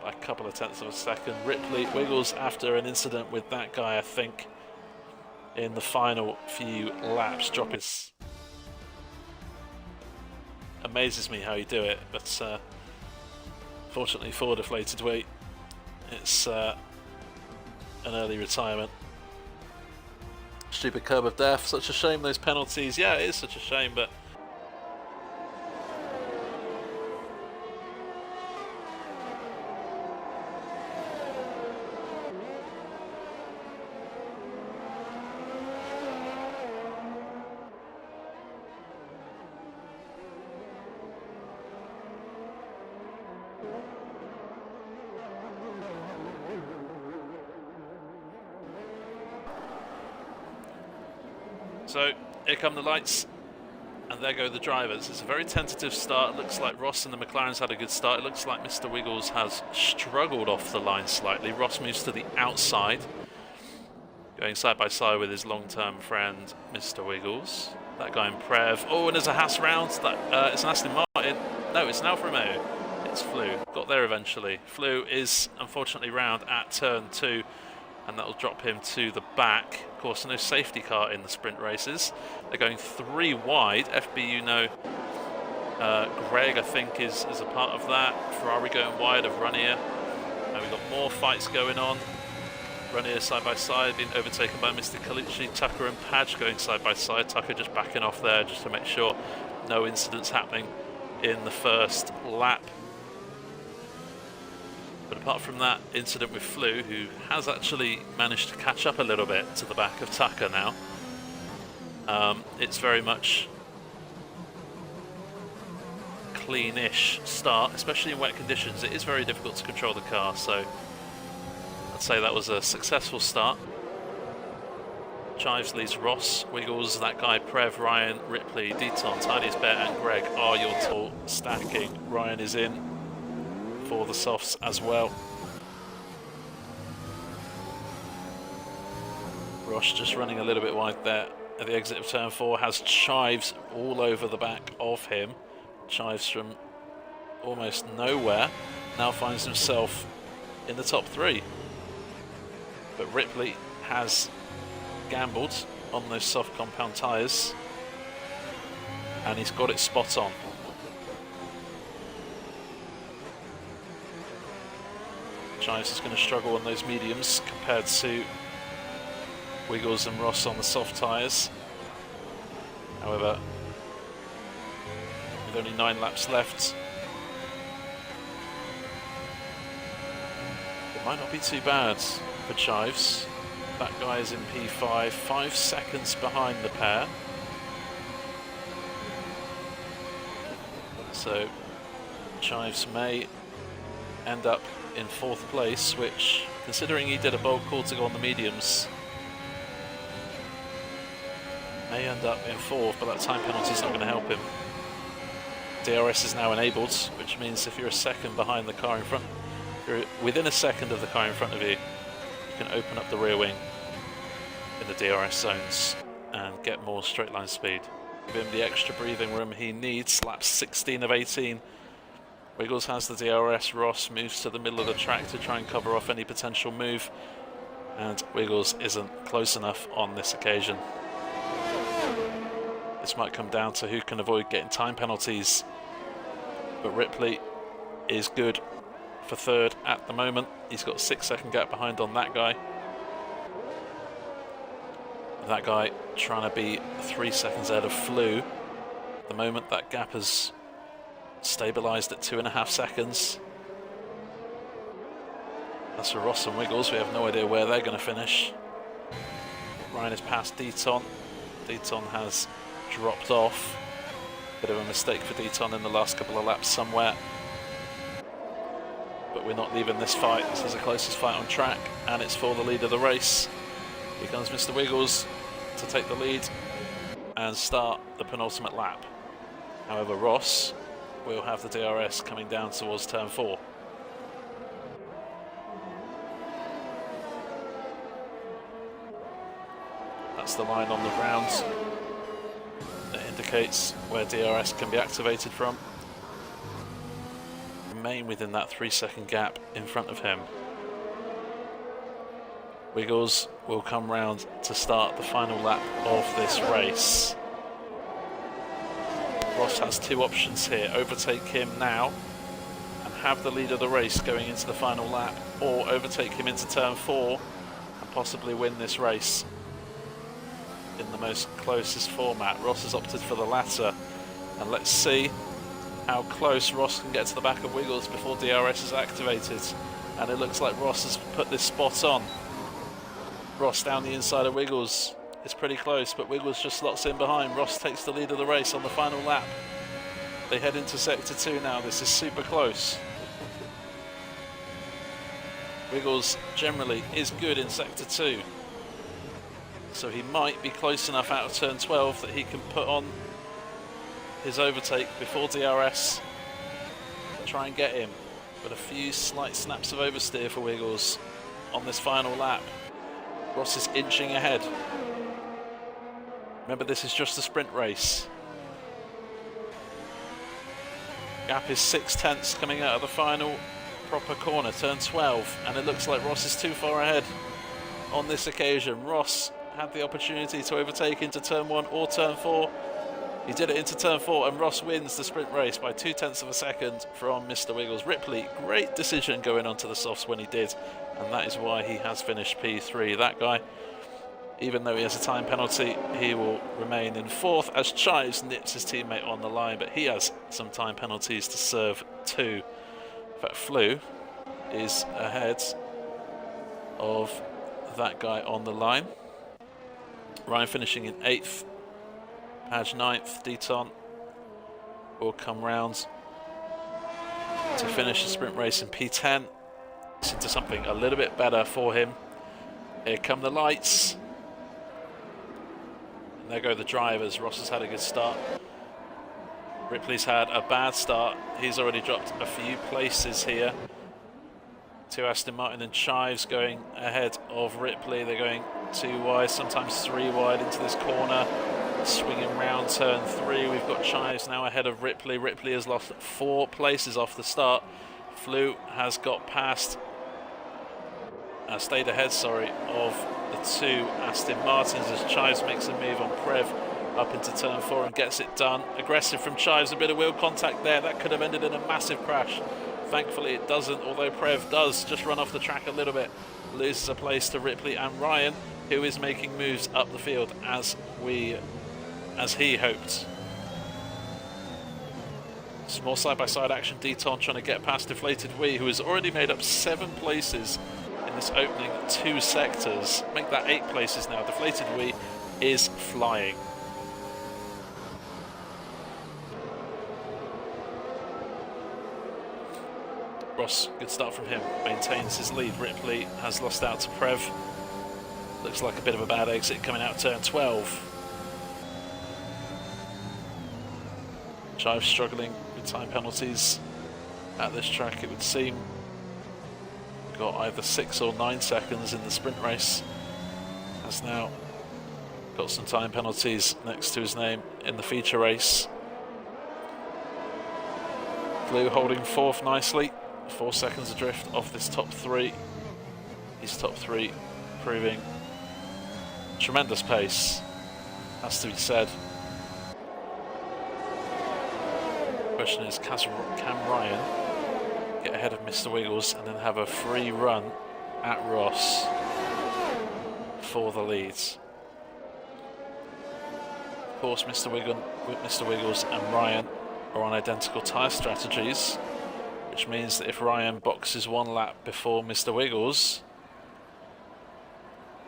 by a couple of tenths of a second. Ripley wiggles after an incident with that guy, I think, in the final few laps. Dropping. Amazes me how you do it, but fortunately for deflated weight, it's an early retirement. Stupid curb of death. Such a shame, those penalties. Yeah, it is such a shame, but so here come the lights, and there go the drivers. It's a very tentative start. It looks like Ross and the McLarens had a good start. It looks like Mr. Wiggles has struggled off the line slightly. Ross moves to the outside, going side by side with his long-term friend, Mr. Wiggles. That guy in Prev. Oh, and there's a Haas round. It's an Aston Martin. No, it's an Alfa Romeo. It's Flue. Got there eventually. Flue is unfortunately round at turn 2. And that will drop him to the back. Of course, no safety car in the sprint races. They're going 3 wide. FBU know Greg, I think, is a part of that. Ferrari going wide of Ranier. And we've got more fights going on. Ranier side by side, being overtaken by Mr. Colucci. Tucker and Padge going side by side. Tucker just backing off there just to make sure no incidents happening in the first lap. But apart from that incident with Flue, who has actually managed to catch up a little bit to the back of Tucker now, it's very much clean-ish start, especially in wet conditions. It is very difficult to control the car, so I'd say that was a successful start. Chives leads Ross, Wiggles, that guy Prev, Ryan, Ripley, Deaton, Tidiest Bear and Greg are your tall stacking. Ryan is in for the softs as well. Ross just running a little bit wide there at the exit of turn 4, has Chives all over the back of him. Chives from almost nowhere now finds himself in the top 3. But Ripley has gambled on those soft compound tyres, and he's got it spot on. Chives is going to struggle on those mediums compared to Wiggles and Ross on the soft tyres. However, with only 9 laps left, it might not be too bad for Chives. That guy is in P5, 5 seconds behind the pair. So Chives may end up in 4th place, which, considering he did a bold call to go on the mediums, may end up in 4th, but that time penalty is not going to help him. DRS is now enabled, which means if you're a second behind the car in front, if you're within a second of the car in front of you, you can open up the rear wing in the DRS zones and get more straight line speed. Give him the extra breathing room he needs. Lap 16 of 18. Wiggles has the DRS. Ross moves to the middle of the track to try and cover off any potential move, and Wiggles isn't close enough on this occasion. This might come down to who can avoid getting time penalties, but Ripley is good for 3rd at the moment. He's got a 6-second gap behind on that guy. That guy trying to be 3 seconds ahead of Flue. At the moment, that gap has stabilised at 2.5 seconds. As for Ross and Wiggles, we have no idea where they're going to finish. Ryan has passed Deaton. Deaton has dropped off. Bit of a mistake for Deaton in the last couple of laps somewhere. But we're not leaving this fight. This is the closest fight on track, and it's for the lead of the race. Here comes Mr. Wiggles to take the lead and start the penultimate lap. However, Ross will have the DRS coming down towards turn 4. That's the line on the ground that indicates where DRS can be activated from. Remain within that 3-second gap in front of him. Wiggles will come round to start the final lap of this race. Ross has 2 options here: overtake him now and have the lead of the race going into the final lap, or overtake him into turn 4 and possibly win this race in the most closest format. Ross has opted for the latter, and let's see how close Ross can get to the back of Wiggles before DRS is activated. And it looks like Ross has put this spot on. Ross down the inside of Wiggles. It's pretty close, but Wiggles just slots in behind. Ross takes the lead of the race on the final lap. They head into sector 2 now. This is super close. Wiggles generally is good in sector 2, so he might be close enough out of turn 12 that he can put on his overtake before DRS and try and get him. But a few slight snaps of oversteer for Wiggles on this final lap. Ross is inching ahead. Remember, this is just a sprint race. Gap is 6/10 coming out of the final proper corner, turn 12, and it looks like Ross is too far ahead on this occasion. Ross had the opportunity to overtake into turn 1 or turn 4. He did it into turn 4, and Ross wins the sprint race by 0.2 of a second from Mr. Wiggles. Ripley, great decision going onto the softs when he did, and that is why he has finished P3. That guy, even though he has a time penalty, he will remain in 4th as Chives nips his teammate on the line, but he has some time penalties to serve too. In fact, Flew is ahead of that guy on the line. Ryan finishing in 8th. Padge 9th. Deton will come round to finish the sprint race in P10. It's into something a little bit better for him. Here come the lights. And there go the drivers. Ross has had a good start. Ripley's had a bad start. He's already dropped a few places here. 2 Aston Martin and Chives going ahead of Ripley. They're going 2 wide, sometimes 3 wide into this corner. Swinging round turn 3. We've got Chives now ahead of Ripley. Ripley has lost 4 places off the start. Flew has got past, stayed ahead, sorry, of the 2 Aston Martins as Chives makes a move on Prev up into turn 4 and gets it done. Aggressive from Chives, a bit of wheel contact there. That could have ended in a massive crash. Thankfully it doesn't, although Prev does just run off the track a little bit. Loses a place to Ripley and Ryan, who is making moves up the field as he hoped. Some more side-by-side action. Deton trying to get past Deflated Wee, who has already made up 7 places in this opening 2 sectors. Make that 8 places now. Deflated Wee is flying. Ross, good start from him, maintains his lead. Ripley has lost out to Prev. Looks like a bit of a bad exit coming out turn 12. Chives struggling with time penalties at this track, it would seem. Got either 6 or 9 seconds in the sprint race. Has now got some time penalties next to his name in the feature race. Flew holding 4th nicely. 4 seconds adrift off this top 3. His top 3 proving tremendous pace, has to be said. Question is, can Ryan get ahead of Mr. Wiggles and then have a free run at Ross for the leads? Of course, Mr. Wiggles and Ryan are on identical tyre strategies, which means that if Ryan boxes 1 lap before Mr. Wiggles,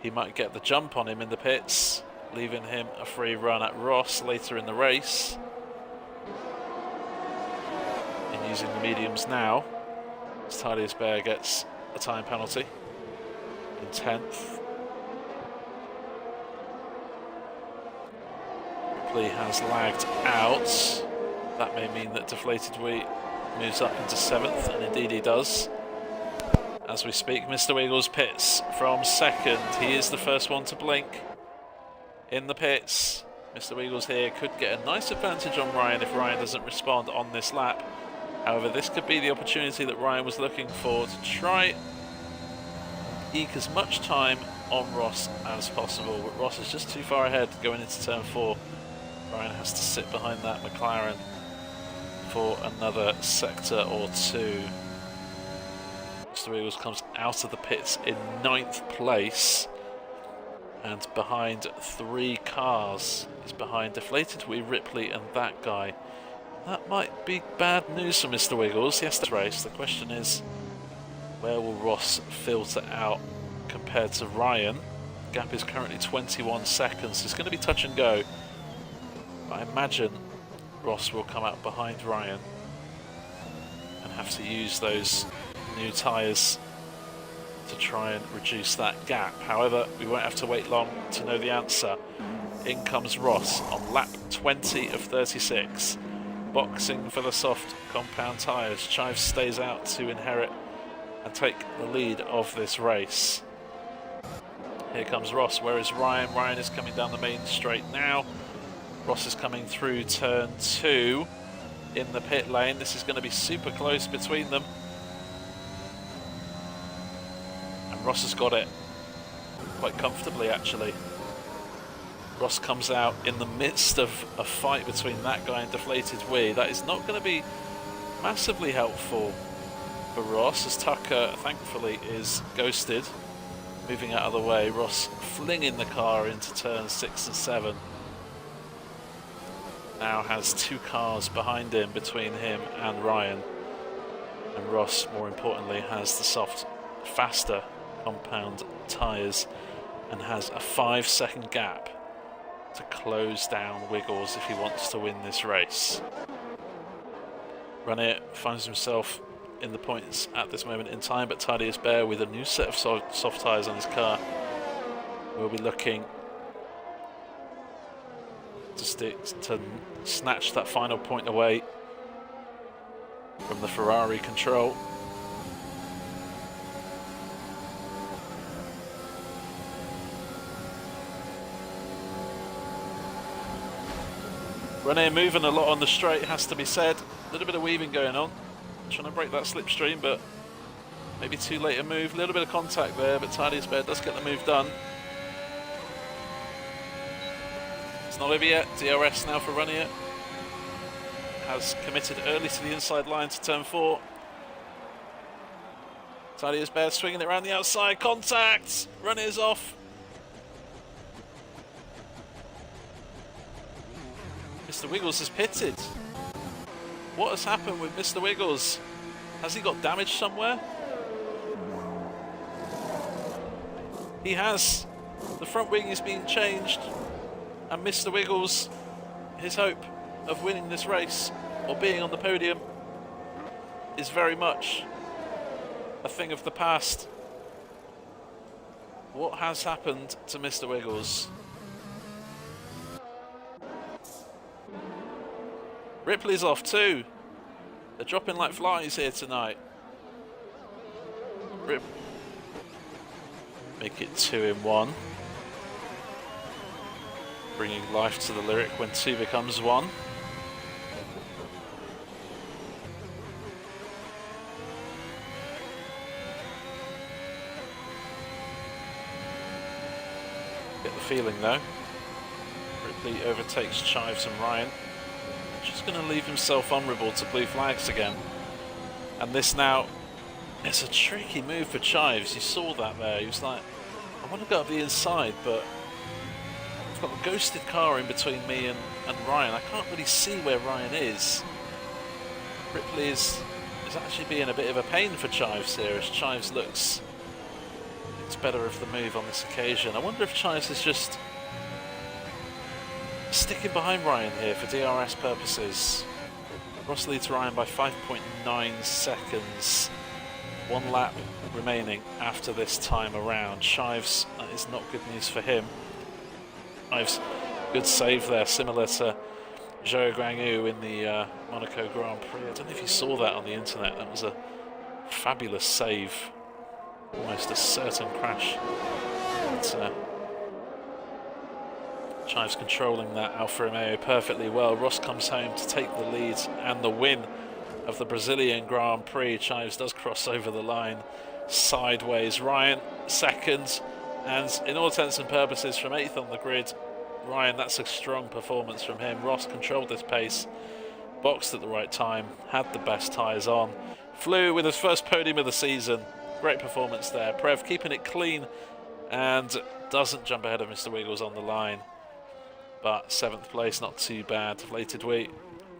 he might get the jump on him in the pits, leaving him a free run at Ross later in the race. And using the mediums now, Talius Bear gets a time penalty in 10th. Ripley has lagged out. That may mean that Deflated Wee moves up into 7th, and indeed he does. As we speak, Mr. Wiggles pits from 2nd. He is the first one to blink in the pits. Mr. Wiggles here could get a nice advantage on Ryan if Ryan doesn't respond on this lap. However, this could be the opportunity that Ryan was looking for to try and eke as much time on Ross as possible. But Ross is just too far ahead going into turn 4. Ryan has to sit behind that McLaren for another sector or 2. Mr. Wiggles comes out of the pits in 9th place and behind 3 cars. He's behind Deflated Wee, Ripley and that guy. That might be bad news for Mr. Wiggles. He has to race. The question is, where will Ross filter out compared to Ryan? The gap is currently 21 seconds. It's going to be touch and go. But I imagine Ross will come out behind Ryan and have to use those new tyres to try and reduce that gap. However, we won't have to wait long to know the answer. In comes Ross on lap 20 of 36. Boxing for the soft compound tyres. Chives stays out to inherit and take the lead of this race. Here comes Ross. Where is Ryan? Ryan is coming down the main straight now. Ross is coming through turn 2 in the pit lane. This is going to be super close between them. And Ross has got it quite comfortably, actually. Ross comes out in the midst of a fight between that guy and Deflated Wee. That is not going to be massively helpful for Ross, as Tucker, thankfully, is ghosted. Moving out of the way, Ross flinging the car into turns 6 and 7. Now has 2 cars behind him, between him and Ryan. And Ross, more importantly, has the soft, faster compound tyres and has a 5-second gap to close down Wiggles if he wants to win this race. Ranier finds himself in the points at this moment in time, but Thaddeus Baer, with a new set of soft tyres on his car, will be looking to snatch that final point away from the Ferrari control. Ranier moving a lot on the straight, has to be said. A little bit of weaving going on. Trying to break that slipstream, but maybe too late a move. A little bit of contact there, but Thaddeus Baer does get the move done. It's not over yet. DRS now for Ranier. Has committed early to the inside line to turn 4. Thaddeus Baer swinging it around the outside. Contact! Ranier's off. Mr. Wiggles has pitted. What has happened with Mr. Wiggles? Has he got damaged somewhere? He has. The front wing is being changed, and Mr. Wiggles, his hope of winning this race or being on the podium is very much a thing of the past. What has happened to Mr. Wiggles? Ripley's off too. They're dropping like flies here tonight. Make it 2 in 1. Bringing life to the lyric when 2 becomes 1. Get the feeling though. Ripley overtakes Chives and Ryan. Just going to leave himself vulnerable to blue flags again. And this now is a tricky move for Chives. You saw that there. He was like, I want to go up the inside, but I've got a ghosted car in between me and Ryan. I can't really see where Ryan is. Ripley is actually being a bit of a pain for Chives here, as Chives looks better of the move on this occasion. I wonder if Chives is just sticking behind Ryan here for DRS purposes. Ross leads Ryan by 5.9 seconds. 1 lap remaining after this time around. Chives, that is not good news for him. Chives Good save there, similar to Zhou Guanyu in the Monaco Grand Prix. I don't know if you saw that on the internet. That was a fabulous save. Almost a certain crash. But, Chives controlling that Alfa Romeo perfectly well. Ross comes home to take the lead and the win of the Brazilian Grand Prix. Chives does cross over the line sideways. Ryan second, and in all intents and purposes from 8th on the grid. Ryan, that's a strong performance from him. Ross controlled this pace, boxed at the right time, had the best tyres on. Flew with his first podium of the season. Great performance there. Prev keeping it clean and doesn't jump ahead of Mr. Wiggles on the line. But 7th place, not too bad. Deflated Wheat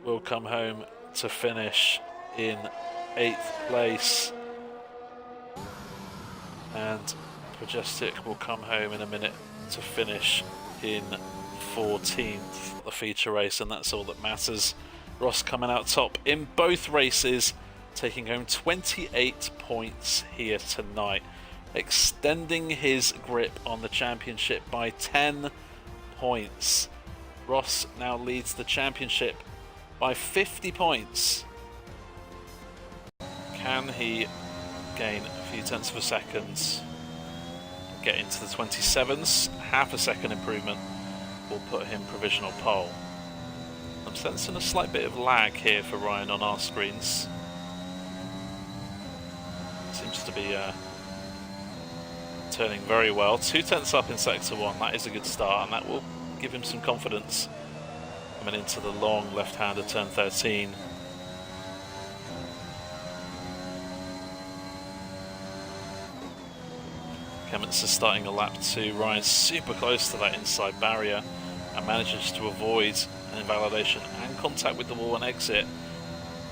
will come home to finish in 8th place. And Majestic will come home in a minute to finish in 14th, the feature race, and that's all that matters. Ross coming out top in both races, taking home 28 points here tonight, extending his grip on the championship by 10 points. Ross now leads the championship by 50 points. Can he gain a few tenths of a second, get into the 27s? Half a second improvement will put him provisional pole. I'm sensing a slight bit of lag here for Ryan on our screens. Seems to be turning very well. 2 tenths up in sector 1, that is a good start, and that will give him some confidence coming into the long left-hander turn 13. Kemmets is starting a lap 2. Ryan's super close to that inside barrier and manages to avoid an invalidation and contact with the wall and exit.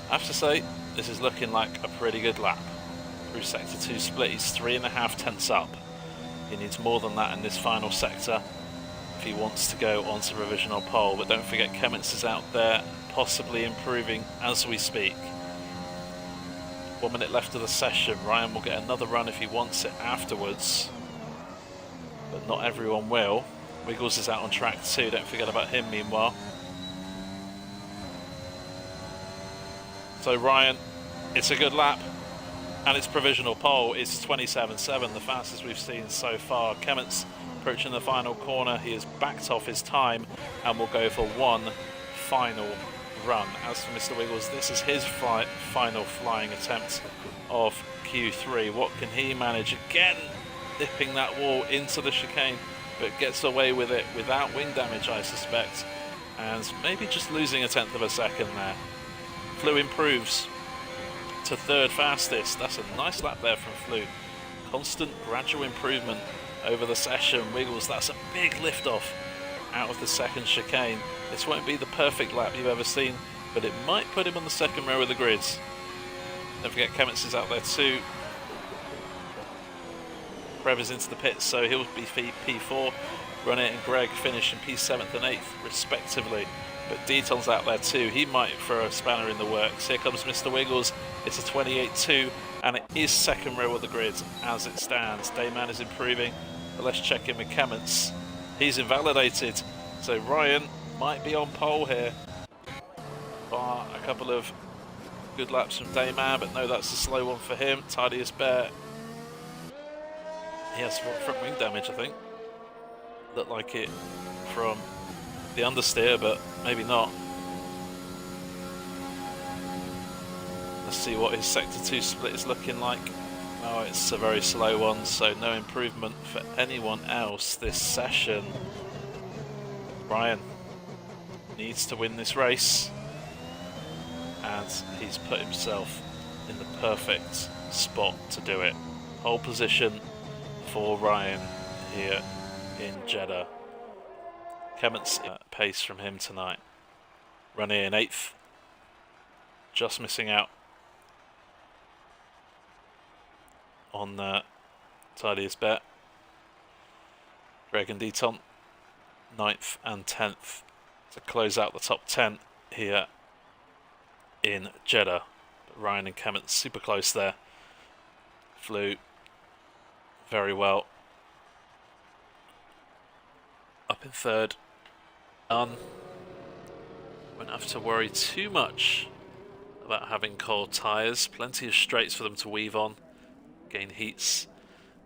I have to say, this is looking like a pretty good lap. Through sector 2 split, he's 3.5 tenths up. He needs more than that in this final sector if he wants to go onto provisional pole. But don't forget, Kemmets is out there, possibly improving as we speak. 1 minute left of the session. Ryan will get another run if he wants it afterwards, but not everyone will. Wiggles is out on track 2, don't forget about him meanwhile. So Ryan, it's a good lap, and it's provisional pole. It's 27.7, the fastest we've seen so far. Kemmets approaching the final corner. He has backed off his time and will go for one final run. As for Mr. Wiggles, this is his final flying attempt of Q3. What can he manage? Again, nipping that wall into the chicane, but gets away with it without wing damage, I suspect, and maybe just losing a tenth of a second there. Flew improves to 3rd fastest. That's a nice lap there from Flew. Constant gradual improvement over the session. Wiggles, that's a big lift off out of the 2nd chicane. This won't be the perfect lap you've ever seen, but it might put him on the 2nd row of the grids. Don't forget, Kemmets is out there too. Prev is into the pits, so he'll be P4. Ronit and Greg finish in P7th and 8th respectively. But Deaton's out there too. He might throw a spanner in the works. Here comes Mr. Wiggles. It's a 28.2, and it is 2nd row of the grid as it stands. Dayman is improving, but let's check in with Kemmets. He's invalidated, so Ryan might be on pole here. Bar a couple of good laps from Dayman, but no, that's a slow one for him. Tidiest Bear. He has front wing damage, I think. Looked like it from the understeer, but maybe not. Let's see what his sector 2 split is looking like. Oh, it's a very slow one, so no improvement for anyone else this session. Ryan needs to win this race, and he's put himself in the perfect spot to do it. Pole position for Ryan here in Jeddah. Kemmets pace from him tonight. Running in 8th, just missing out on Tidiest Bet. Greg and Deaton 9th and 10th to close out the top 10 here in Jeddah. But Ryan and Kemmets super close there. Flew very well. Up in 3rd. Won't have to worry too much about having cold tyres. Plenty of straights for them to weave on. Gain heat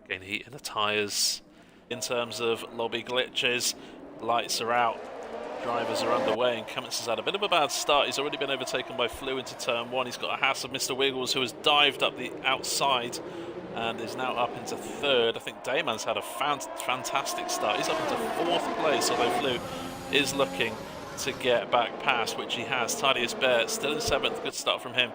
in the tyres. In terms of lobby glitches, lights are out, drivers are underway, and Cummins has had a bit of a bad start. He's already been overtaken by Flew into turn 1. He's got a Haas of Mr. Wiggles, who has dived up the outside and is now up into 3rd. I think Dayman's had a fantastic start. He's up into 4th place, although Flew is looking to get back past, which he has. Tidiest Bear still in 7th. Good start from him.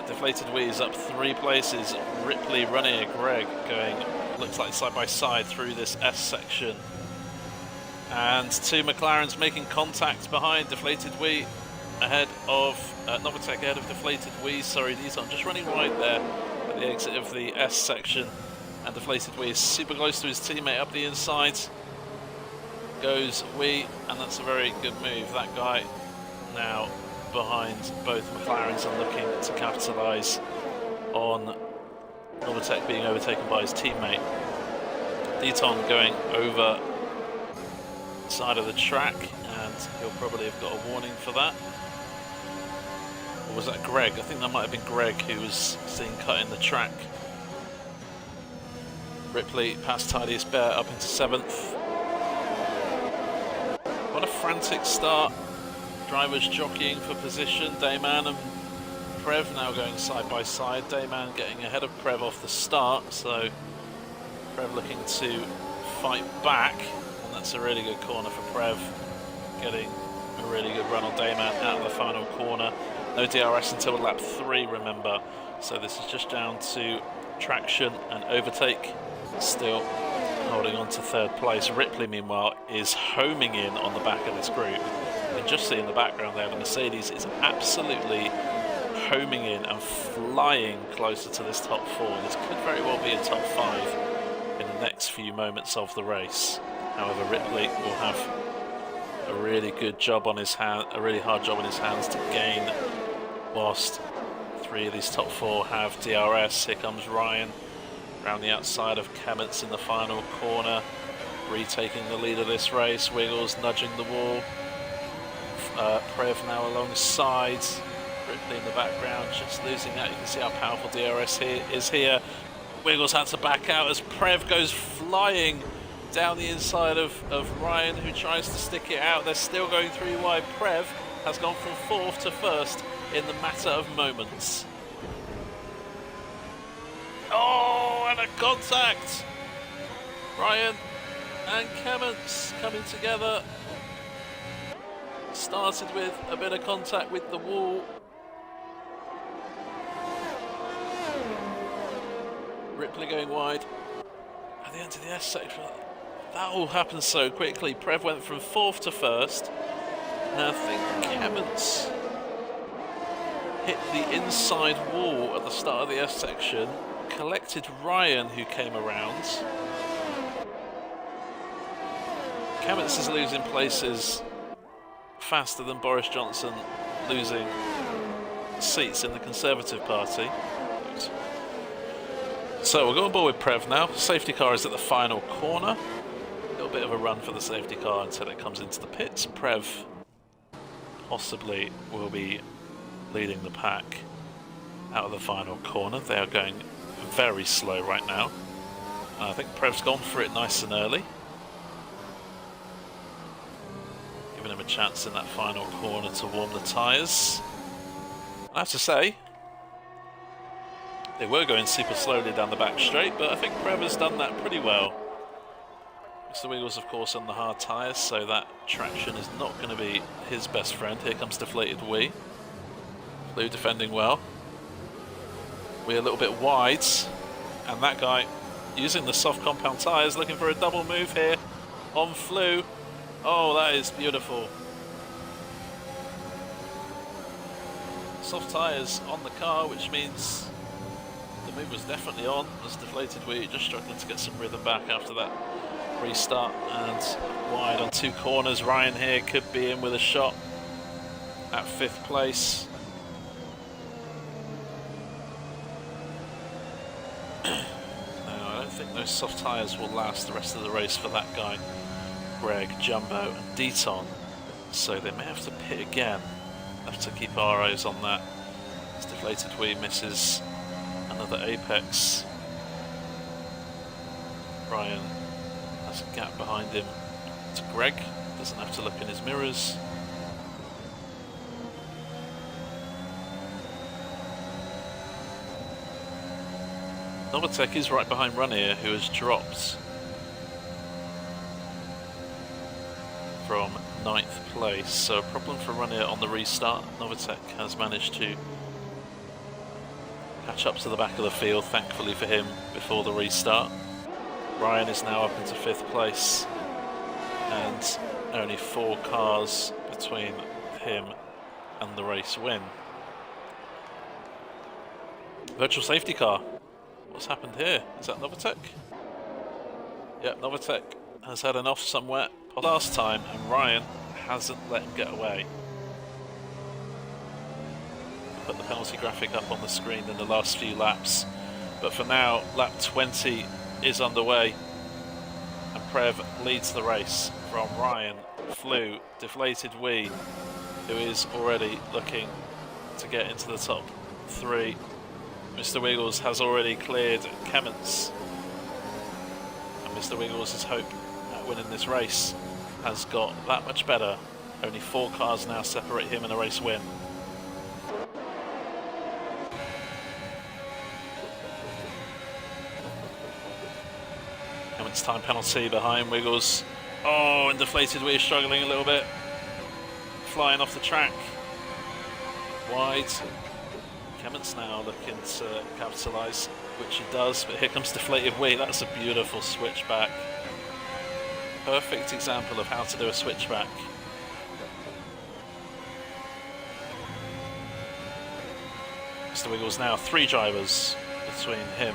Deflated Wheeze up 3 places. Ripley running a Greg going, looks like side by side through this S section. And 2 McLarens making contact behind Deflated Wee ahead of Novatech ahead of Deflated Wee. Sorry, Nissan just running wide there at the exit of the S section. And Deflated Wee is super close to his teammate up the inside. Goes Wee, and that's a very good move. That guy now behind both McLarens and looking to capitalise on Novatech being overtaken by his teammate. Deton going over side of the track, and he'll probably have got a warning for that. Or was that Greg? I think that might have been Greg who was seen cutting the track. Ripley past Tidiest Bear up into 7th. What a frantic start. Drivers jockeying for position. Dayman and Prev now going side by side. Dayman getting ahead of Prev off the start, so Prev looking to fight back, and that's a really good corner for Prev, getting a really good run on Dayman out of the final corner. No DRS until lap 3, remember, so this is just down to traction and overtake. Still holding on to 3rd place. Ripley, meanwhile, is homing in on the back of this group. You can just see in the background there, the Mercedes is absolutely homing in and flying closer to this top 4. This could very well be a top 5 in the next few moments of the race. However, Ripley will have a really good job on his hand, a really hard job on his hands to gain, whilst 3 of these top 4 have DRS. Here comes Ryan around the outside of Kemmets in the final corner, retaking the lead of this race. Wiggles nudging the wall. Prev now alongside. Ripley in the background, just losing that. You can see how powerful DRS is here. Wiggles had to back out as Prev goes flying down the inside of Ryan, who tries to stick it out. They're still going 3 wide. Prev has gone from 4th to 1st in the matter of moments. Oh, and a contact! Ryan and Kemmets coming together. Started with a bit of contact with the wall. Ripley going wide at the end of the S section. That all happened so quickly. Prev went from 4th to 1st. And I think Kemmets hit the inside wall at the start of the S section, collected Ryan, who came around. Kemmets is losing places faster than Boris Johnson losing seats in the Conservative Party. So we'll go on board with Prev now. Safety car is at the final corner. A little bit of a run for the safety car until it comes into the pits. Prev possibly will be leading the pack out of the final corner. They are going very slow right now. And I think Prev's gone for it nice and early, giving him a chance in that final corner to warm the tyres. I have to say, they were going super slowly down the back straight, but I think Prev has done that pretty well. Mr. Wiggles, of course, on the hard tyres, so that traction is not going to be his best friend. Here comes Deflated Wee. Flew defending well. We're a little bit wide, and that guy using the soft compound tyres, looking for a double move here on Flew. Oh, that is beautiful. Soft tyres on the car, which means the move was definitely on. As Deflated Wee just struggling to get some rhythm back after that restart, and wide on 2 corners. Ryan here could be in with a shot at 5th place. No, I don't think those soft tyres will last the rest of the race for that guy. Greg, Jumbo and Deton, so they may have to pit again. Have to keep our eyes on that. As Deflated Wee misses another apex. Ryan has a gap behind him to Greg, doesn't have to look in his mirrors. Novatek is right behind Ranier, who has dropped from 9th place, so a problem for Ranier on the restart. Novatek has managed to catch up to the back of the field, thankfully for him, before the restart. Ryan is now up into 5th place, and only 4 cars between him and the race win. Virtual safety car. What's happened here? Is that Novatek? Yep, Novatek has had an off somewhere last time, and Ryan hasn't let him get away. Put the penalty graphic up on the screen in the last few laps, but for now, lap 20 is underway, and Prev leads the race from Ryan, Flew, Deflated Wee, who is already looking to get into the top 3. Mr. Wiggles has already cleared Kemmons, and Mr. Wiggles' hope at winning this race has got that much better. Only 4 cars now separate him and a race win. Kemmons time penalty behind Wiggles. Oh, and Deflated Wee is struggling a little bit. Flying off the track. Wide. Kemmons now looking to capitalise, which he does, but here comes Deflated Wee. That's a beautiful switchback. Perfect example of how to do a switchback. Mr. Wiggles now 3 drivers between him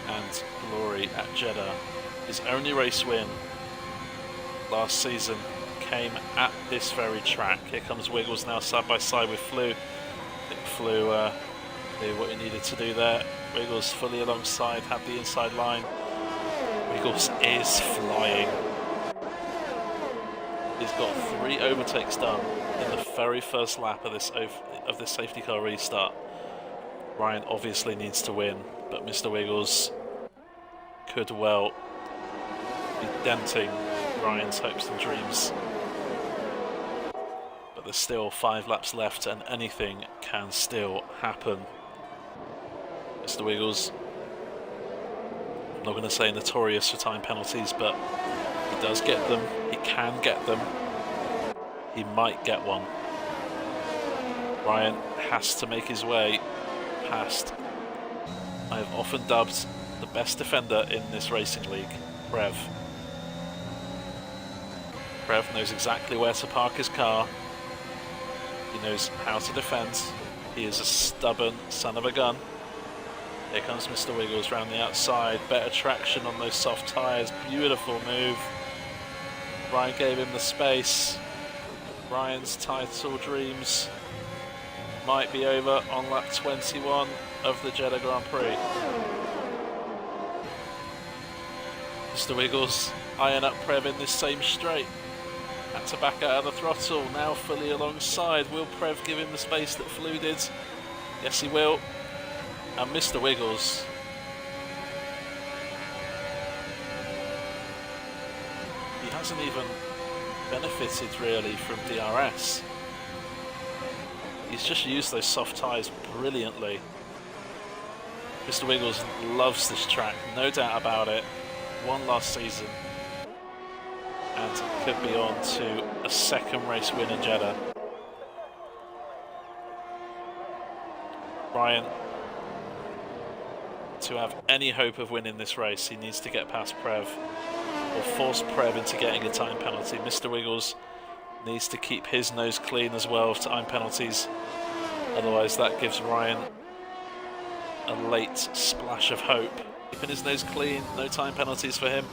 and Glory at Jeddah. His only race win last season came at this very track. Here comes Wiggles now side by side with Flew. I think Flew knew what he needed to do there. Wiggles fully alongside, had the inside line. Wiggles is flying. He's got 3 overtakes done in the very first lap of this safety car restart. Ryan obviously needs to win, but Mr. Wiggles could well be denting Ryan's hopes and dreams. But there's still 5 laps left and anything can still happen. Mr. Wiggles, I'm not going to say notorious for time penalties, but he does get them, he can get them, he might get one. Ryan has to make his way past, I have often dubbed the best defender in this racing league, Prev. Prev knows exactly where to park his car, he knows how to defend, he is a stubborn son of a gun. Here comes Mr. Wiggles round the outside, better traction on those soft tyres, beautiful move. Ryan gave him the space. Ryan's title dreams might be over on lap 21 of the Jeddah Grand Prix. Mr. Wiggles eyeing up Prev in this same straight. Had to back out of the throttle, now fully alongside. Will Prev give him the space that Flew did? Yes, he will. And Mr. Wiggles, he hasn't even benefited really from DRS. He's just used those soft tyres brilliantly. Mr. Wiggles loves this track, no doubt about it. Won last season and could be on to a 2nd race win in Jeddah. Ryan, to have any hope of winning this race, he needs to get past Prev or force Prev into getting a time penalty. Mr. Wiggles needs to keep his nose clean as well of time penalties, otherwise that gives Ryan a late splash of hope. Keeping his nose clean, no time penalties for him.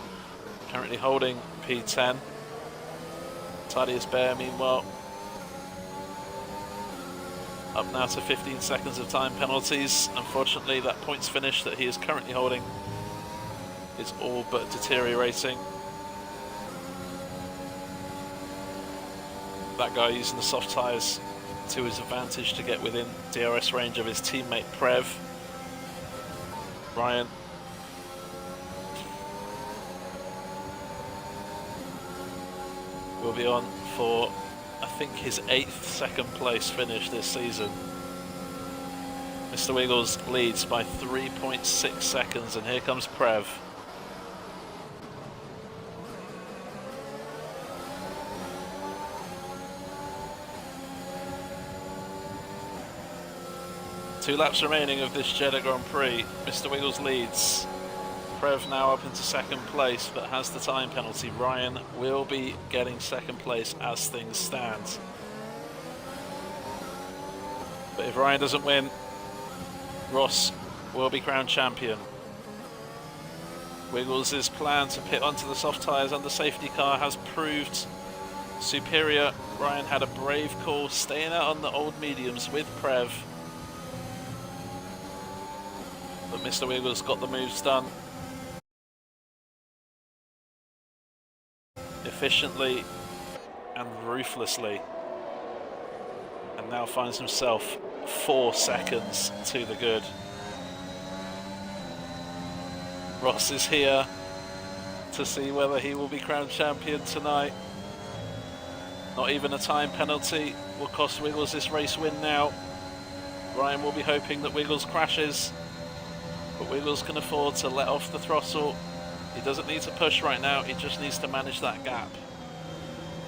Currently holding P10. Thaddeus Bear meanwhile up now to 15 seconds of time penalties. Unfortunately, that points finish that he is currently holding is all but deteriorating. That guy using the soft tyres to his advantage to get within DRS range of his teammate Prev. Ryan will be on for, I think, his 8th second place finish this season. Mr. Wiggles leads by 3.6 seconds, and here comes Prev. Two laps remaining of this Jeddah Grand Prix. Mr. Wiggles leads. Prev now up into second place, but has the time penalty. Ryan will be getting second place as things stand. But if Ryan doesn't win, Ross will be crowned champion. Wiggles' plan to pit onto the soft tyres under safety car has proved superior. Ryan had a brave call, staying out on the old mediums with Prev. But Mr. Wiggles got the moves done efficiently and ruthlessly, and now finds himself 4 seconds to the good. Ross is here to see whether he will be crowned champion tonight. Not even a time penalty will cost Wiggles this race win now. Ryan will be hoping that Wiggles crashes, but Wiggles can afford to let off the throttle. He doesn't need to push right now, he just needs to manage that gap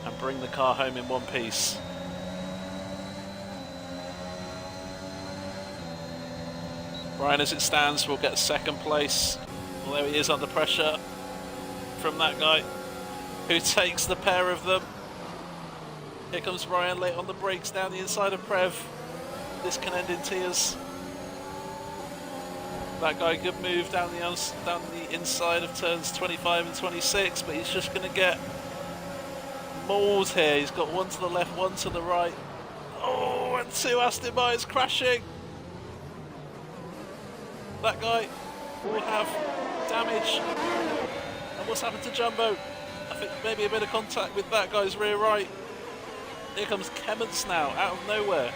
and bring the car home in one piece. Ryan, as it stands, will get second place, although he is under pressure from that guy who takes the pair of them. Here comes Ryan late on the brakes down the inside of Prev. This can end in tears. That guy, good move down the inside of turns 25 and 26, but he's just going to get mauled here. He's got one to the left, one to the right. Oh, and 2 Aston Martins crashing. That guy will have damage. And what's happened to Jumbo? I think maybe a bit of contact with that guy's rear right. Here comes Kemmens now, out of nowhere.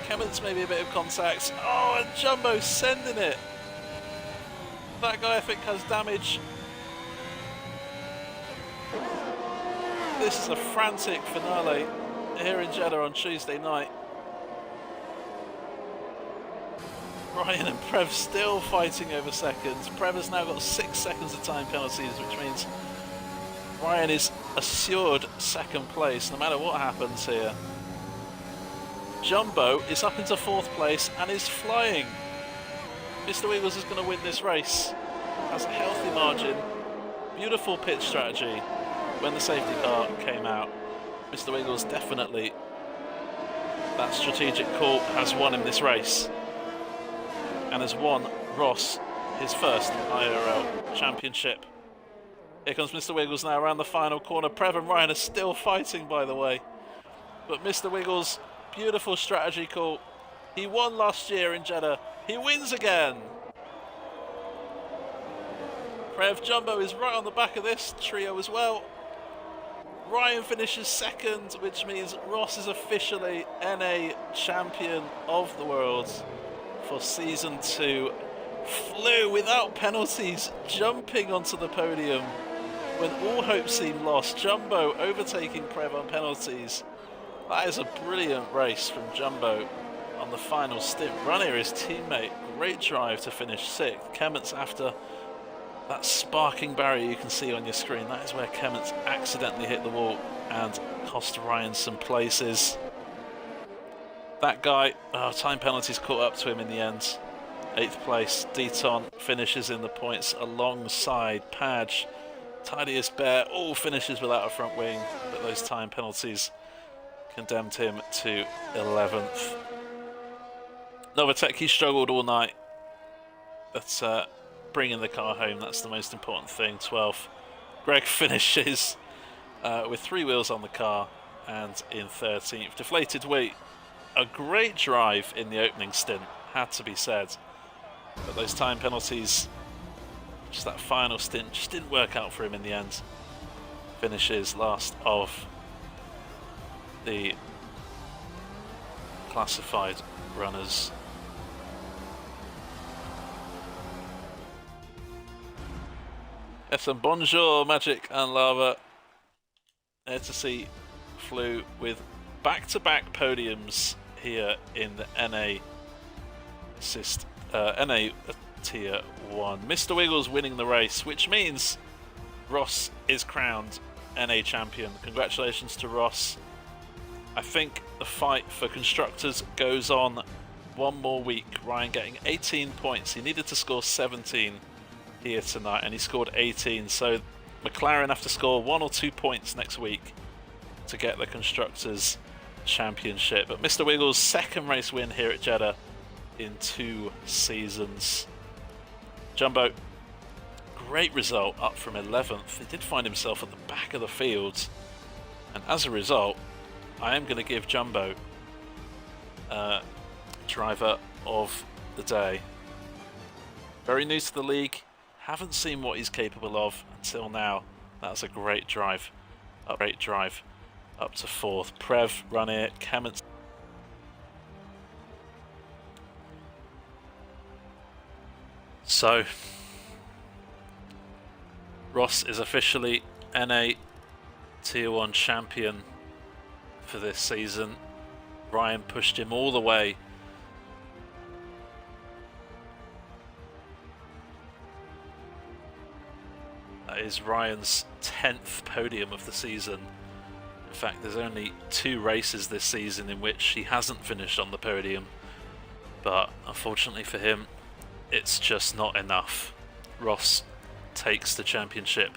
Kemmens maybe a bit of contact. Oh, and Jumbo sending it. That guy, I think, has damage. This is a frantic finale here in Jeddah on Tuesday night. Ryan and Prev still fighting over seconds. Prev has now got 6 seconds of time penalties, which means Ryan is assured second place no matter what happens here. Jumbo is up into 4th place and is flying. Mr. Wiggles is going to win this race. Has a healthy margin. Beautiful pit strategy when the safety car came out. Mr. Wiggles definitely, that strategic call has won him this race. And has won Ross his first IRL championship. Here comes Mr. Wiggles now around the final corner. Prev and Ryan are still fighting, by the way. But Mr. Wiggles, beautiful strategy call. He won last year in Jeddah. He wins again. Prev, Jumbo is right on the back of this trio as well. Ryan finishes second, which means Ross is officially NA champion of the world for season 2. Flew without penalties, jumping onto the podium when all hope seemed lost. Jumbo overtaking Prev on penalties. That is a brilliant race from Jumbo on the final stint. Ranier, his teammate, great drive to finish 6th. Kemmens, after that sparking barrier you can see on your screen, that is where Kemmens accidentally hit the wall and cost Ryan some places. That guy, time penalties caught up to him in the end. 8th place, Deton finishes in the points alongside Padge. Tidiest Bear, all finishes without a front wing, but those time penalties condemned him to 11th. Novatecki struggled all night, but bringing the car home, that's the most important thing. 12th. Greg finishes with 3 wheels on the car and in 13th. Deflated Wheat, a great drive in the opening stint, had to be said. But those time penalties, just that final stint, just didn't work out for him in the end. Finishes last of the classified runners. Yes, and bonjour, Magic and Lava. There to see Flew with back-to-back podiums here in the NA Tier 1. Mr. Wiggles winning the race, which means Ross is crowned NA champion. Congratulations to Ross. I think the fight for constructors goes on one more week. Ryan getting 18 points. He needed to score 17 here tonight, and he scored 18. So McLaren have to score 1 or 2 points next week to get the constructors championship. But Mr. Wiggles' second race win here at Jeddah in 2 seasons. Jumbo, great result, up from 11th. He did find himself at the back of the field, and as a result, I am going to give Jumbo driver of the day. Very new to the league, haven't seen what he's capable of until now. That's a great drive up to 4th. Prev, Ranier, Kemmons. So Ross is officially NA Tier 1 champion for this season. Ryan pushed him all the way. That is Ryan's 10th podium of the season. In fact, there's only 2 races this season in which he hasn't finished on the podium. But unfortunately for him, it's just not enough. Ross takes the championship.